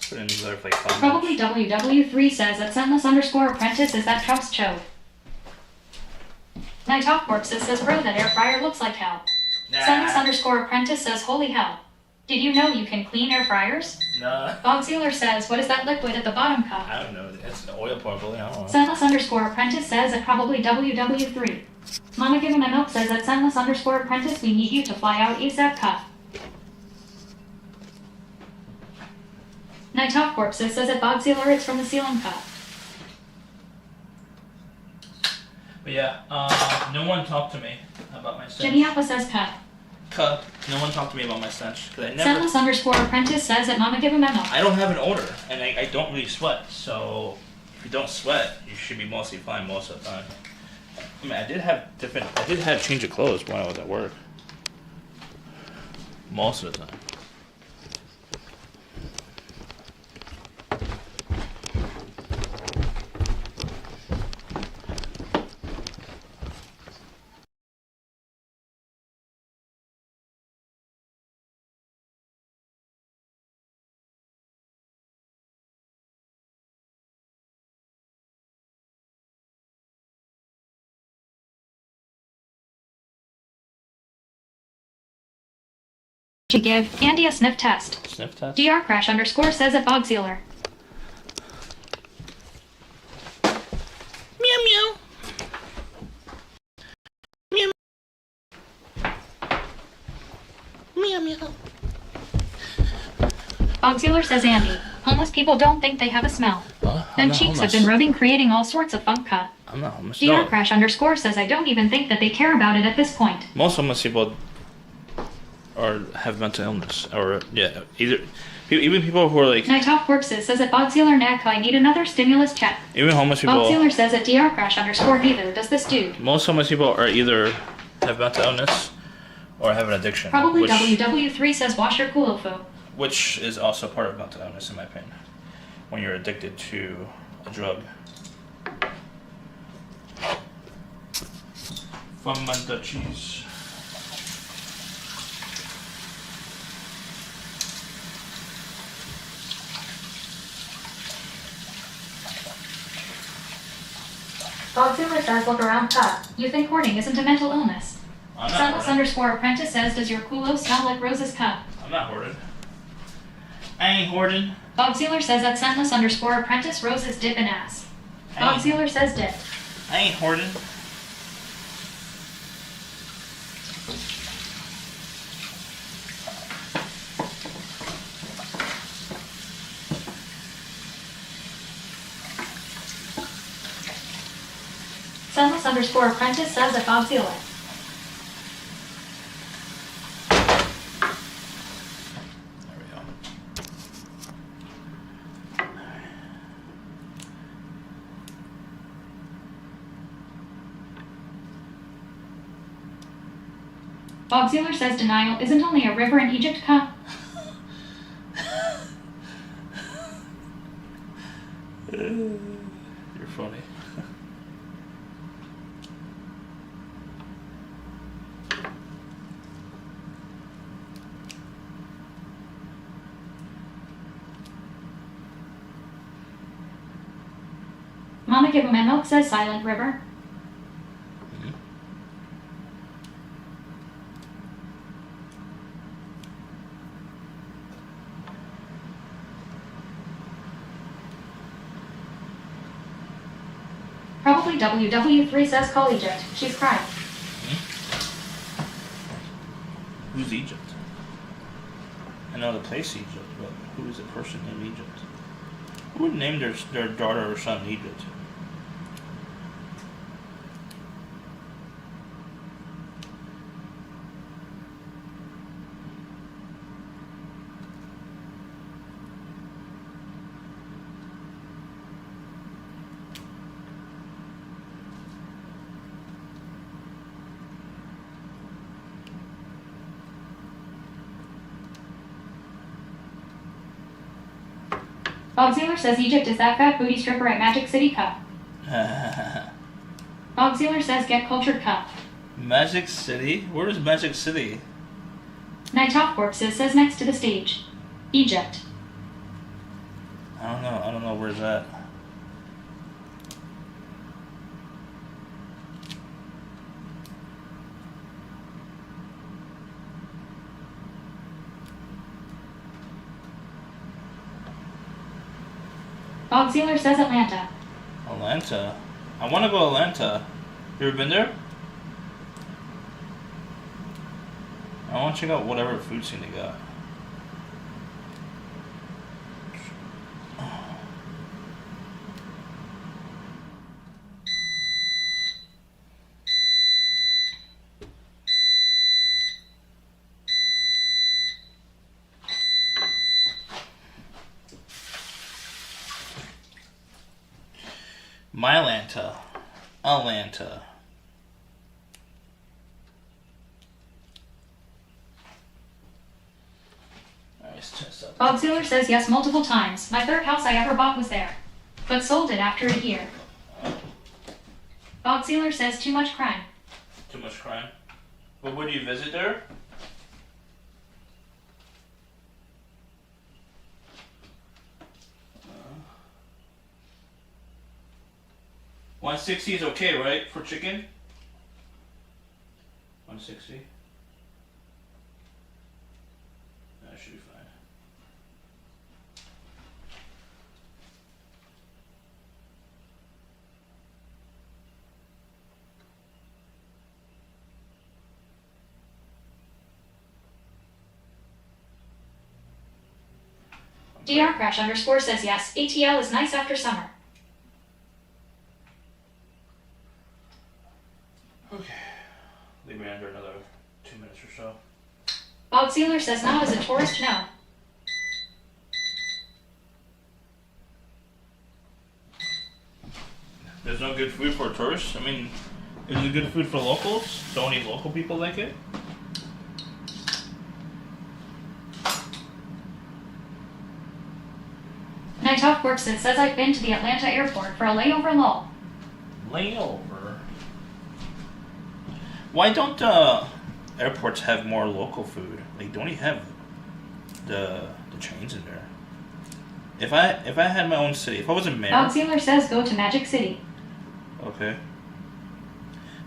A: Put in these other flake comments.
B: Probably WW3 says that Scentless_apprentice is that Trump's chode. Night Off Corpses says bro that air fryer looks like hell. Scentless_apprentice says holy hell. Did you know you can clean air fryers?
A: Nah.
B: Bob Sealer says what is that liquid at the bottom cup?
A: I don't know. It's oil probably. I don't know.
B: Scentless_apprentice says that probably WW3. Mama Give Him a Milk says that Scentless_apprentice we need you to fly out ASAP cup. Night Off Corpses says that Bob Sealer it's from the ceiling cup.
A: But yeah, no one talked to me about my stench.
B: Jimmy Appa says cup.
A: Cup. No one talked to me about my stench because I never.
B: Scentless_apprentice says that Mama Give Him a Milk.
A: I don't have an odor, and I don't really sweat. So if you don't sweat, you should be mostly fine most of the time. I mean, I did have change of clothes when I was at work. Most of the time.
B: To give Andy a sniff test.
A: Sniff test.
B: DR_Crash_ says that Bob Sealer.
A: Meow meow. Meow meow. Meow meow.
B: Bob Sealer says Andy. Homeless people don't think they have a smell.
A: I'm
B: Them
A: not
B: cheeks have
A: homeless.
B: been rubbing, creating all sorts of funk cut.
A: I'm not homeless. No.
B: DR_Crash_ says I don't even think that they care about it at this point.
A: Most homeless people have mental illness, or yeah, even people who are like
B: Night Off Corpses says that Bob Sealer Nack I need another stimulus check.
A: even homeless
B: Bob
A: people.
B: Sealer says that DR__ neither does this dude.
A: Most homeless people are either have mental illness or have an addiction,
B: Probably
A: which,
B: WW3 says wash your kulofu.
A: which is also part of mental illness in my opinion. When you're addicted to a drug. Famanta cheese.
B: Bob Sealer says look around cut. You think hoarding isn't a mental illness.
A: I'm not
B: Scentless_apprentice says does your culo smell like Rose's cup?
A: I'm not hoarded. I ain't hoarding.
B: Bob Sealer says that Scentless_apprentice Rose's dip in ass. Bob Sealer says dip.
A: I ain't hoarding.
B: Scentless_apprentice says that Bob Sealer.
A: There we go.
B: Bob Sealer says denial isn't only a river in Egypt cup.
A: You're funny.
B: Mama Give Him a Milk says Silent River. Probably WW3 says call Egypt. She's crying.
A: Who's Egypt? I know the place Egypt, but who is a person named Egypt? Who would name their daughter or son Egypt?
B: Bogsealer says Egypt is that fat booty stripper at Magic City Cup. Bogsealer says get cultured cup.
A: Magic City? Where is Magic City?
B: Night Top Corpses says next to the stage. Egypt.
A: I don't know where's that.
B: Bogsealer says Atlanta.
A: Atlanta. I want to go Atlanta. You ever been there? I want to check out whatever food scene they got. Mylanta. Atlanta.
B: Bogsealer says yes multiple times. My third house I ever bought was there, but sold it after a year. Bogsealer says too much crime.
A: Too much crime? But would you visit there? $160 is okay, right? For chicken? $160? That should be fine.
B: DR Crash _ says yes. ATL is nice after summer.
A: Okay. Leave me under another 2 minutes or so.
B: Bogsealer says not as a tourist, no.
A: There's no good food for tourists? I mean, is it good food for locals? Do only local people like it?
B: Night Off Corpses says I've been to the Atlanta airport for a layover lull.
A: Layover? Why don't airports have more local food? Like, don't you have the chains in there? If I had my own city, if I was a mayor...
B: Bogsealer says go to Magic City.
A: Okay.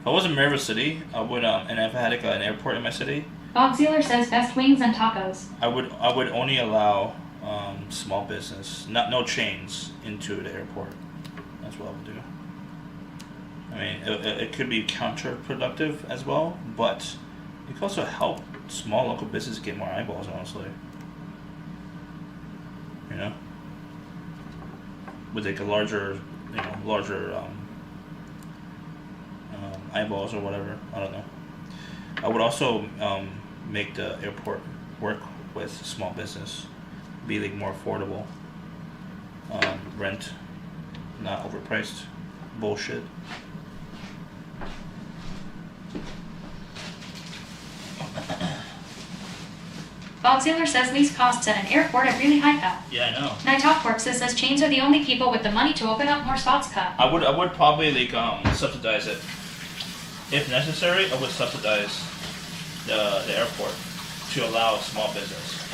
A: If I was a mayor of a city, I would and if I had like an airport in my city,
B: Bogsealer says best wings and tacos.
A: I would only allow small business, no chains, into the airport. That's what I would do. I mean, it could be counterproductive as well, but it could also help small local businesses get more eyeballs, honestly. You know? With like a larger eyeballs or whatever. I don't know. I would also make the airport work with small business, be like more affordable. Rent, not overpriced bullshit.
B: Bogsealer says lease costs at an airport are really high cut.
A: Yeah, I know.
B: Night Off Corpses says chains are the only people with the money to open up more spots cut.
A: I would probably like subsidize it. If necessary, I would subsidize the airport to allow small business,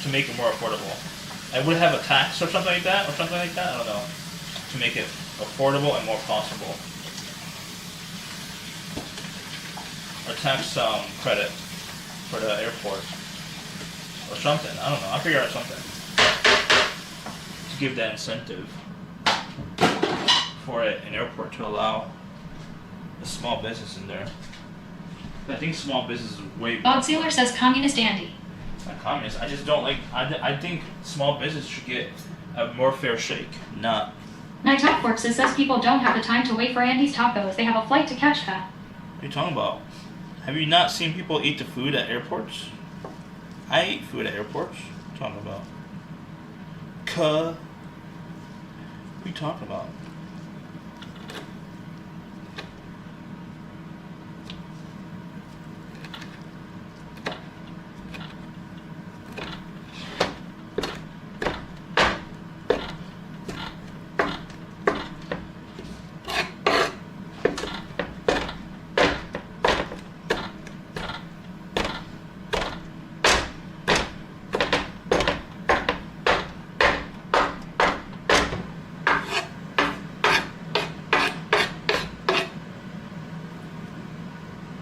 A: to make it more affordable. I would have a tax or something like that, I don't know, to make it affordable and more possible. Or tax credit for the airport or something. I don't know. I'll figure out something to give that incentive for an airport to allow a small business in there. I think small business is way.
B: Bogsealer says communist Andy.
A: Not communist. I just don't like. I think small business should get a more fair shake. Not.
B: Night Off Corpses says people don't have the time to wait for Andy's tacos. They have a flight to catch cut.
A: What are you talking about? Have you not seen people eat the food at airports? I eat food at airports. What are you talking about? What are you talking about?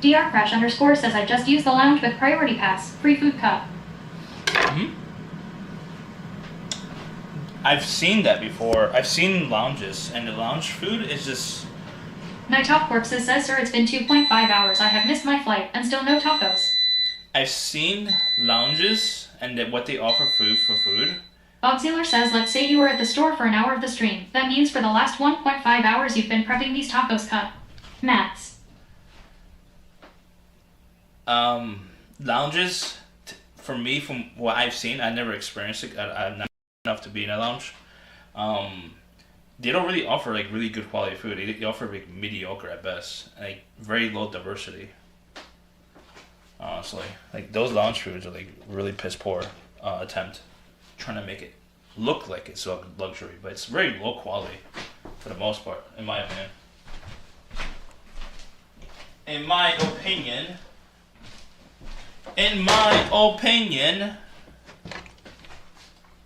B: DR Crash underscore says I just used the lounge with priority pass. Free food cup.
A: I've seen that before. I've seen lounges, and the lounge food is just...
B: Night Off Corpses says, sir, it's been 2.5 hours. I have missed my flight, and still no tacos.
A: I've seen lounges, and what they offer food for food.
B: Bob Sealer says, let's say you were at the store for an hour of the stream. That means for the last 1.5 hours you've been prepping these tacos cut. Maths.
A: Lounges, for me, from what I've seen, I never experienced it. I'm not enough to be in a lounge. They don't really offer like really good quality food. They offer like mediocre at best, like very low diversity. Honestly, like those lounge foods are like really piss poor attempt trying to make it look like it's a luxury, but it's very low quality for the most part, in my opinion. In my opinion. In my opinion.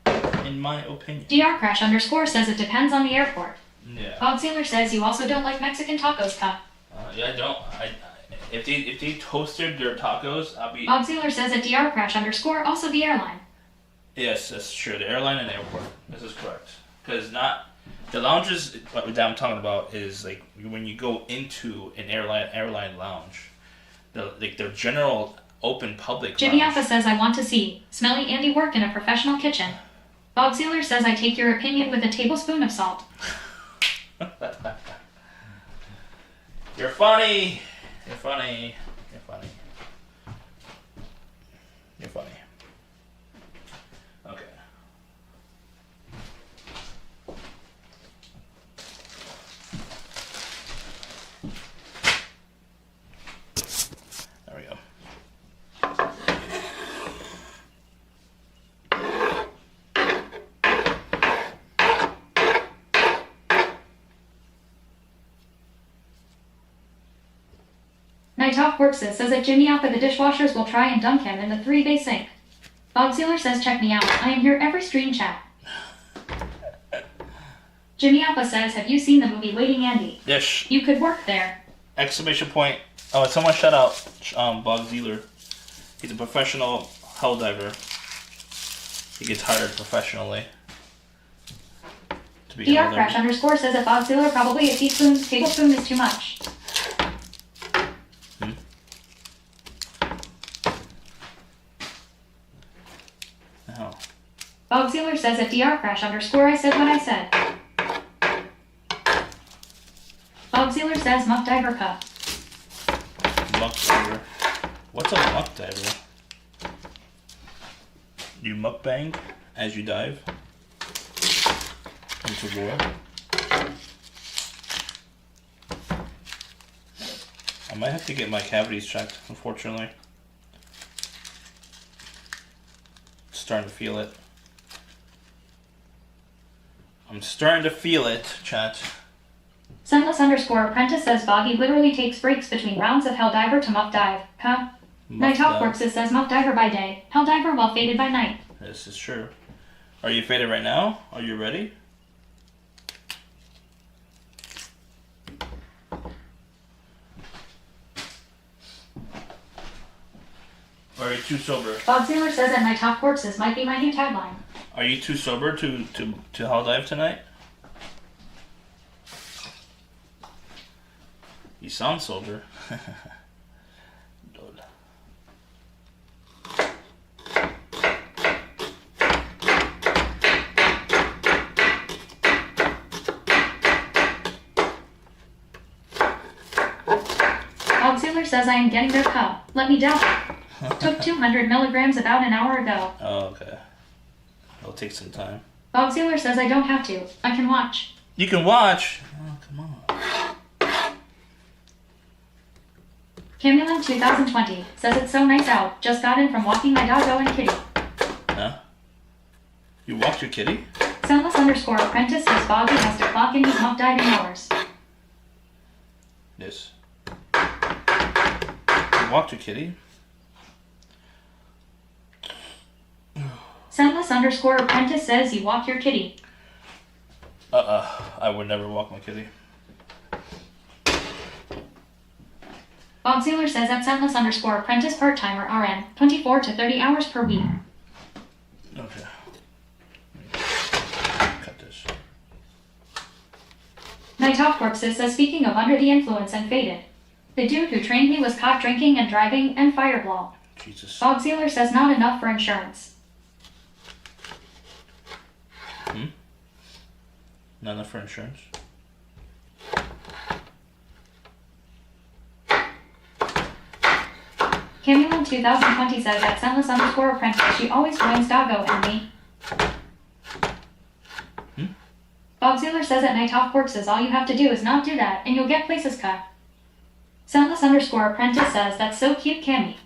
A: In my opinion.
B: DR Crash underscore says it depends on the airport.
A: Yeah.
B: Bob Sealer says you also don't like Mexican tacos cut.
A: Yeah, I don't. If they toasted their tacos, I'll be.
B: Bob Sealer says at DR Crash underscore also the airline.
A: Yes, that's true. The airline and the airport. This is correct. Because not the lounges that I'm talking about is like when you go into an airline lounge, the general open public.
B: Jimmy
A: lounge.
B: Alpha says I want to see Smelly Andy work in a professional kitchen. Bob Sealer says I take your opinion with a tablespoon of salt.
A: You're funny. You're funny. You're funny. You're funny. Okay. There we go.
B: Night Off Corpses says that Jimmy Alpha the dishwashers will try and dunk him in the 3-bay sink. Bob Sealer says check me out. I am here every stream chat. Jimmy Alpha says have you seen the movie Waiting Andy?
A: Yes.
B: You could work there.
A: Exclamation point. Oh, someone shout out Bob Zealer. He's a professional hell diver. He gets hired professionally. To be a hell
B: DR
A: diver.
B: Crash underscore says that Bob Sealer probably a tablespoon is too much.
A: Oh.
B: Bob Sealer says at DR Crash underscore I said what I said. Bob Sealer says muck diver cup.
A: Muck diver. What's a muck diver? You mukbang as you dive into lore. I might have to get my cavities checked, unfortunately. Starting to feel it. I'm starting to feel it, chat.
B: Sunless underscore apprentice says Boggy literally takes breaks between rounds of Helldiver to muck dive. Huh? Night Hawk Corpses says muck diver by day, Helldiver while faded by night.
A: This is true. Are you faded right now? Are you ready? Or are you too sober?
B: Bob Sealer says that Night Hawk Corpses might be my new tagline.
A: Are you too sober to hell dive tonight? You sound sober. Dude.
B: Bob Sealer says I am getting their cup. Let me doubt it. Took 200 milligrams about an hour ago.
A: Oh, okay. It'll take some time.
B: Bob Sealer says I don't have to. I can watch.
A: You can watch. Oh, come on.
B: Camulan 2020 says it's so nice out. Just got in from walking my doggo and kitty.
A: Huh? You walked your kitty?
B: Sunless underscore apprentice says Bobby has to clock in his muck diving hours.
A: Yes. You walked your kitty?
B: Sunless underscore apprentice says you walk your kitty.
A: I would never walk my kitty.
B: Bob Sealer says at Sunless_apprentice part-timer RN, 24 to 30 hours per week.
A: Okay. Cut this.
B: Night Off Corpses says speaking of under the influence and faded. The dude who trained me was caught drinking and driving and fireball.
A: Jesus.
B: Bob Sealer says not enough for insurance.
A: Not enough for insurance?
B: Camulin 2020 says at Sunless_apprentice she always joins Doggo and me. Bob Sealer says at Night Off Corpses all you have to do is not do that and you'll get places cut. Sunless_apprentice says that's so cute, Cammy.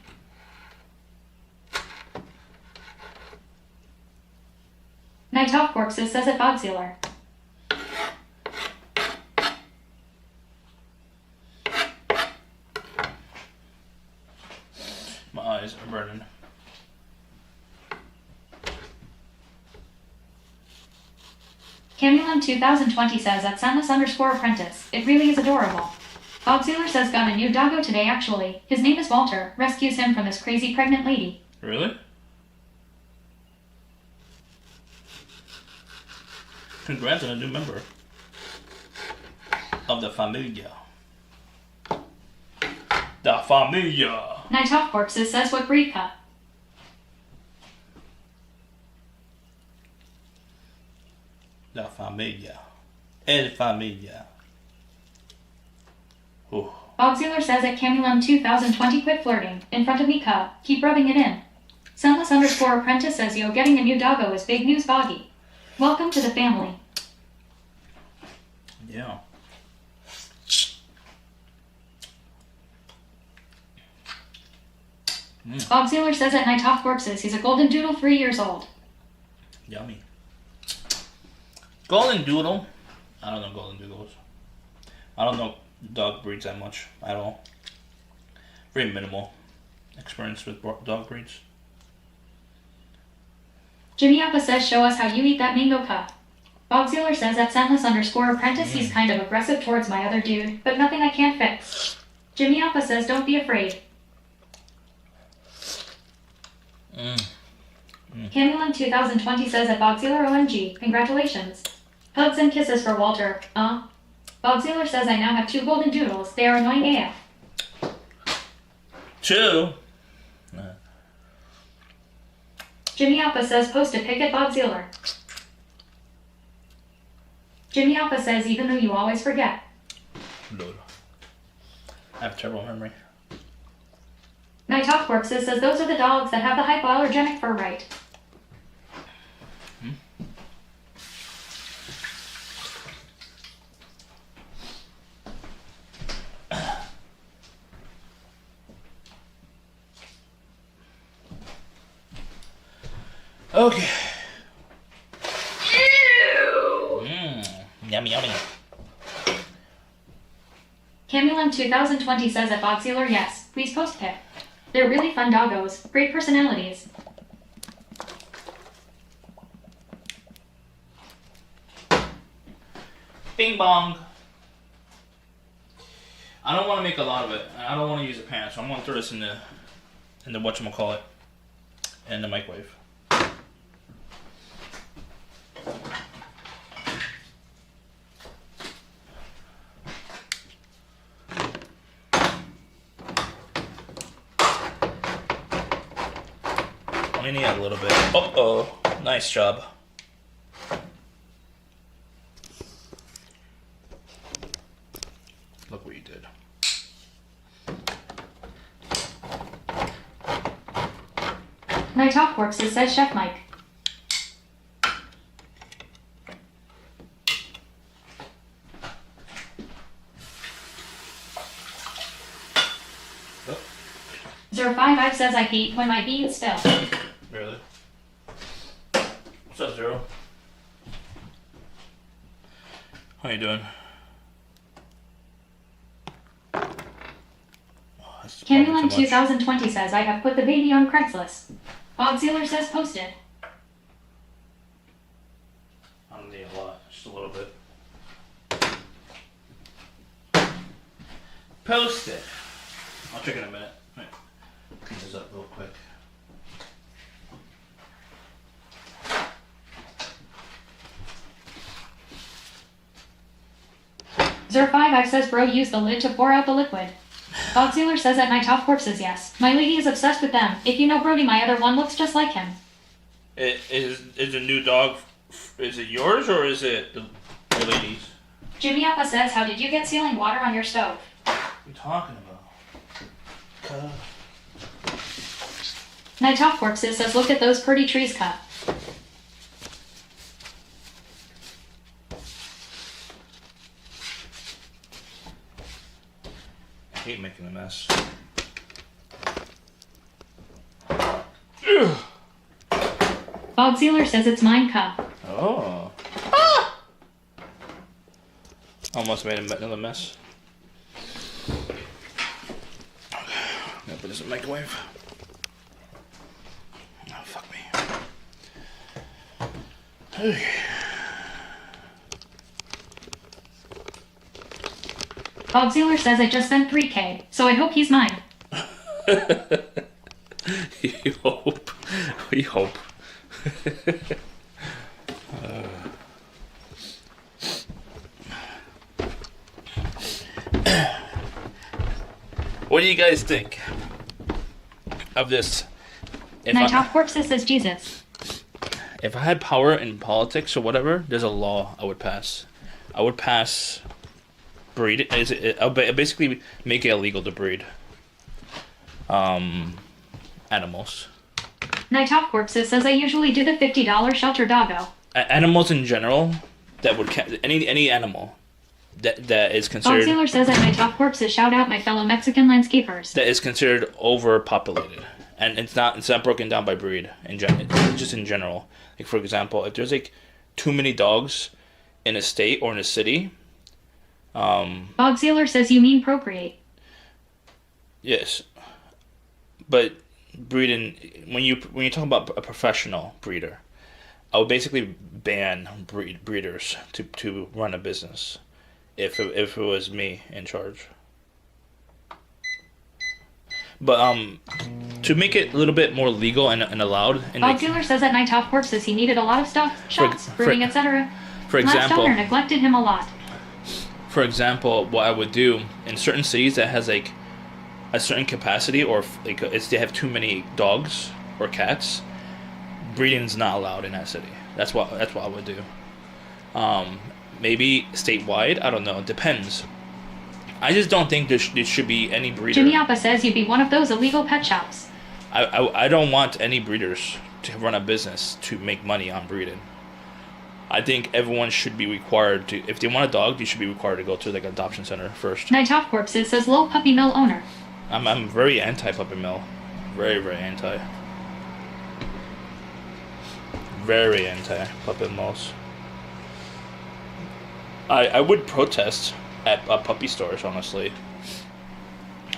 B: Night Off Corpses says at Bob Sealer.
A: My eyes are burning.
B: Camulin 2020 says at Sunless_apprentice, it really is adorable. Bob Sealer says got a new doggo today actually. His name is Walter. Rescues him from this crazy pregnant lady.
A: Really? Congrats on a new member of the Familia. The Familia.
B: Night Off Corpses says what breed cut.
A: La Familia. El Familia. Ooh.
B: Bob Sealer says at Camulin 2020 quit flirting. In front of me cup. Keep rubbing it in. Sunless_apprentice says yo getting a new doggo is big news Boggy. Welcome to the family.
A: Yeah.
B: Bob Sealer says at Night Off Corpses he's a golden doodle 3 years old.
A: Yummy. Golden Doodle. I don't know Golden Doodles. I don't know dog breeds that much at all. Very minimal experience with dog breeds.
B: Jimmy Appa says show us how you eat that mango cup. Bob Sealer says at Sunless_apprentice he's kind of aggressive towards my other dude, but nothing I can't fix. Jimmy Appa says don't be afraid. Camulin 2020 says at Bob Sealer OMG, congratulations. Hugs and kisses for Walter. Bob Sealer says I now have 2 golden doodles. They are annoying AF.
A: 2?
B: Jimmy Appa says post a pic at Bob Sealer. Jimmy Appa says even though you always forget.
A: Lord. I have terrible memory.
B: Night Off Corpses says those are the dogs that have the hypoallergenic fur right.
A: Okay. Yummy, yummy.
B: Camulin 2020 says at Bob Sealer yes, please post pic. They're really fun doggos, great personalities.
A: Bing bong. I don't want to make a lot of it. I don't want to use a pan, so I'm going to throw this in the whatchamacallit, in the microwave. Only need a little bit. Uh-oh. Nice job. Look what you did.
B: Night Off Corpses says Chef Mike.
A: Oh.
B: 055 says I hate when my beans spill.
A: Really? What's up, Zero? How you doing?
B: Camulin 2020 says I have put the baby on Craigslist. Bob Sealer says posted.
A: I don't need a lot, just a little bit. Post it. I'll check in a minute. Right. Clean this up real quick.
B: 05 says bro use the lid to pour out the liquid. Dogsealer says at night off corpses yes. My lady is obsessed with them. If you know Brody, my other one looks just like him.
A: Is a new dog, is it yours or is it the lady's?
B: Jimmy Appa says, how did you get sealing water on your stove?
A: What are you talking about?
B: Night off corpses says look at those pretty trees cut.
A: I hate making a mess.
B: Dogsealer says it's mine cup.
A: Oh. Ah! Almost made another mess. Okay. I'm gonna put this in the microwave. Oh, fuck me. Hey.
B: Dogsealer says I just spent 3K, so I hope he's mine.
A: You hope. We hope. What do you guys think of this?
B: Night off corpses says Jesus.
A: If I had power in politics or whatever, there's a law I would pass. I would pass breed. I'll basically make it illegal to breed animals.
B: Night off corpses says I usually do the $50 shelter doggo.
A: Animals in general that would any animal that is considered.
B: Dogsealer says at Night off corpses shout out my fellow Mexican landscapers.
A: That is considered overpopulated, and it's not broken down by breed just in general. Like for example, if there's like too many dogs in a state or in a city.
B: Dogsealer says you mean procreate.
A: Yes, but breeding when you talk about a professional breeder, I would basically ban breeders to run a business if it was me in charge. But to make it a little bit more legal and allowed.
B: Dogsealer says at Night off corpses he needed a lot of stuff, shots, brooding, etc.
A: For example,
B: Last owner neglected him a lot.
A: For example, what I would do in certain cities that has like a certain capacity, or like they have too many dogs or cats, breeding is not allowed in that city. That's what I would do. Maybe statewide, I don't know. It depends. I just don't think there should be any breeder.
B: Jimmy Appa says you'd be one of those illegal pet shops.
A: I don't want any breeders to run a business to make money on breeding. I think everyone should be required to, if they want a dog, they should be required to go to like an adoption center first.
B: Night off corpses says low puppy mill owner.
A: I'm very anti puppy mill, very anti. Very anti puppy mills. I would protest at puppy stores, honestly.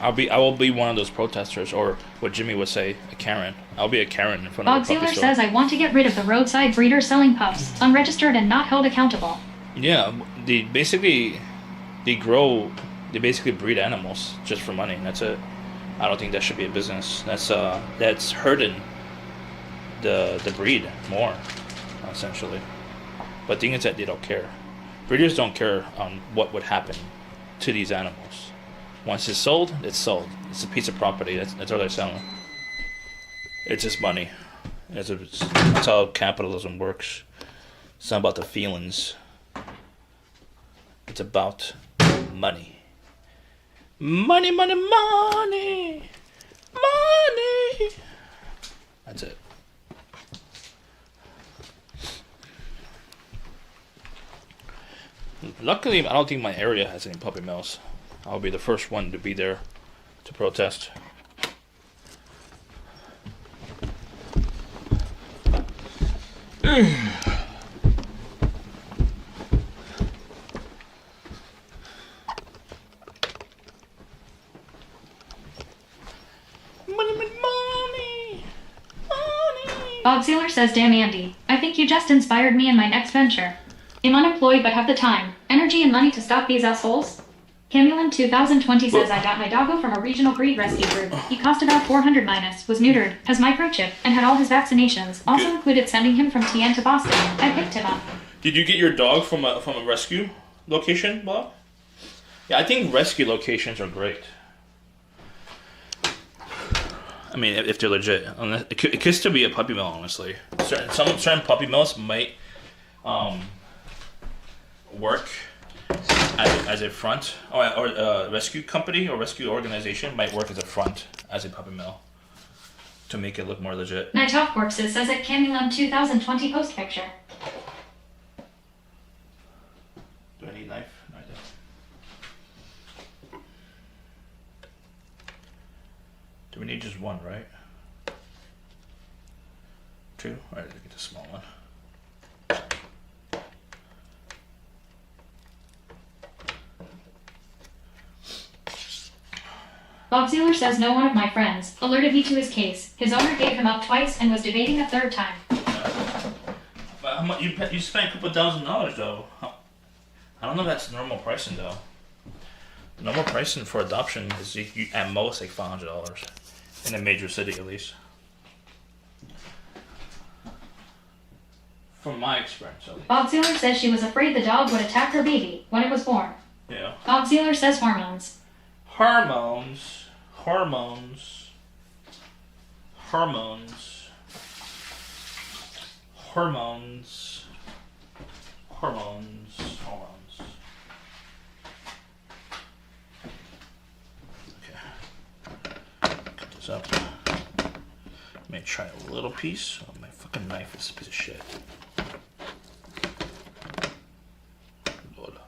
A: I will be one of those protesters, or what Jimmy would say, a Karen. I'll be a Karen in front of a puppy store.
B: Dogsealer says I want to get rid of the roadside breeders selling pups, unregistered and not held accountable.
A: Yeah, they basically breed animals just for money, and that's it. I don't think that should be a business. That's hurting the breed more, essentially. But the thing is that they don't care. Breeders don't care on what would happen to these animals. Once it's sold, it's sold. It's a piece of property. That's all they're selling. It's just money. That's how capitalism works. It's not about the feelings. It's about money. Money, money, money. Money. That's it. Luckily, I don't think my area has any puppy mills. I'll be the first one to be there to protest.
B: Dogsealer says, damn Andy, I think you just inspired me in my next venture. I'm unemployed but have the time, energy and money to stop these assholes. Camulin 2020 says I got my doggo from a regional breed rescue group. He cost about 400 minus, was neutered, has microchip, and had all his vaccinations. Also included sending him from TN to Boston. I picked him up.
A: Did you get your dog from a rescue location, Bob? Yeah, I think rescue locations are great. I mean, if they're legit, it could still be a puppy mill. Honestly, certain puppy mills might work as a front, or a rescue company or rescue organization might work as a front as a puppy mill to make it look more legit.
B: Night Off Corpses says at Camulin 2020 post picture.
A: Do I need a knife? No, I don't. Do we need just one, right? Two? Alright, let's get the small one.
B: Bob Sealer says no one of my friends alerted me to his case. His owner gave him up twice and was debating a third time.
A: But how much you spent a couple $1,000s though? I don't know if that's normal pricing though. Normal pricing for adoption is at most like $500 in a major city at least. From my experience at least.
B: Bob Sealer says she was afraid the dog would attack her baby when it was born.
A: Yeah.
B: Bob Sealer says hormones.
A: Hormones. Okay. Cut this up. May try a little piece. Oh, my fucking knife is a piece of shit. Lord.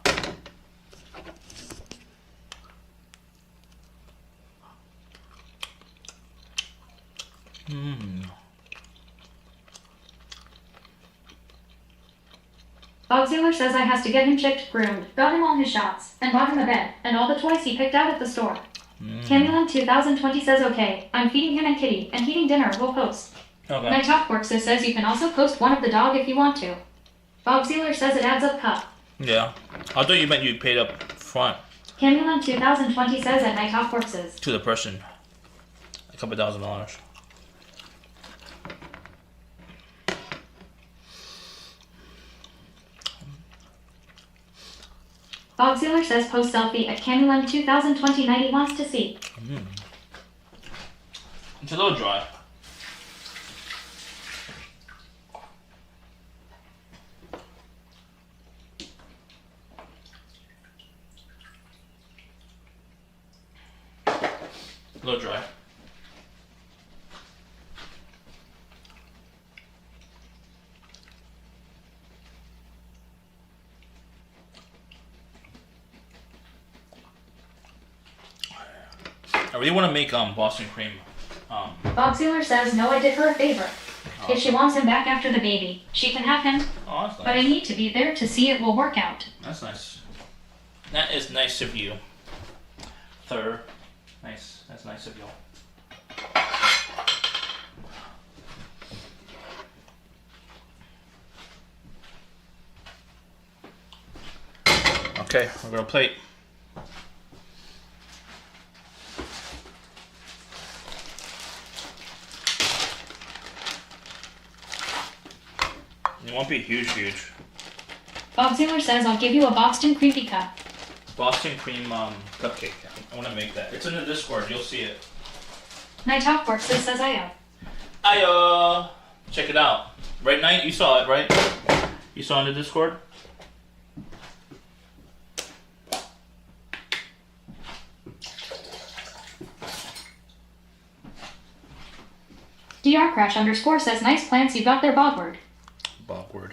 B: Bob Sealer says I has to get him chipped, groomed, got him all his shots, and bought him a bed, and all the toys he picked out at the store. Camulin 2020 says okay, I'm feeding him and Kitty, and heating dinner, we'll post.
A: Okay.
B: Night Off Corpses says you can also post one of the dog if you want to. Bob Sealer says it adds up cut.
A: Yeah. I thought you meant you paid up front
B: Camulin 2020 says at Night Off Corpses.
A: to the person. A couple $1,000.
B: Bob Sealer says post selfie at Camulin 2020 night he wants to see.
A: It's a little dry. A little dry. I really want to make Boston cream.
B: Bob Sealer says no, I did her a favor. If she wants him back after the baby, she can have him.
A: Oh, that's
B: But I
A: nice.
B: need to be there to see it will work out.
A: That's nice. That is nice of you, Thur. Nice. That's nice of you. Okay, we're gonna plate. It won't be huge.
B: Bob Sealer says I'll give you a Boston creepy cup.
A: Boston cream cupcake. I want to make that. It's in the Discord. You'll see it.
B: Night Off Corpses says I am.
A: Ayo! Check it out. Right, Night? You saw it, right? You saw it in the Discord?
B: drcrash_ says nice plants you got there, Bogward.
A: Bogward.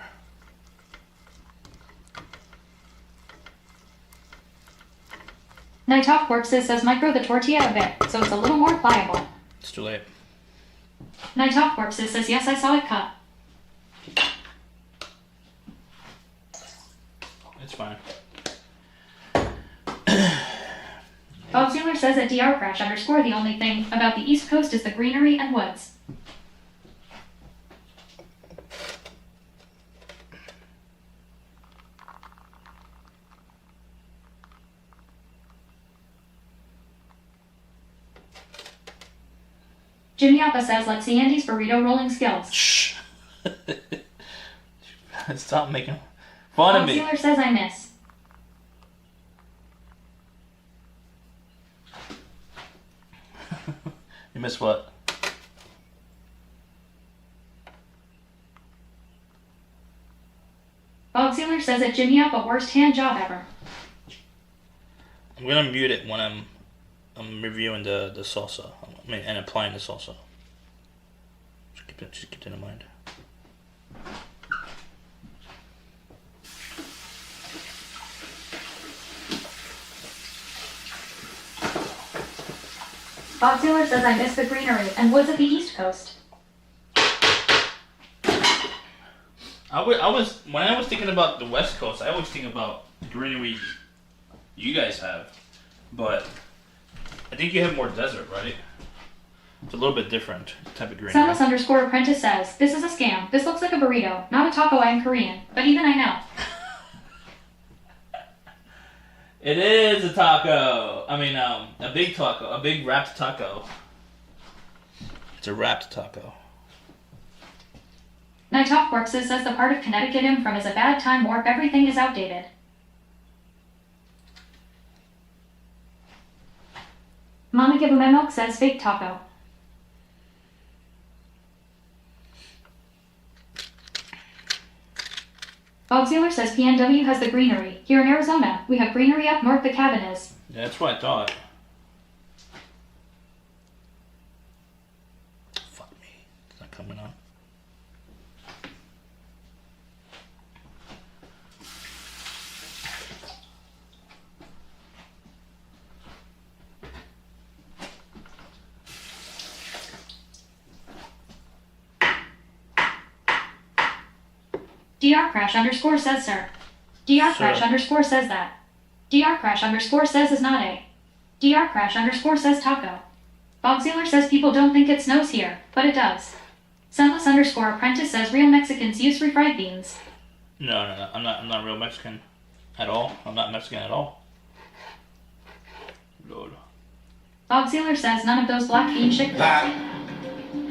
B: Night Off Corpses says micro the tortilla a bit, so it's a little more pliable.
A: It's too late.
B: Night Off Corpses says yes, I saw it cut.
A: It's fine.
B: Bob Sealer says at drcrash_ the only thing about the East Coast is the greenery and woods. Jimmy Appa says, let's see Andy's burrito rolling skills.
A: Shh. Stop making fun of
B: Bob
A: me.
B: Sealer says, I miss.
A: You miss what?
B: Bob Sealer says that Jimmy Appa worst hand job ever.
A: I'm gonna mute it when I'm reviewing the salsa. I mean, and applying the salsa. Just keep that in mind.
B: Bob Sealer says I miss the greenery and woods of the East Coast.
A: I was when I was thinking about the West Coast, I always think about the greenery you guys have, but I think you have more desert, right? It's a little bit different type of greenery.
B: Samus_apprentice says, this is a scam. This looks like a burrito, not a taco. I am Korean, but even I know.
A: It is a taco. I mean, a big taco, a big wrapped taco. It's a wrapped taco.
B: Night Talk Corpses says the part of Connecticut I'm from is a bad time warp. Everything is outdated. Mama Give 'em my milk says fake taco. Bob Sealer says PNW has the greenery. Here in Arizona, we have greenery up north. The cabin is.
A: Yeah, that's what I thought. Fuck me. It's not coming on.
B: DR_Crash_ says sir. DR_Crash_ says that. DR_Crash_ says is not a. DR_Crash_ says taco. Bob Sealer says people don't think it snows here, but it does. Sunless_apprentice says real Mexicans use refried beans.
A: No. I'm not real Mexican at all. I'm not Mexican at all. Lord.
B: Bob Sealer says none of those black bean shit.
D: That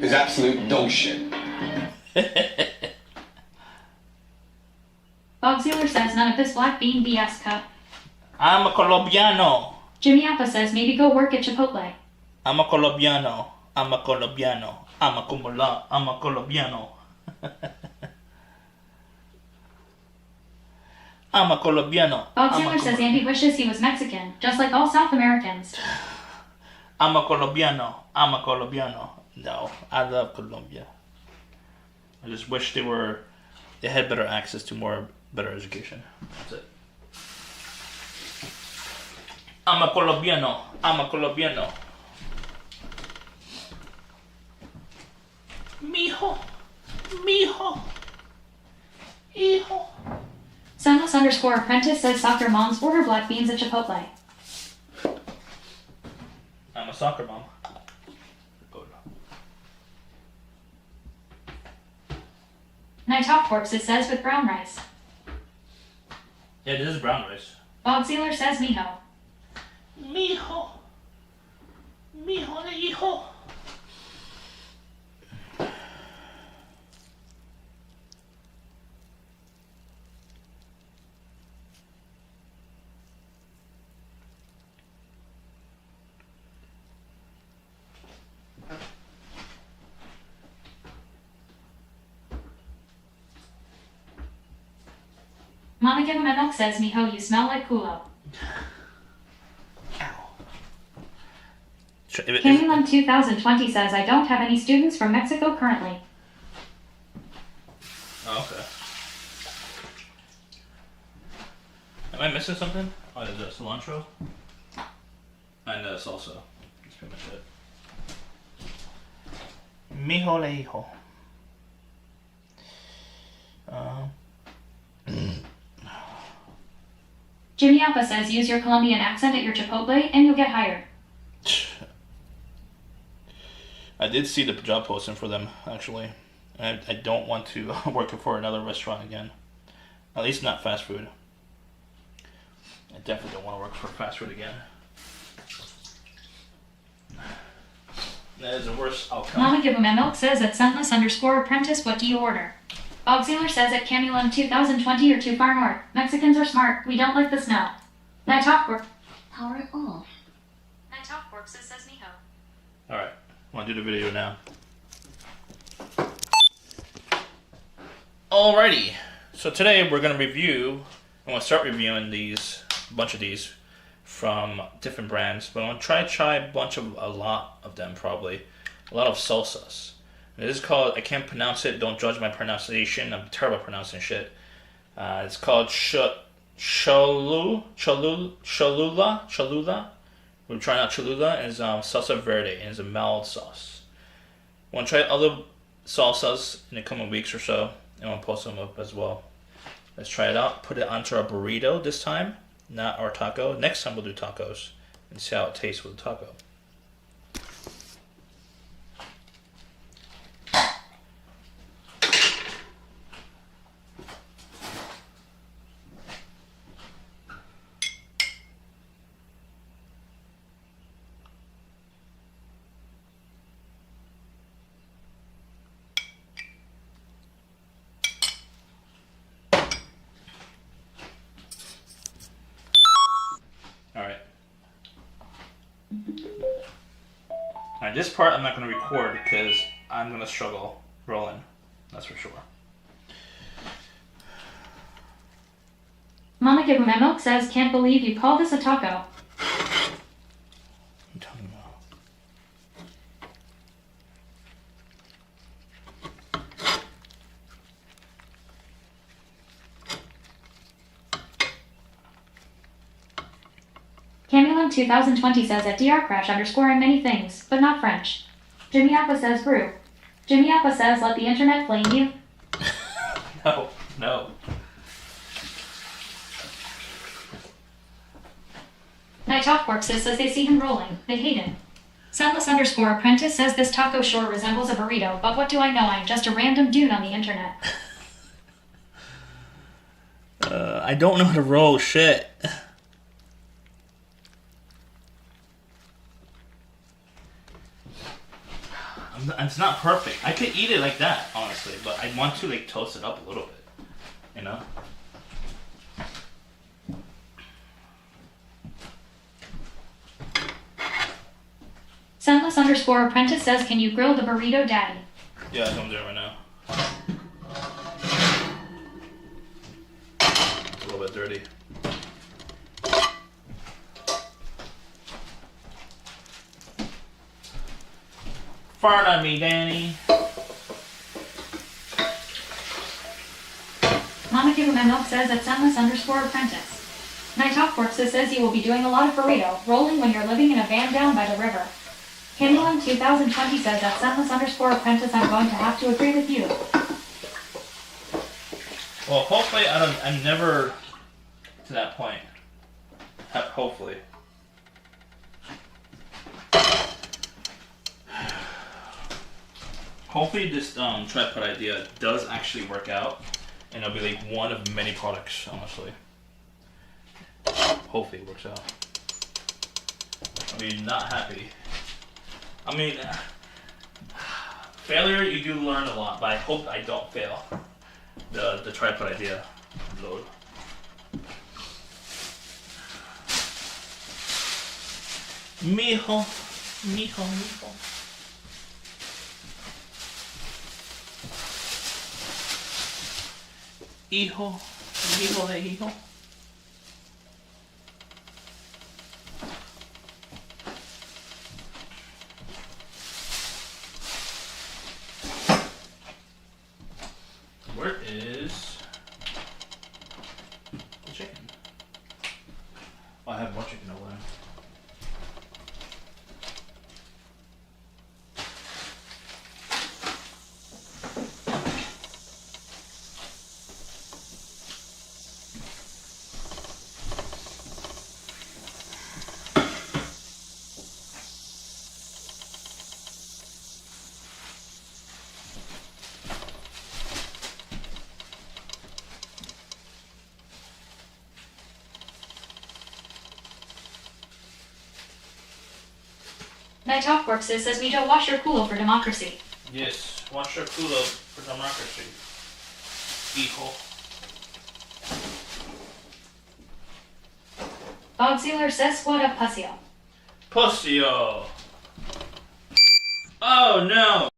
D: is absolute dog shit.
B: Bob Sealer says none of this black bean BS cup.
A: I'm a Colombiano.
B: Jimmy Appa says maybe go work at Chipotle.
A: I'm a Colombiano. I'm a Colombiano. I'm a Colombiano. I'm a Colombiano.
B: Bob Sealer says Andy wishes he was Mexican, just like all South Americans.
A: I'm a Colombiano. I'm a Colombiano. No, I love Colombia. I just wish they had better access to better education. That's it. I'm a Colombiano. I'm a Colombiano. Mijo. Hijo.
B: Sunless_apprentice says soccer moms order black beans at Chipotle.
A: I'm a soccer mom.
B: Night Talk Corpses says with brown rice.
A: Yeah, this is brown rice.
B: Bob Sealer says mijo.
A: Mijo de hijo.
B: Mama Give 'em my milk says mijo, you smell like culo. Candyland 2020 says I don't have any students from Mexico currently.
A: Oh, okay. Am I missing something? Oh, there's a cilantro and salsa. That's pretty much it. Mijo le hijo.
B: Jimmy Appa says use your Colombian accent at your Chipotle and you'll get hired.
A: I did see the job posting for them, actually. I don't want to work for another restaurant again. At least not fast food. I definitely don't want to work for fast food again. That is the worst outcome.
B: Mama Give 'em a Milk says at Sunless_apprentice, what do you order? Auxiliar says at Camulum 2020 you're too far north. Mexicans are smart. We don't like the snow. Night Talk Power it off. Night Talk says Niho.
A: Alright, want to do the video now. Alrighty, so today we're going to review, I'm going to start reviewing these, a bunch of these from different brands, but I'm going to try a lot of them probably, a lot of salsas. And this is called, I can't pronounce it, don't judge my pronunciation, I'm terrible at pronouncing shit. It's called Cholula. We're trying out Cholula, and it's salsa verde, and it's a mild sauce. I want to try other salsas in the coming weeks or so, and I'll post them up as well. Let's try it out. Put it onto our burrito this time, not our taco. Next time we'll do tacos and see how it tastes with the taco. Alright, this part I'm not going to record because I'm going to struggle rolling, that's for sure.
B: Mama Give 'em a Milk says, can't believe you call this a taco.
A: What are you talking about?
B: Camulum 2020 says at DR Crash underscoring many things, but not French. Jimmy Appa says brew. Jimmy Appa says let the internet blame you.
A: No.
B: Night Talk says they see him rolling. They hate him. Sunless_apprentice says this taco sure resembles a burrito, but what do I know? I'm just a random dude on the internet.
A: I don't know how to roll shit. It's not perfect. I could eat it like that, honestly, but I want to like toast it up a little bit, you know?
B: Sunless_apprentice says, can you grill the burrito, daddy?
A: Yeah, that's what I'm doing right now. It's a little bit dirty. Fart on me, Danny.
B: Mama Give 'em a Milk says at Sunless_apprentice. Night Talk says you will be doing a lot of burrito, rolling when you're living in a van down by the river. Camulum 2020 says at Sunless_apprentice I'm going to have to agree with you.
A: Well, hopefully I'm never to that point. Hopefully. Hopefully this tripod idea does actually work out, and it'll be like one of many products, honestly. Hopefully it works out. I mean, not happy. I mean, failure, you do learn a lot, but I hope I don't fail. The tripod idea load. Mijo. Hijo de hijo. Where is the chicken? Oh, I have more chicken over there.
B: Night Talk Corpses says we don't wash your culo for democracy.
A: Yes, wash your culo for democracy. Hijo.
B: Bob Sealer says squad up Pusio.
A: Pussyo. Oh no.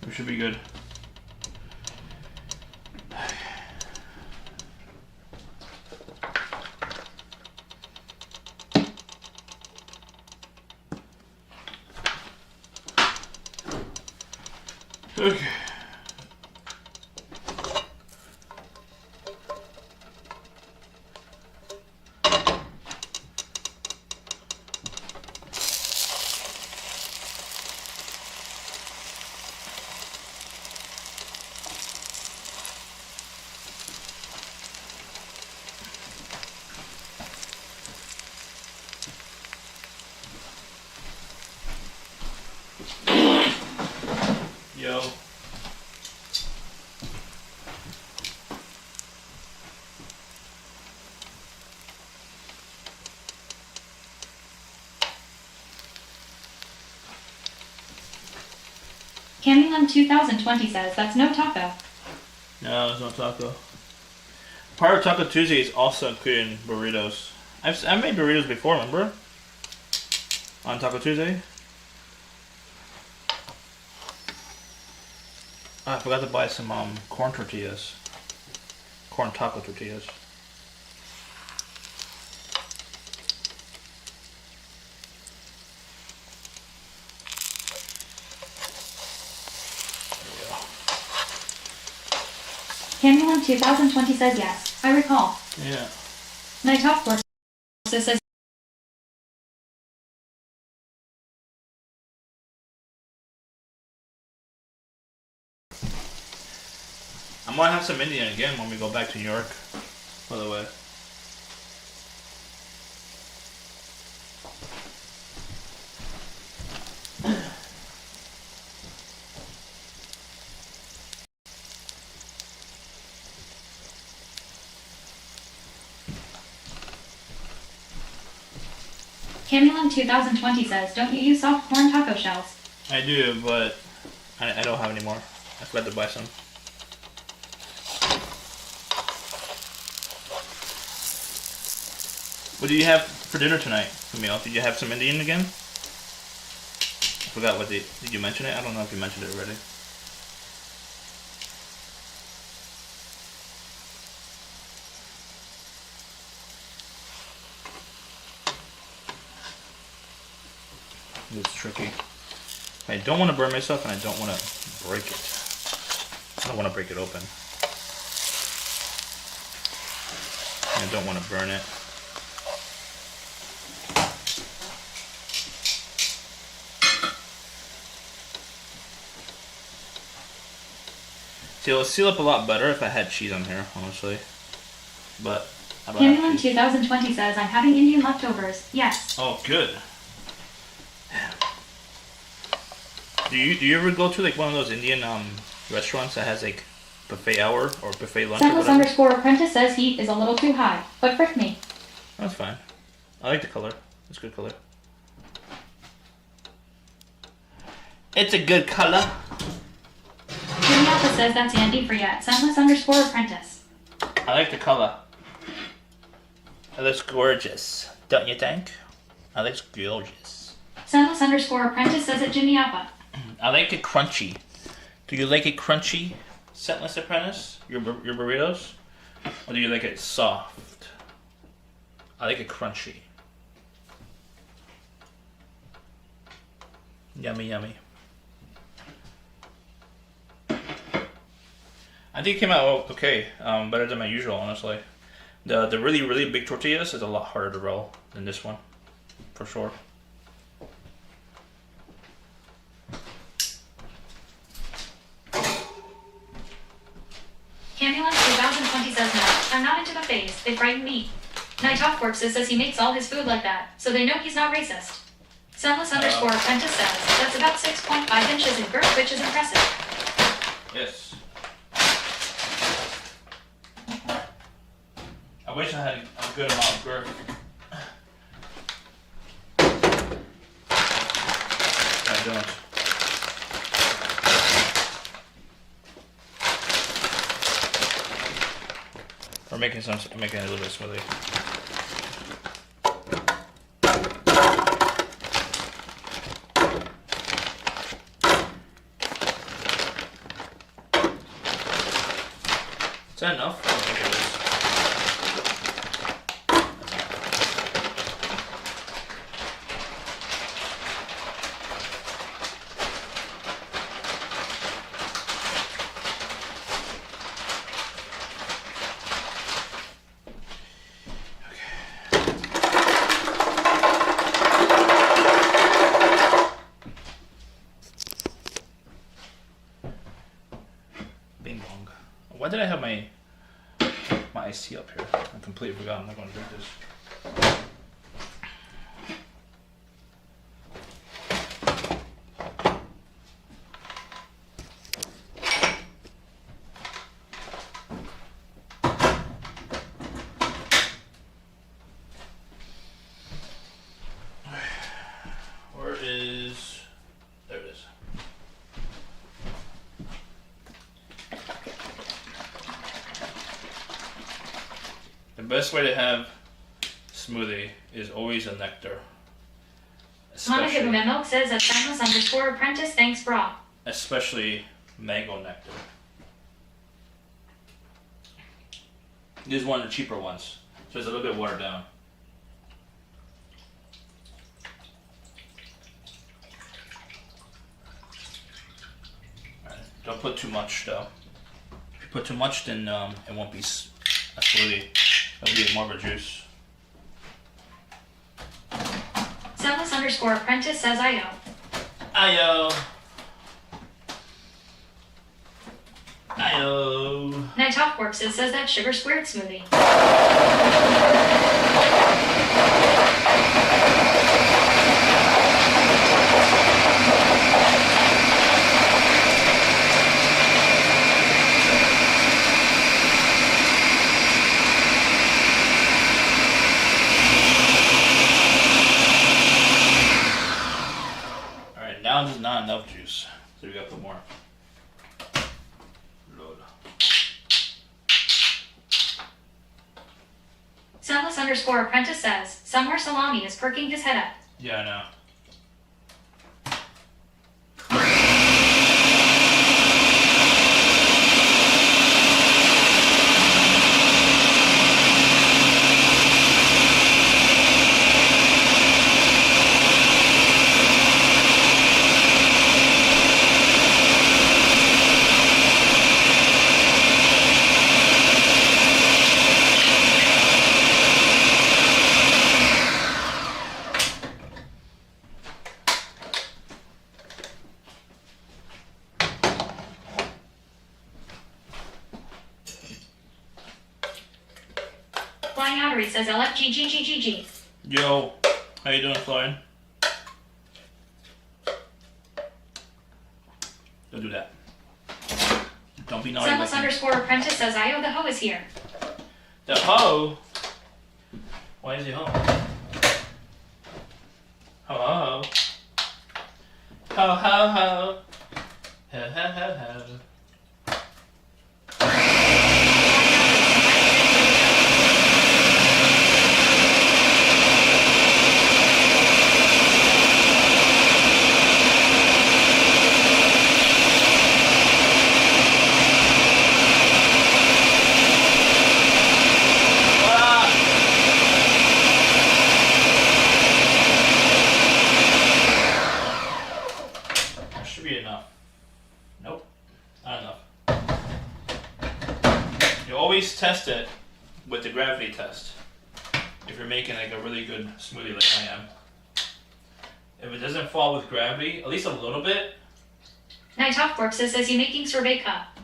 A: We should be good. Okay. Yo.
B: Candyland 2020 says that's no taco.
A: No, there's no taco. Part of Taco Tuesday is also including burritos. I've made burritos before, remember? On Taco Tuesday. Oh, I forgot to buy some corn tortillas. Corn taco tortillas.
B: Candyland 2020 says yes. I recall.
A: Yeah.
B: Night Talk Corpses says
A: I might have some Indian again when we go back to New York, by the way.
B: Candyland 2020 says, don't you use soft corn taco shells?
A: I do, but I don't have any more. I forgot to buy some. What do you have for dinner tonight, Camille? Did you have some Indian again? I forgot what did you mention it? I don't know if you mentioned it already. It's tricky. I don't want to burn myself, and I don't want to break it. I don't want to break it open. I don't want to burn it. See, it'll seal up a lot better if I had cheese on here, honestly. But I don't have
B: Candyland
A: cheese.
B: 2020 says, I'm having Indian leftovers. Yes.
A: Oh, good. Do you ever go to like one of those Indian restaurants that has like buffet hour or buffet lunch or
B: Sentless
A: whatever?
B: underscore apprentice says heat is a little too high, but frick me.
A: That's fine. I like the color. It's a good color. It's a good color.
B: Jimmy Alpha says that's Andy for yet. Sentless underscore apprentice.
A: I like the color. It looks gorgeous. Don't you think? It looks gorgeous.
B: Sentless underscore apprentice says it Jimmy Alpha.
A: I like it crunchy. Do you like it crunchy, Scentless Apprentice? Your burritos? Or do you like it soft? I like it crunchy. Yummy, yummy. I think it came out okay. Better than my usual, honestly. The really, really big tortillas is a lot harder to roll than this one. For sure.
B: Candyland 2020 says no. I'm not into buffets. They frighten me. Night Off Corpses says he makes all his food like that, so they know he's not racist. Sunless underscore apprentice says that's about 6.5 inches in girth, which is impressive.
A: Yes. I wish I had a good amount of girth. I don't. We're making it a little bit smoothie. Is that enough? I don't think it is. Bing bong. Why did I have my iced tea up here? I completely forgot I'm not going to drink this. Where is... There it is. The best way to have smoothie is always a nectar.
B: Monica Milk says that Sunless underscore apprentice thanks bra.
A: Especially mango nectar. This is one of the cheaper ones, so it's a little bit watered down. Alright, don't put too much though. If you put too much, then it won't be a smoothie. It'll be more of a juice.
B: Sunless underscore apprentice says I know.
A: Ayo. Ayo.
B: Night Off Corpses says that sugar squared smoothie.
A: Alright, now there's not enough juice, so we gotta put more. Load.
B: Sunless underscore apprentice says somewhere salami is perking his head up.
A: Yeah, I know.
B: says LFGGGGG.
A: Yo, how you doing, Florian? Don't do that. Don't be naughty.
B: Sunless underscore apprentice says Io the hoe is here.
A: The hoe? Why is he home? Ho ho ho. Ho ho ho. Ho ho ho ho. Test it with the gravity test if you're making like a really good smoothie like I am. If it doesn't fall with gravity, at least a little bit.
B: Night Off Corpses says you making sorbet cup.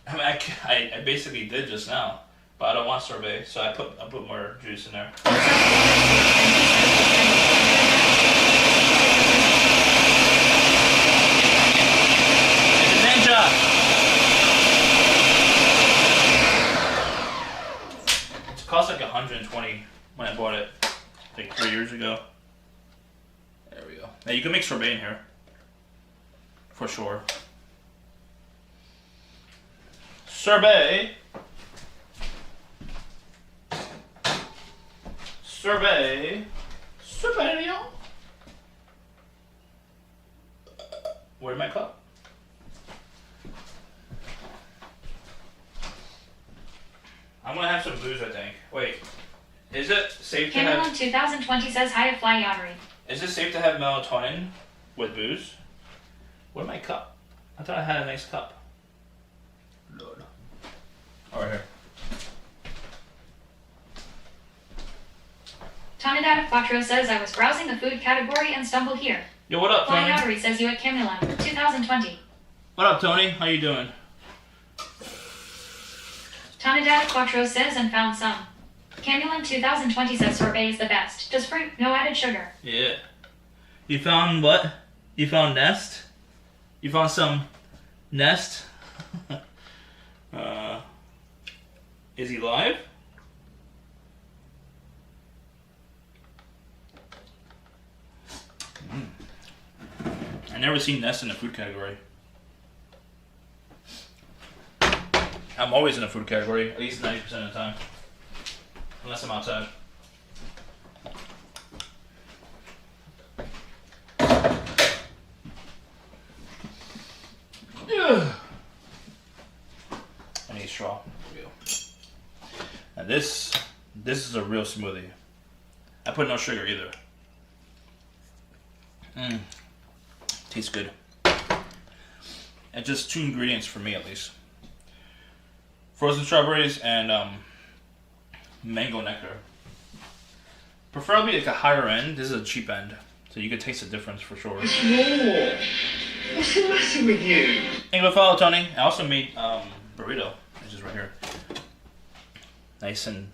A: I mean, I basically did just now, but I don't want sorbet, so I put more juice in there. It's a ninja! It cost like 120 when I bought it like 3 years ago. There we go. Now you can make sorbet in here for sure. Sorbet. Sorbet. Sorbet. Where's my cup? I'm gonna have some booze, I think. Wait, is it safe to
B: Cameron
A: have?
B: 2020 says hi to Fly Yottery.
A: Is it safe to have melatonin with booze? Where's my cup? I thought I had a nice cup. Lord. Oh, right here.
B: Tonidad Quattro says I was browsing the food category and stumbled here.
A: Yo, what up,
B: Fly
A: Tony?
B: Yottery says you at Camulan 2020.
A: What up, Tony? How you doing?
B: Tonidad Quattro says and found some. Camulan 2020 says sorbet is the best. Just fruit, no added sugar.
A: Yeah. You found what? You found nest? You found some nest? Is he live? I never seen nest in the food category. I'm always in the food category, at least 90% of the time. Unless I'm outside. I need a straw. There we go. And this is a real smoothie. I put no sugar either. Tastes good. And just 2 ingredients for me at least. Frozen strawberries and mango nectar. Preferably like a higher end. This is a cheap end, so you can taste the difference for sure.
D: It's more. What's the matter with you?
A: Thank you for follow, Tony. I also made burrito, which is right here. Nice and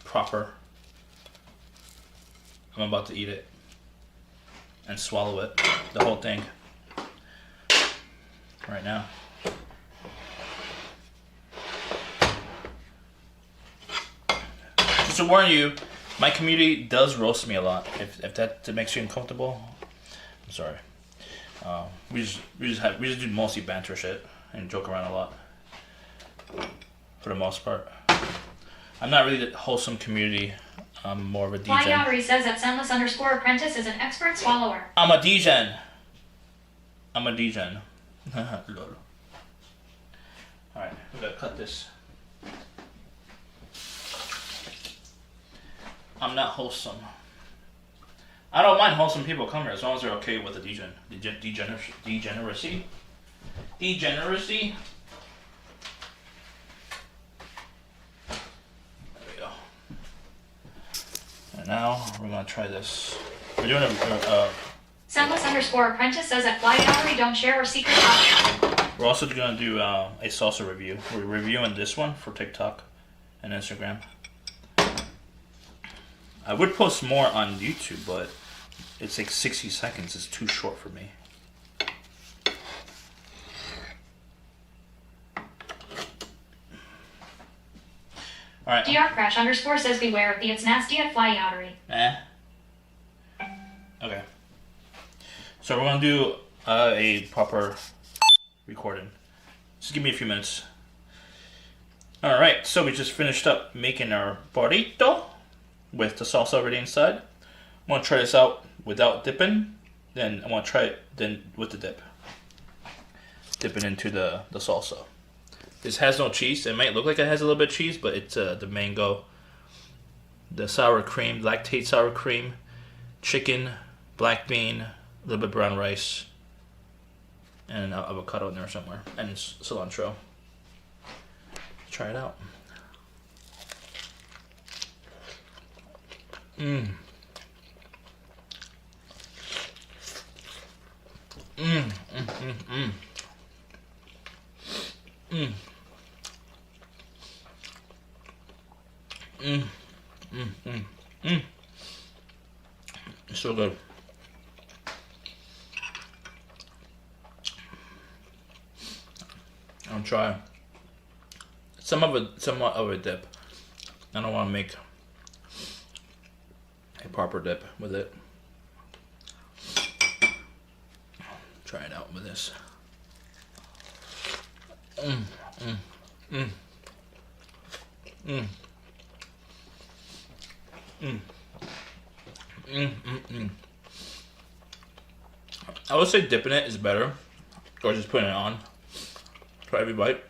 A: proper. I'm about to eat it and swallow it, the whole thing, right now. Just to warn you, my community does roast me a lot. If that makes you uncomfortable, I'm sorry. We just do mostly banter shit and joke around a lot. For the most part, I'm not really the wholesome community. I'm more of a
B: Fly
A: DJ.
B: Yottery says that Sunless_apprentice is an expert swallower.
A: I'm a DJ. I'm a DJ. Lol. Alright, we gotta cut this. I'm not wholesome. I don't mind wholesome people coming here as long as they're okay with the degeneracy. Degeneracy. There we go. And now we're gonna try this. We're doing a
B: Sunless_apprentice says at Fly Yottery don't share our secret option.
A: we're also gonna do a salsa review. We're reviewing this one for TikTok and Instagram. I would post more on YouTube, but it's like 60 seconds. It's too short for me. Alright.
B: drcrash _ says beware of the it's nasty at fly outery.
A: Okay. So we're gonna do a proper recording. Just give me a few minutes. Alright, so we just finished up making our burrito with the salsa already inside. I'm gonna try this out without dipping. Then I want to try it then with the dip. Dip it into the salsa. This has no cheese. It might look like it has a little bit of cheese, but it's the mango, the sour cream, lactate sour cream, chicken, black bean, a little bit of brown rice, and an avocado in there somewhere, and cilantro. Try it out. Mmm. Mmm. Mmm. Mmm. Mmm. Mmm. Mmm. Mmm. Mmm. It's so good. I'll try somewhat of a dip. I don't want to make a proper dip with it. Try it out with this. Mmm. Mmm. Mmm. Mmm. Mmm. Mmm. Mmm. I would say dipping it is better, or just putting it on for every bite.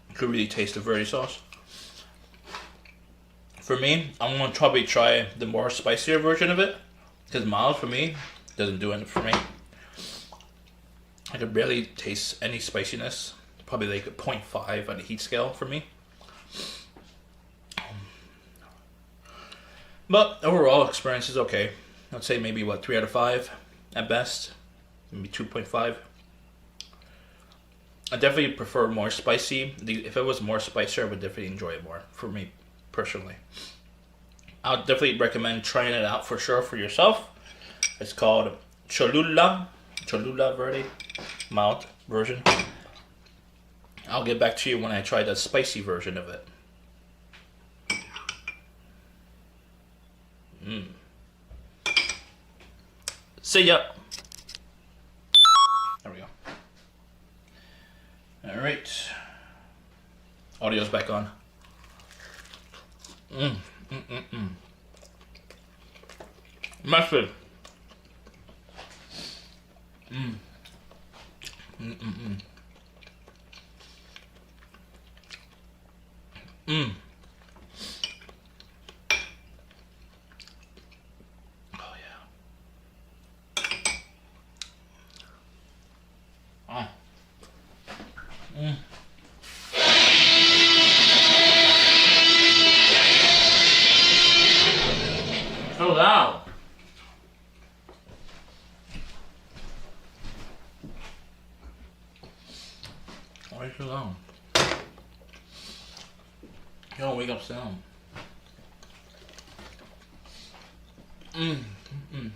A: You could really taste the verde sauce. For me, I'm gonna probably try the more spicier version of it, because mild for me doesn't do anything for me. I could barely taste any spiciness. Probably like a 0.5 on the heat scale for me. But overall experience is okay. I'd say maybe what, 3 out of 5 at best, maybe 2.5. I definitely prefer more spicy. If it was more spicier, I would definitely enjoy it more, for me personally. I would definitely recommend trying it out for sure for yourself. It's called Cholula Verde, mild version. I'll get back to you when I try the spicy version of it. Mmm. See ya. There we go. Alright. Audio's back on. Mmm. Mmm. Mmm. Mmm. Mustard. Mmm. Mmm. Mmm. Mmm. Mmm. Oh yeah. Ah. Mmm. So loud. Why are you so loud? You don't wake up sound. Mmm. Mmm.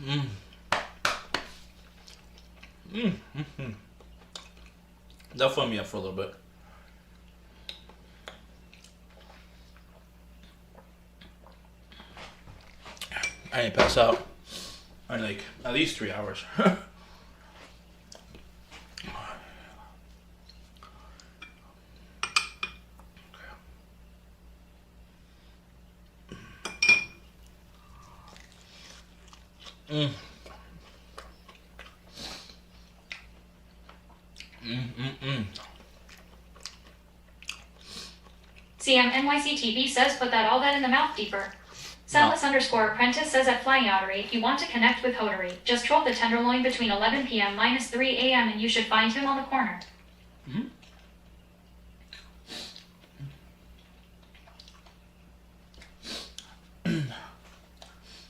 A: Mmm. Mmm. Mmm. That'll fill me up for a little bit. I ain't pass out. I like at least 3 hours. Mm.
B: CMNYCTV says put all that in the mouth deeper. Sellus _ apprentice says at Flying Outery, if you want to connect with Hotery, just troll the tenderloin between 11 p.m. - 3 a.m. and you should find him on the corner.
A: Mm-hmm.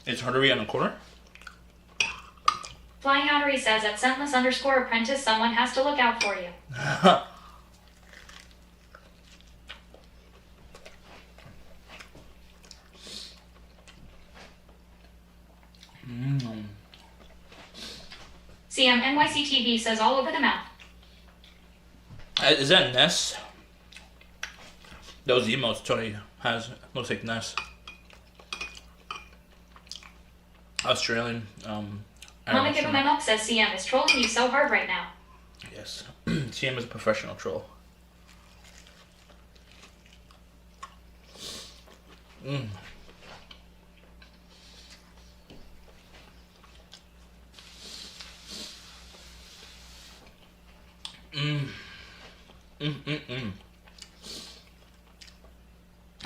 A: Is Hotery on the corner?
B: Flying Outery says at Sentless _ apprentice, someone has to look out for you. CMNYCTV says all over the map.
A: Is that Ness? Those emotes Tony has looks like Ness. Australian.
B: Mama Give Him My Milk says CM is trolling you so hard right now.
A: Yes. CM is a professional troll. Mm.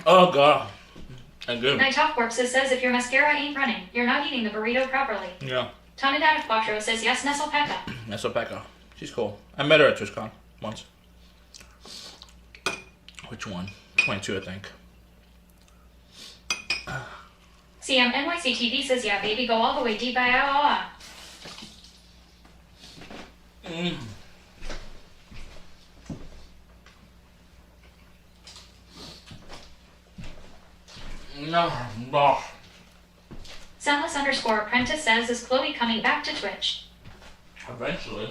A: Oh god. And good.
B: Night Top Corpses says if your mascara ain't running, you're not eating the burrito properly.
A: Yeah.
B: Tonidad of Quattro says yes, Nestlepeka.
A: Nestlepeka. She's cool. I met her at TwitchCon once. Which one? 22, I think.
B: CMNYCTV says yeah, baby, go all the way deep.
A: No.
B: Soundless underscore apprentice says, is Chloe coming back to Twitch?
A: Eventually.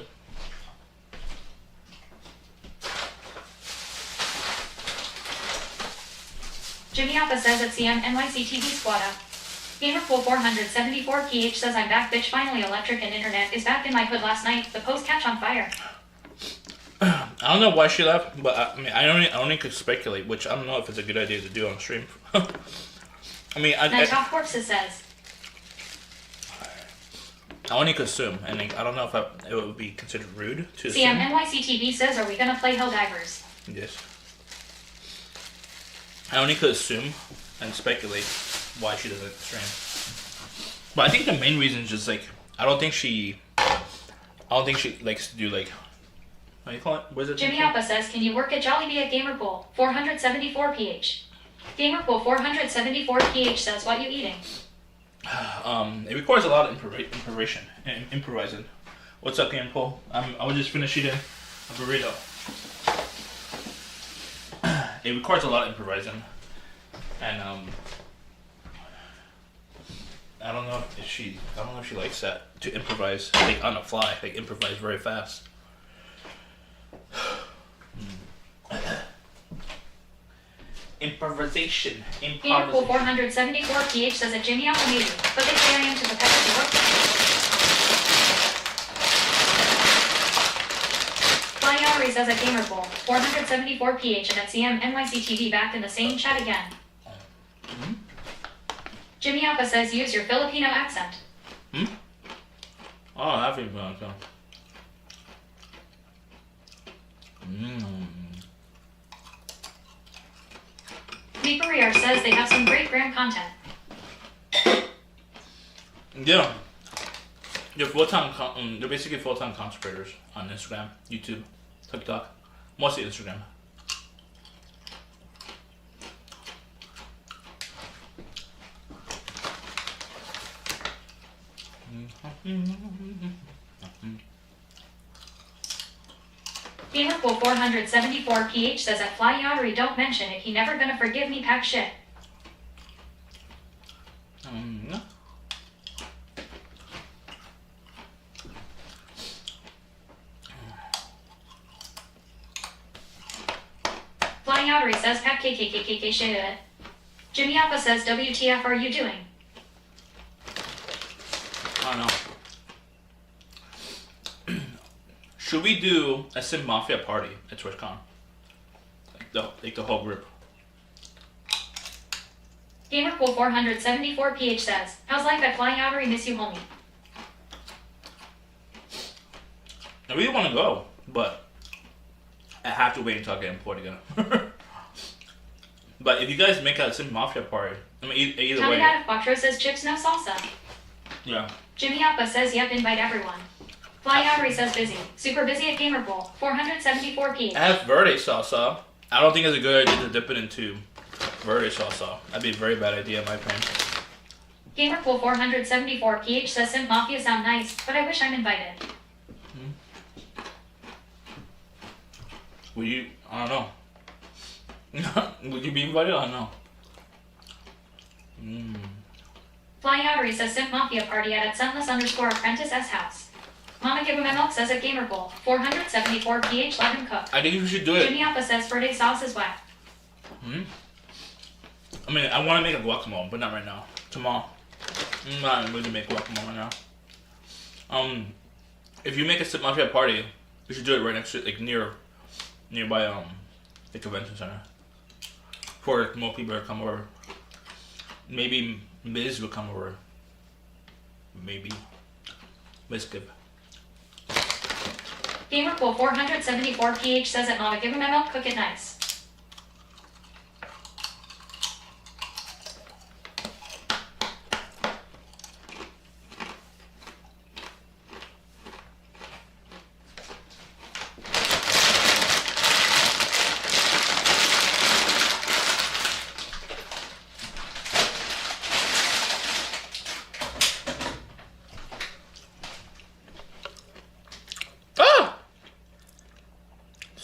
B: Jimmy Alpha says at CMNYCTV Squada. Gamerpool 474PH says I'm back, bitch. Finally, electric and internet is back in my hood last night. The post catch on fire.
A: I don't know why she left, but I only could speculate, which I don't know if it's a good idea to do on stream.
B: Night Top Corpses says.
A: I only could assume, and I don't know if it would be considered rude to assume.
B: CMNYCTV says, are we gonna play Helldivers?
A: Yes. I only could assume and speculate why she doesn't stream. But I think the main reason is just like I don't think she likes to do like how do you call it? What is it?
B: Jimmy Alpha says, can you work at Jollibee at Gamerpool 474PH? Gamerpool 474PH says, what you eating?
A: It requires a lot of improvising. What's up, Gamerpool? I was just finishing eating a burrito. It requires a lot of improvising, and I don't know if she likes that, to improvise like on the fly, like improvise very fast. Improvisation.
B: Gamerpool 474PH says that Jimmy Alpha maybe, but they say I am to perpetually work. Flying Artery says at Gamerpool 474PH and at CMNYCTV back in the same chat again. Jimmy Alpha says use your Filipino accent.
A: Oh, that feels good.
B: Meeperear says they have some great gram content.
A: Yeah. They're basically full-time content creators on Instagram, YouTube, TikTok, mostly Instagram.
B: Gamerpool 474PH says that Fly Yottery don't mention it, he never gonna forgive me pack shit. Flying Outery says pack KKKKK shit. Jimmy Alpha says WTF are you doing?
A: I don't know. Should we do a Sim Mafia party at TwitchCon? Like the whole group.
B: Gamerpool 474PH says, how's life at Flying Outery? Miss you, homie.
A: I really want to go, but I have to wait until I get employed again. But if you guys make a Sim Mafia party, I mean, either way.
B: Tonidad of Quattro says chips no salsa.
A: Yeah.
B: Jimmy Alpha says yep, invite everyone. Flying Outery says busy. Super busy at Gamerpool 474PH.
A: I have verde salsa. I don't think it's a good idea to dip it into verde salsa. That'd be a very bad idea in my opinion.
B: Gamerpool 474PH says Sim Mafia sound nice, but I wish I'm invited.
A: Would you? I don't know. Would you be invited? I don't know.
B: Flying Outery says Sim Mafia party at Sunless_Apprentice S house. Mama Give Him a Milk says at Gamer Bowl. 474 pH, let him cook.
A: I think you should do it.
B: Jimmy Alpha says birthday sauce is whack.
A: I mean, I want to make a guacamole, but not right now. Tomorrow. I'm not in the mood to make guacamole right now. If you make a mafia party, you should do it right next to, like, nearby, the convention center. For more people to come over. Maybe Miz will come over. Maybe. Miz Gibb.
B: Gamer Bowl 474 pH says at Mama Give Him a Milk, cook it nice.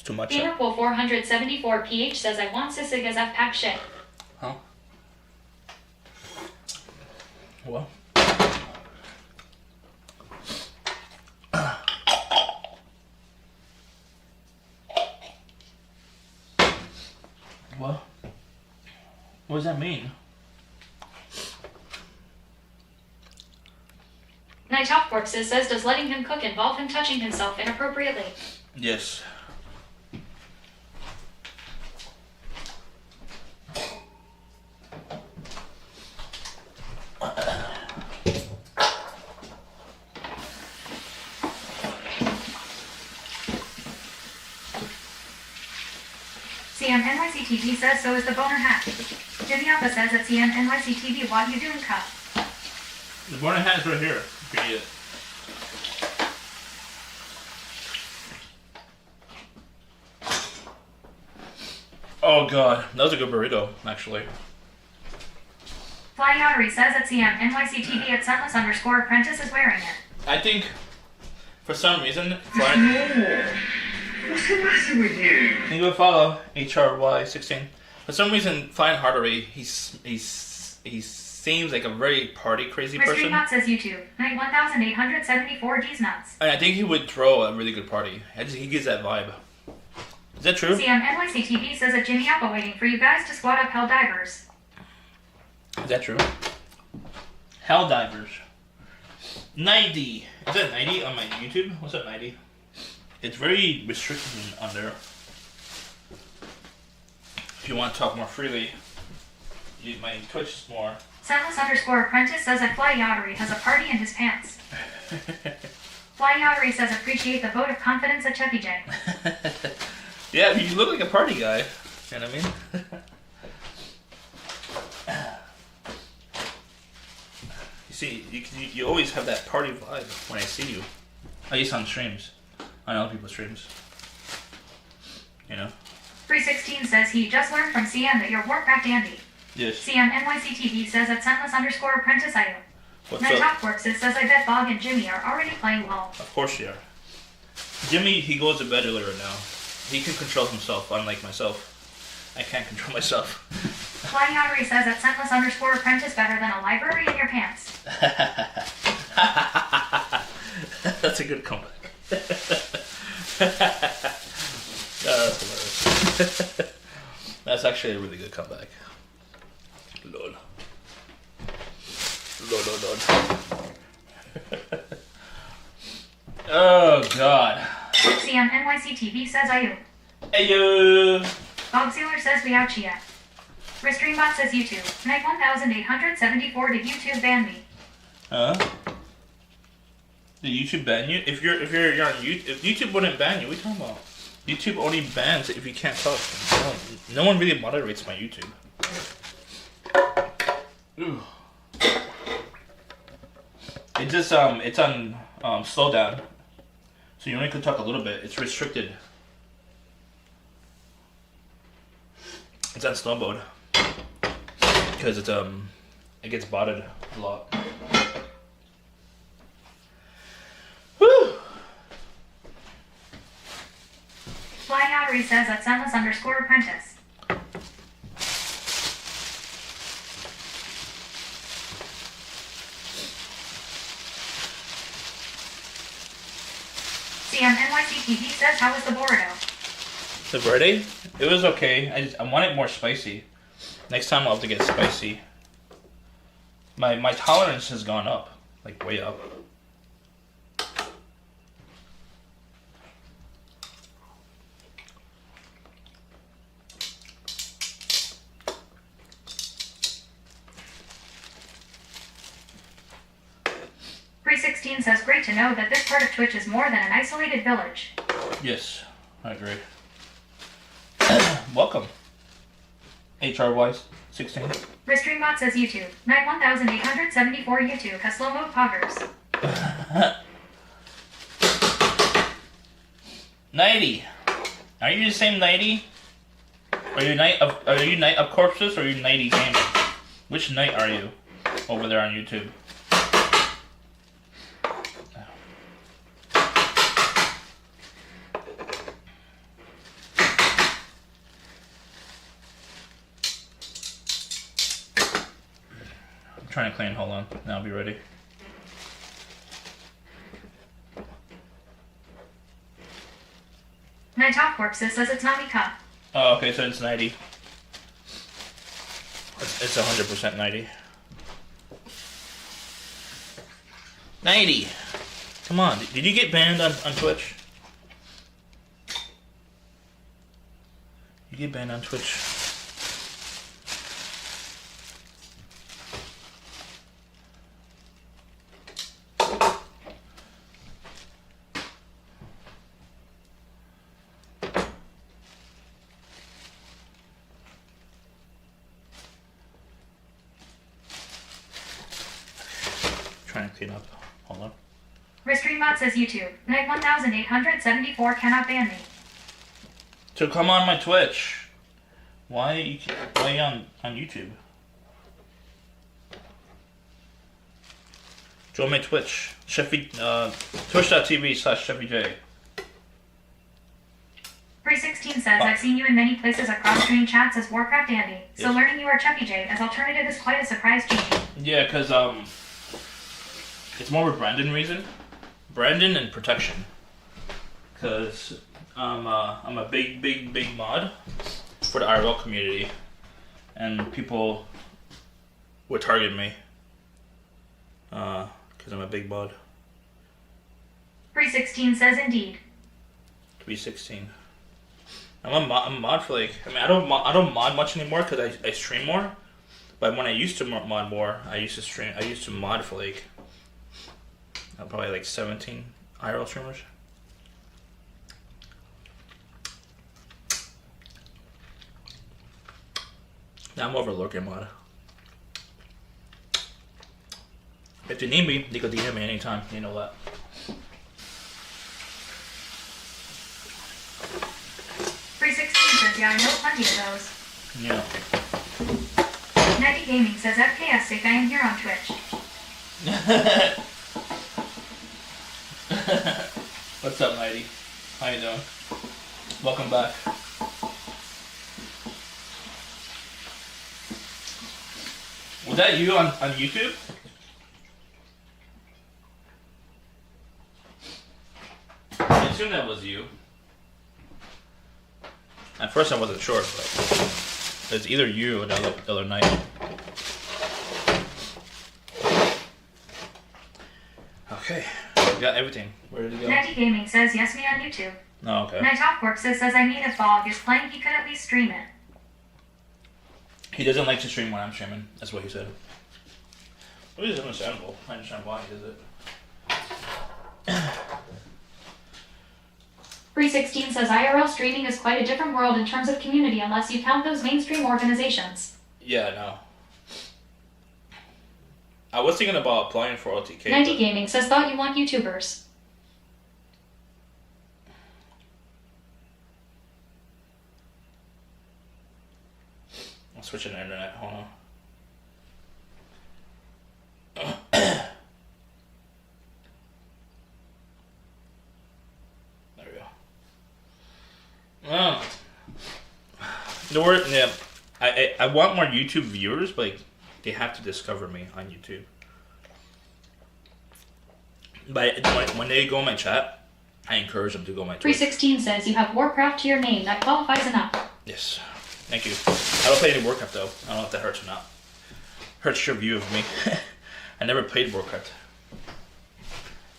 A: Too much.
B: Gamer Pool 474 pH says I want sissig as F pack shit.
A: Huh? Well. What? What does that mean?
B: Night Top Corpses says does letting him cook involve him touching himself inappropriately?
A: Yes.
B: CM NYCTV says so is the boner hat. Jimmy Alpha says at CM NYCTV what you doing cut?
A: The boner hat is right here. Read it. Oh god, that was a good burrito, actually.
B: Flying Ottery says at CM NYCTV at Sunless _ Apprentice is wearing it.
A: I think, for some reason, Flying...
F: What's the matter with you?
A: Can you go follow HRY16? For some reason, Flying Hardery, he seems like a very party crazy person.
B: Streambot says YouTube. Night 1874 G's nuts.
A: And I think he would throw a really good party. He gives that vibe. Is that true?
B: CM NYCTV says at Jimmy Alpha waiting for you guys to squat up Hell Divers.
A: Is that true? Hell Divers. 90. Is that 90 on my YouTube? What's that 90? It's very restricted on there. If you want to talk more freely, my Twitch is more.
B: Sunless _ Apprentice says that Fly Ottery has a party in his pants. Fly Ottery says appreciate the vote of confidence at Chucky J.
A: Yeah, you look like a party guy. You know what I mean? You see, you always have that party vibe when I see you. At least on streams. On other people's streams. You know?
B: 316 says he just learned from CM that you're work back dandy.
A: Yes.
B: CM NYCTV says at Sunless _ Apprentice I am.
A: What's
B: Night
A: up?
B: Top Corpses says I bet Bog and Jimmy are already playing LOL.
A: Of course you are. Jimmy, he goes to bed earlier now. He can control himself, unlike myself. I can't control myself.
B: Flying Ottery says at Sunless _ Apprentice better than a library in your pants.
A: That's a good comeback. That's hilarious. That's actually a really good comeback. Lol. Lol. Oh god.
B: CM NYCTV says Ayu.
A: Ayo.
B: Bob Sealer says we out Chia. Restreambot says YouTube. Night 1874 did YouTube ban me?
A: Huh? Did YouTube ban you? If you're on YouTube, if YouTube wouldn't ban you, what are you talking about? YouTube only bans if you can't talk. No one really moderates my YouTube. Ooh. It just it's on slow down, so you only can talk a little bit. It's restricted. It's on slow mode because it gets botted a lot. Woo!
B: Fly Ottery says at Sunless _ Apprentice. CM NYCTV says, how was the burrito?
A: The verde? It was okay. I want it more spicy. Next time I'll have to get spicy. My tolerance has gone up. Like way up.
B: Pre16 says, great to know that this part of Twitch is more than an isolated village.
A: Yes, I agree. Welcome. HRY 16.
B: Restreambot says YouTube. 91874 YouTube has slow mode poggers.
A: 90. Are you the same 90? Are you Night of Corpses or are you 90 Gaming? Which night are you over there on YouTube? Trying to clean, hold on. Now I'll be ready.
B: Night Top Corpses says it's not Cup.
A: Oh, okay, so it's 90. It's 100% 90. 90! Come on, did you get banned on Twitch? You get banned on Twitch. Trying to clean up. Hold on.
B: Restreambot says YouTube. Night 1874 cannot ban me.
A: So come on my Twitch. Why are you on YouTube? Join my Twitch. Twitch.tv/ChefyJ.
B: Pre16 says, I've seen you in many places across stream chats as Warcraft Andy. So
A: Yes.
B: learning you are Cheffy J as alternative is quite a surprise to me.
A: Yeah, cause it's more of a Brandon reason. Brandon and protection. Cause I'm a big mod for the IRL community, and people would target me. Cause I'm a big mod.
B: Pre16 says indeed.
A: 316. I'm a mod for like. I mean, I don't mod much anymore because I stream more. But when I used to mod more, I used to mod for like probably like 17 IRL streamers. Now I'm over lurking mod. If you need me, you can DM me anytime. You know that.
B: Pre16 says, yeah, I know plenty of those.
A: Yeah.
B: Nighty Gaming says, FKS sick, I am here on Twitch.
A: What's up, Mighty? How you doing? Welcome back. Was that you on YouTube? I assume that was you. At first I wasn't sure, but it's either you or the other night. Okay, we got everything. Where did it go?
B: Nighty Gaming says, yes, me on YouTube.
A: Oh, okay.
B: Night Top Corpses says, I mean, if Fog is playing, he could at least stream it.
A: He doesn't like to stream when I'm streaming. That's what he said. It is understandable. I understand why he does it.
B: Pre16 says, IRL streaming is quite a different world in terms of community unless you count those mainstream organizations.
A: Yeah, I know. I was thinking about applying for OTK.
B: Nighty Gaming says, thought you want YouTubers.
A: I'm switching the internet. Hold on. There we go. The word, yeah. I want more YouTube viewers, but like, they have to discover me on YouTube. But when they go in my chat, I encourage them to go on my Twitch.
B: 316 says you have Warcraft to your name. That qualifies enough.
A: Yes. Thank you. I don't play any Warcraft though. I don't know if that hurts or not. Hurts your view of me. I never played Warcraft.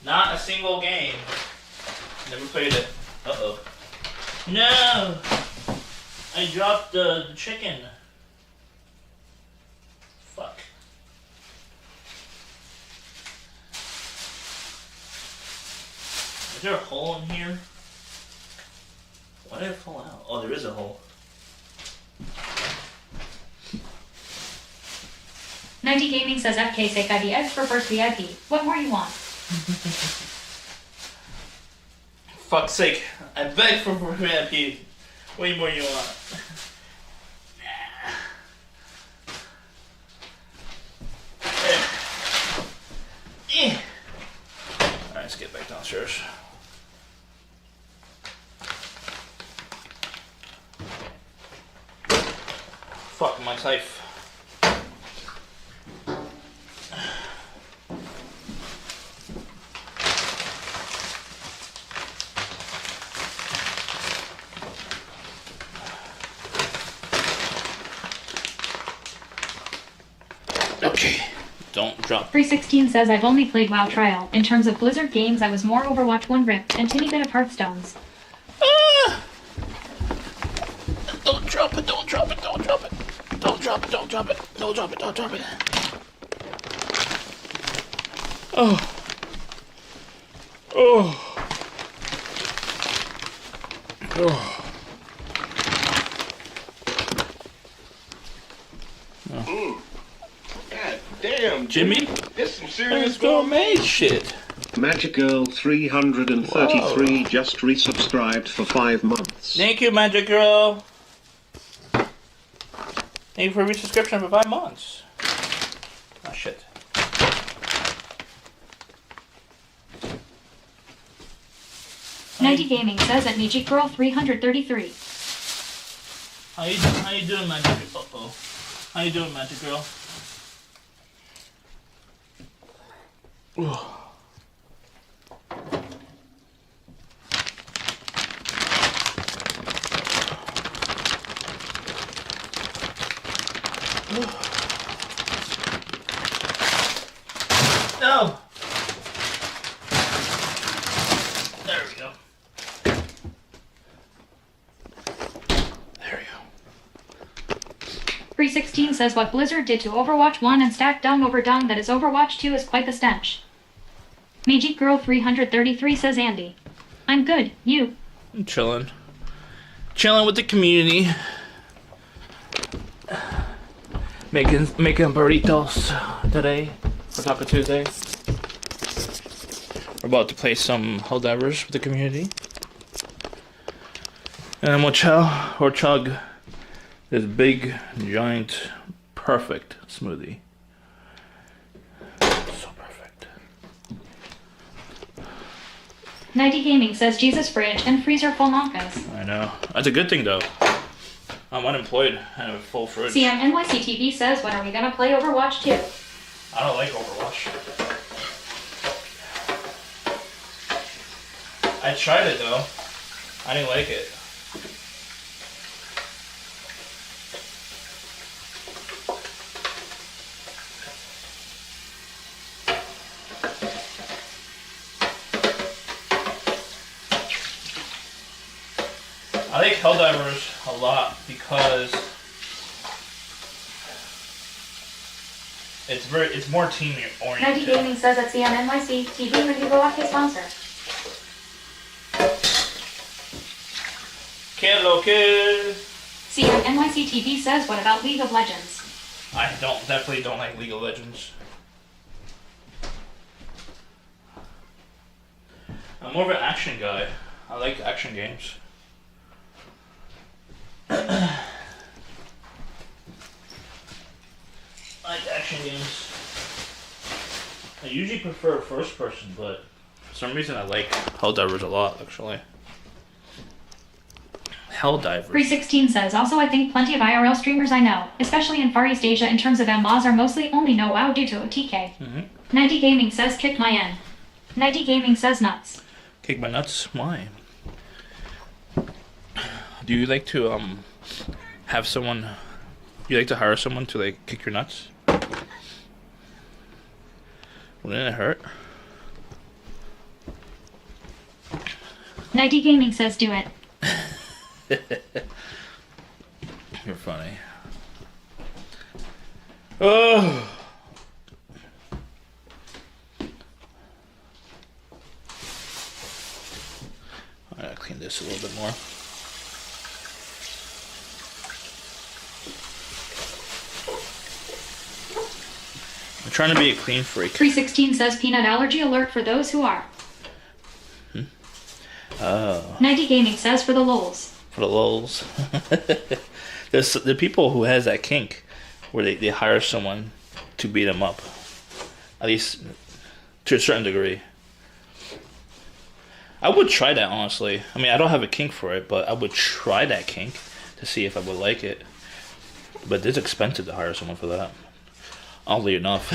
A: Not a single game. Never played it. Uh-oh. No! I dropped the chicken. Fuck. Is there a hole in here? Why did it fall out? Oh, there is a hole.
B: 90 Gaming says FK say the eggs for first VIP. What more you want?
A: Fuck's sake. I beg for VIP. Way more you want. Alright, let's get back downstairs. Fuck my life. Okay, don't drop.
B: 316 says I've only played WoW Trial. In terms of Blizzard games, I was more Overwatch 1 Rift and teeny bit of Hearthstones.
A: Ah! Don't drop it, don't drop it, don't drop it. Don't drop it, don't drop it. Don't drop it, don't drop it. Oh. Oh. Oh.
D: God damn,
A: Jimmy?
D: This some
A: Let's
D: serious
A: go made shit.
E: Magic Girl 333 just resubscribed for 5 months.
A: Thank you, Magic Girl. Thank you for a resubscription for 5 months. Oh, shit.
B: Nighty Gaming says at Magic Girl 333.
A: How you doing, Magic Girl? Uh-oh. How you doing, Magic Girl? No! There we go. There we go.
B: 316 says what Blizzard did to Overwatch 1 and stacked dung over dung that is Overwatch 2 is quite the stench. Magic Girl 333 says Andy. I'm good. You?
A: I'm chilling. Chilling with the community. Making burritos today for Taco Tuesday. We're about to play some Helldivers with the community. And then we'll chug this big, giant, perfect smoothie. So perfect.
B: Nighty Gaming says Jesus Fridge and freezer full Nonkas.
A: I know. That's a good thing though. I'm unemployed and have a full fridge.
B: CM NYC TV says when are we gonna play Overwatch 2?
A: I don't like Overwatch. I tried it though. I didn't like it. I like Helldivers a lot because it's more team
B: Nighty
A: oriented.
B: Gaming says at CM NYC TV when you go off his sponsor.
A: Hello, kid.
B: CM NYC TV says what about League of Legends?
A: I definitely don't like League of Legends. I'm more of an action guy. I like action games. I like action games. I usually prefer first person, but for some reason I like Helldivers a lot, actually. Helldivers.
B: 316 says, also I think plenty of IRL streamers I know, especially in Far East Asia in terms of MLAs are mostly only know WoW due to OTK. 90 Gaming says kick my N. 90 Gaming says nuts.
A: Kick my nuts? Why? Do you like to have someone? You like to hire someone to like kick your nuts? Wouldn't it hurt?
B: Nighty Gaming says do it.
A: You're funny. Oh. I gotta clean this a little bit more. I'm trying to be a clean freak.
B: 316 says peanut allergy alert for those who are.
A: Oh.
B: Nighty Gaming says for the lols.
A: For the lulz. There's the people who has that kink where they hire someone to beat them up. At least to a certain degree. I would try that, honestly. I mean, I don't have a kink for it, but I would try that kink to see if I would like it. But it's expensive to hire someone for that. Oddly enough.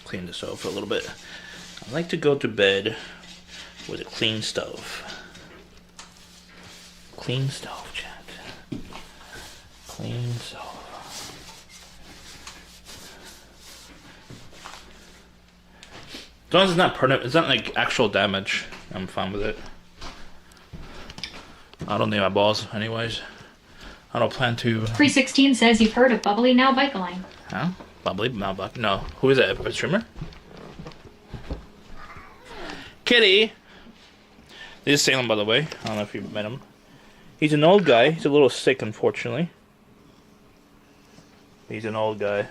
A: Clean this out for a little bit. I like to go to bed with a clean stove. Clean stove, chat. Clean stove. As long as it's not permanent, it's not like actual damage, I'm fine with it. I don't need my balls, anyways. I don't plan to.
B: 316 says you've heard of Bubbly Now Bike Line.
A: Huh? Bubbly? No. Who is that? A streamer? Kitty! This is Salem, by the way. I don't know if you met him. He's an old guy. He's a little sick, unfortunately. He's an old guy.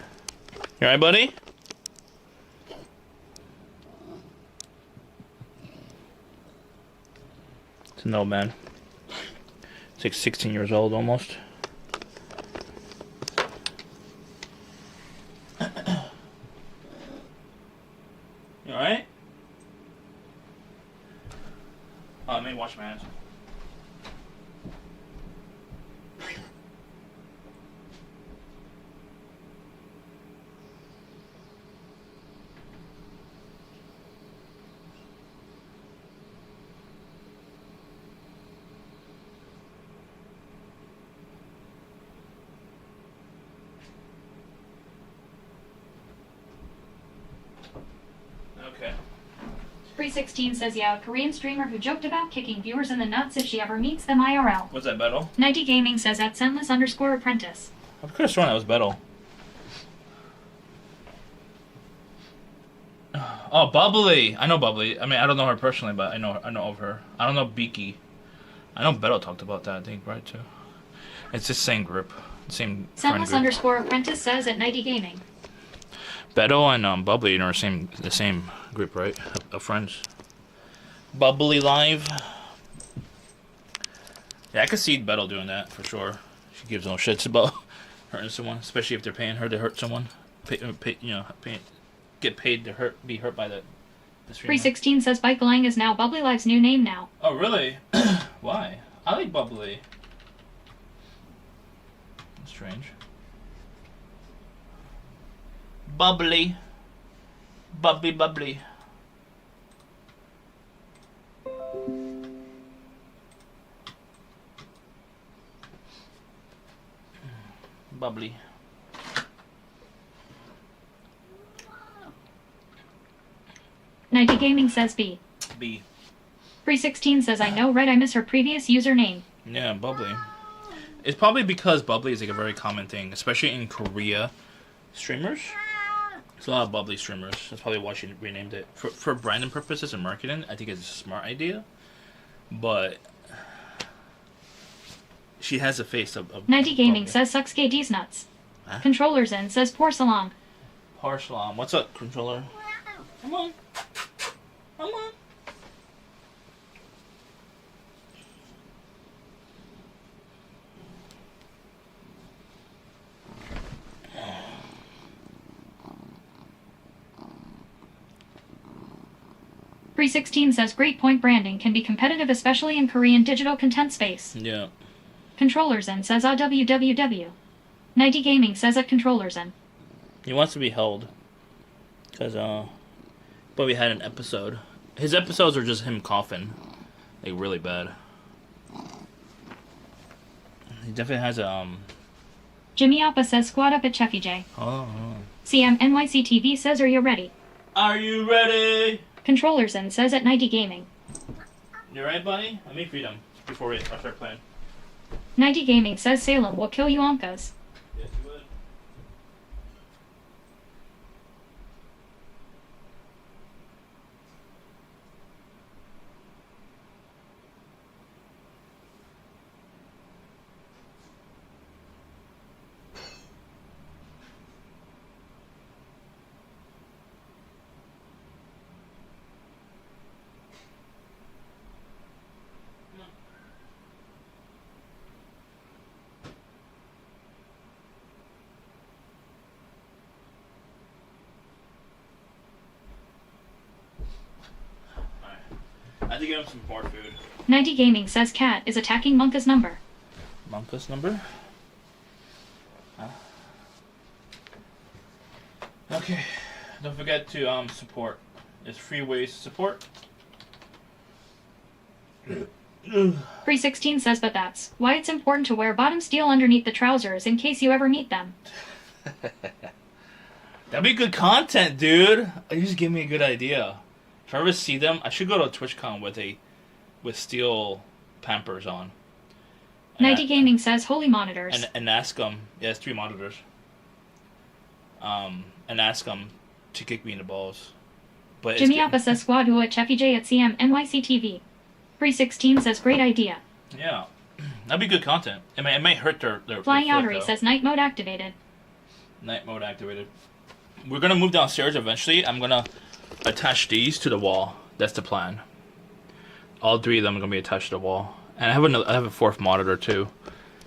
A: You alright, buddy? It's an old man. He's like 16 years old, almost. You alright? Let me wash my hands. Okay.
B: 316 says yeah, a Korean streamer who joked about kicking viewers in the nuts if she ever meets them IRL.
A: What's that, Battle?
B: Nighty Gaming says at Senless_apprentice.
A: I could have sworn that was Battle. Oh, Bubbly. I know Bubbly. I mean, I don't know her personally, but I know of her. I don't know Beaky. I know Battle talked about that, I think, right, too. It's the same group. Same friend group.
B: Senless_apprentice says at Nighty Gaming.
A: Beto and Bubbly are the same group, right? Of friends. Bubbly Live. Yeah, I could see Beto doing that for sure. She gives no shits about hurting someone, especially if they're paying her to hurt someone. Get paid to be hurt by the streamer.
B: 316 says Bike Lang is now Bubbly Live's new name now.
A: Oh, really? Why? I like Bubbly. That's strange. Bubbly. Bubbly. Bubbly.
B: Nighty Gaming says B. 316 says I know, right? I miss her previous username.
A: Yeah, Bubbly. It's probably because Bubbly is like a very common thing, especially in Korea. Streamers? There's a lot of Bubbly streamers. That's probably why she renamed it. For branding purposes and marketing, I think it's a smart idea. But she has a face of
B: Nighty Gaming
A: Bubbly.
B: says sucks gay D's nuts.
A: Huh?
B: Controllers in says porcelain.
A: Porcelain. What's up, controller? Come on. Come on.
B: .316 says great point branding can be competitive, especially in Korean digital content space.
A: Yeah.
B: Controllers in says www. Nighty Gaming says at controllers in.
A: He wants to be held. Because, But we had an episode. His episodes are just him coughing, like really bad. He definitely has a
B: Jimmy Alpha says squad up at Cheffy J.
A: Oh.
B: CM NYC TV says are you ready?
A: Are you ready?
B: Controllerson says at Nighty Gaming.
A: You right, buddy? Let me feed him before I start playing.
B: Nighty Gaming says Salem will kill you Ankas.
A: Yes, you would. I have to give him some more food.
B: Nighty Gaming says Cat is attacking Monka's number.
A: Monka's number? Huh? Okay. Don't forget to support. There's free ways to support.
B: 316 says but that's why it's important to wear bottom steel underneath the trousers in case you ever meet them.
A: That'd be good content, dude. You just give me a good idea. If I ever see them, I should go to TwitchCon with steel Pampers on.
B: Nighty Gaming says holy monitors.
A: And ask them. Yeah, it's 3 monitors. And ask them to kick me in the balls. But
B: Jimmy Alpha says squad who at Cheffy J at CM NYC TV. 316 says great idea.
A: Yeah, that'd be good content. It might hurt their
B: Flying
A: their
B: Outery says night mode activated.
A: Night mode activated. We're gonna move downstairs eventually. I'm gonna attach these to the wall. That's the plan. All 3 of them are gonna be attached to the wall. And I have a 4th monitor too,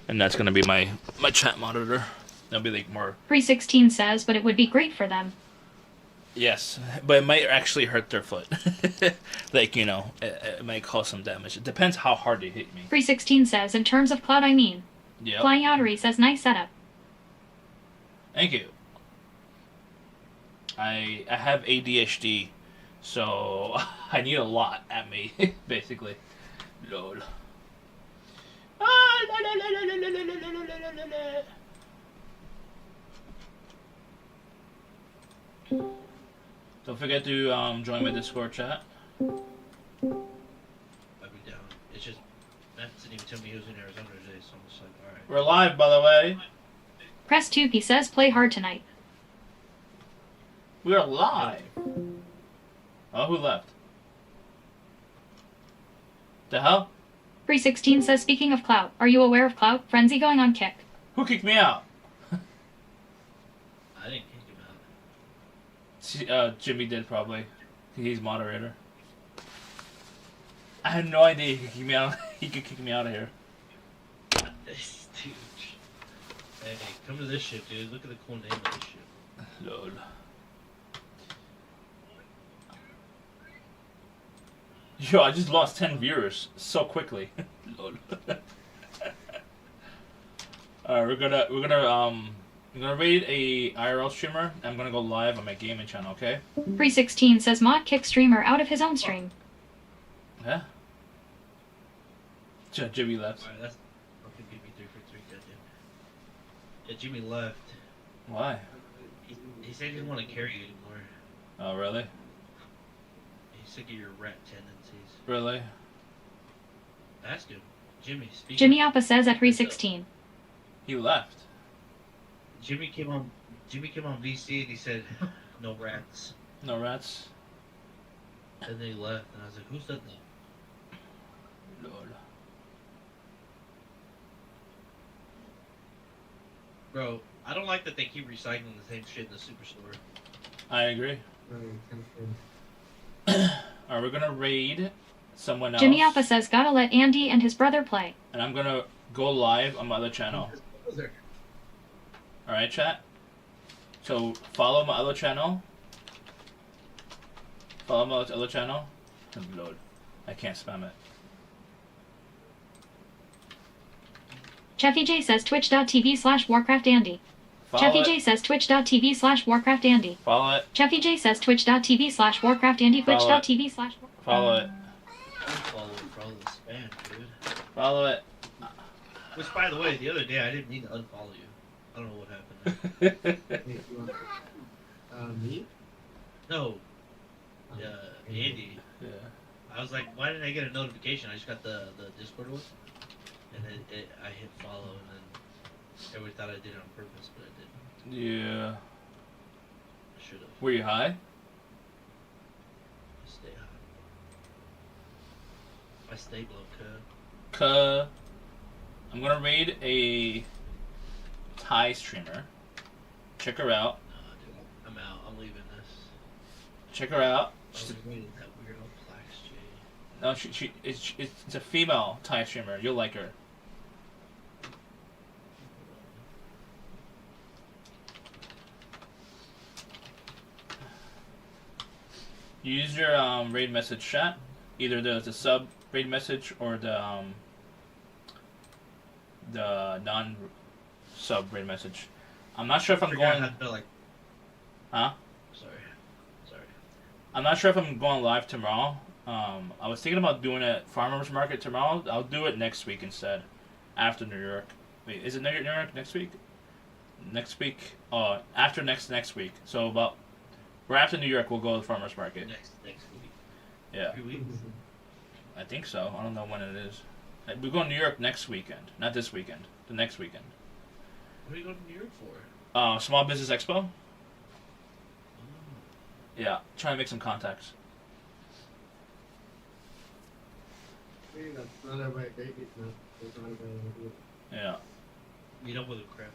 A: and that's gonna be my chat monitor. That'll be like more.
B: 316 says, but it would be great for them.
A: Yes, but it might actually hurt their foot. Like, you know, it might cause some damage. It depends how hard they hit me.
B: 316 says, in terms of cloud, I mean.
A: Yeah.
B: Flying Outery says, nice setup.
A: Thank you. I have ADHD, so I need a lot at me, basically. Lol. Don't forget to join my Discord chat.
H: I'll be down. It's just Matt didn't even tell me he was in Arizona today, so I'm just like, alright.
A: We're live, by the way.
B: Press 2 he says, play hard tonight.
A: We are live. Oh, who left? The hell?
B: 316 says, speaking of clout, are you aware of clout? Frenzy going on kick.
A: Who kicked me out?
H: I didn't kick him out.
A: Jimmy did probably. He's moderator. I had no idea he could kick me out. He could kick me out of here.
H: Dude. Hey, come to this shit, dude. Look at the cool name of this shit.
A: Lol. Yo, I just lost 10 viewers so quickly. Lol. Alright, we're gonna raid a IRL streamer. I'm gonna go live on my gaming channel, okay?
B: 316 says, mod kick streamer out of his own stream.
A: Yeah. Jimmy left.
H: Alright, that's fucking give me 3 for 3, goddamn. Yeah, Jimmy left.
A: Why?
H: He said he didn't want to carry you anymore.
A: Oh, really?
H: He's sick of your rat tendencies.
A: Really?
H: Ask him. Jimmy, speak.
B: Jimmy Alpha says at 316.
A: He left.
H: Jimmy came on VC and he said, no rats.
A: No rats?
H: And then he left and I was like, who said that?
A: Lol.
H: Bro, I don't like that they keep recycling the same shit in the superstore.
A: I agree. Alright, we're gonna raid someone else.
B: Jimmy Alpha says, gotta let Andy and his brother play.
A: And I'm gonna go live on my other channel. Alright, chat? So, follow my other channel. Follow my other channel. Load. I can't spam it.
B: Cheffy J says, twitch.tv/WarcraftAndy. Chucky
A: it.
B: J says twitch.tv/WarcraftAndy.
A: Follow it.
B: Chucky J says twitch.tv/WarcraftAndy. Twitch.tv/.
A: Follow it.
H: Unfollow for all the spam, dude.
A: Follow it.
H: Which, by the way, the other day I didn't mean to unfollow you. I don't know what happened there.
I: Me?
H: No. Andy.
A: Yeah.
H: I was like, why didn't I get a notification? I just got the Discord one. And then I hit follow, and then everybody thought I did it on purpose, but I didn't.
A: Yeah.
H: I should have.
A: Were you high?
H: Stay high. I stay low,
A: I'm gonna raid a Thai streamer. Check her out.
H: dude, I'm out. I'm leaving this.
A: Check her out.
H: I was waiting that weirdo Plax J.
A: No, it's a female Thai streamer. You'll like her. Use your raid message chat. Either the sub raid message or the non sub raid message. I'm not sure if I'm going. Huh?
H: Sorry.
A: I'm not sure if I'm going live tomorrow. I was thinking about doing it at Farmers Market tomorrow. I'll do it next week instead, after New York. Wait, is it New York next week? Next week? After next week. So about right after New York, we'll go to the Farmers Market.
H: Next week.
A: Yeah.
H: 3 weeks.
A: I think so. I don't know when it is. We're going to New York next weekend, not this weekend. The next weekend.
H: What are you going to New York for?
A: Small Business Expo. Yeah, trying to make some contacts.
I: Not everybody take it. Not everybody do it.
A: Yeah.
H: Meet up with a craft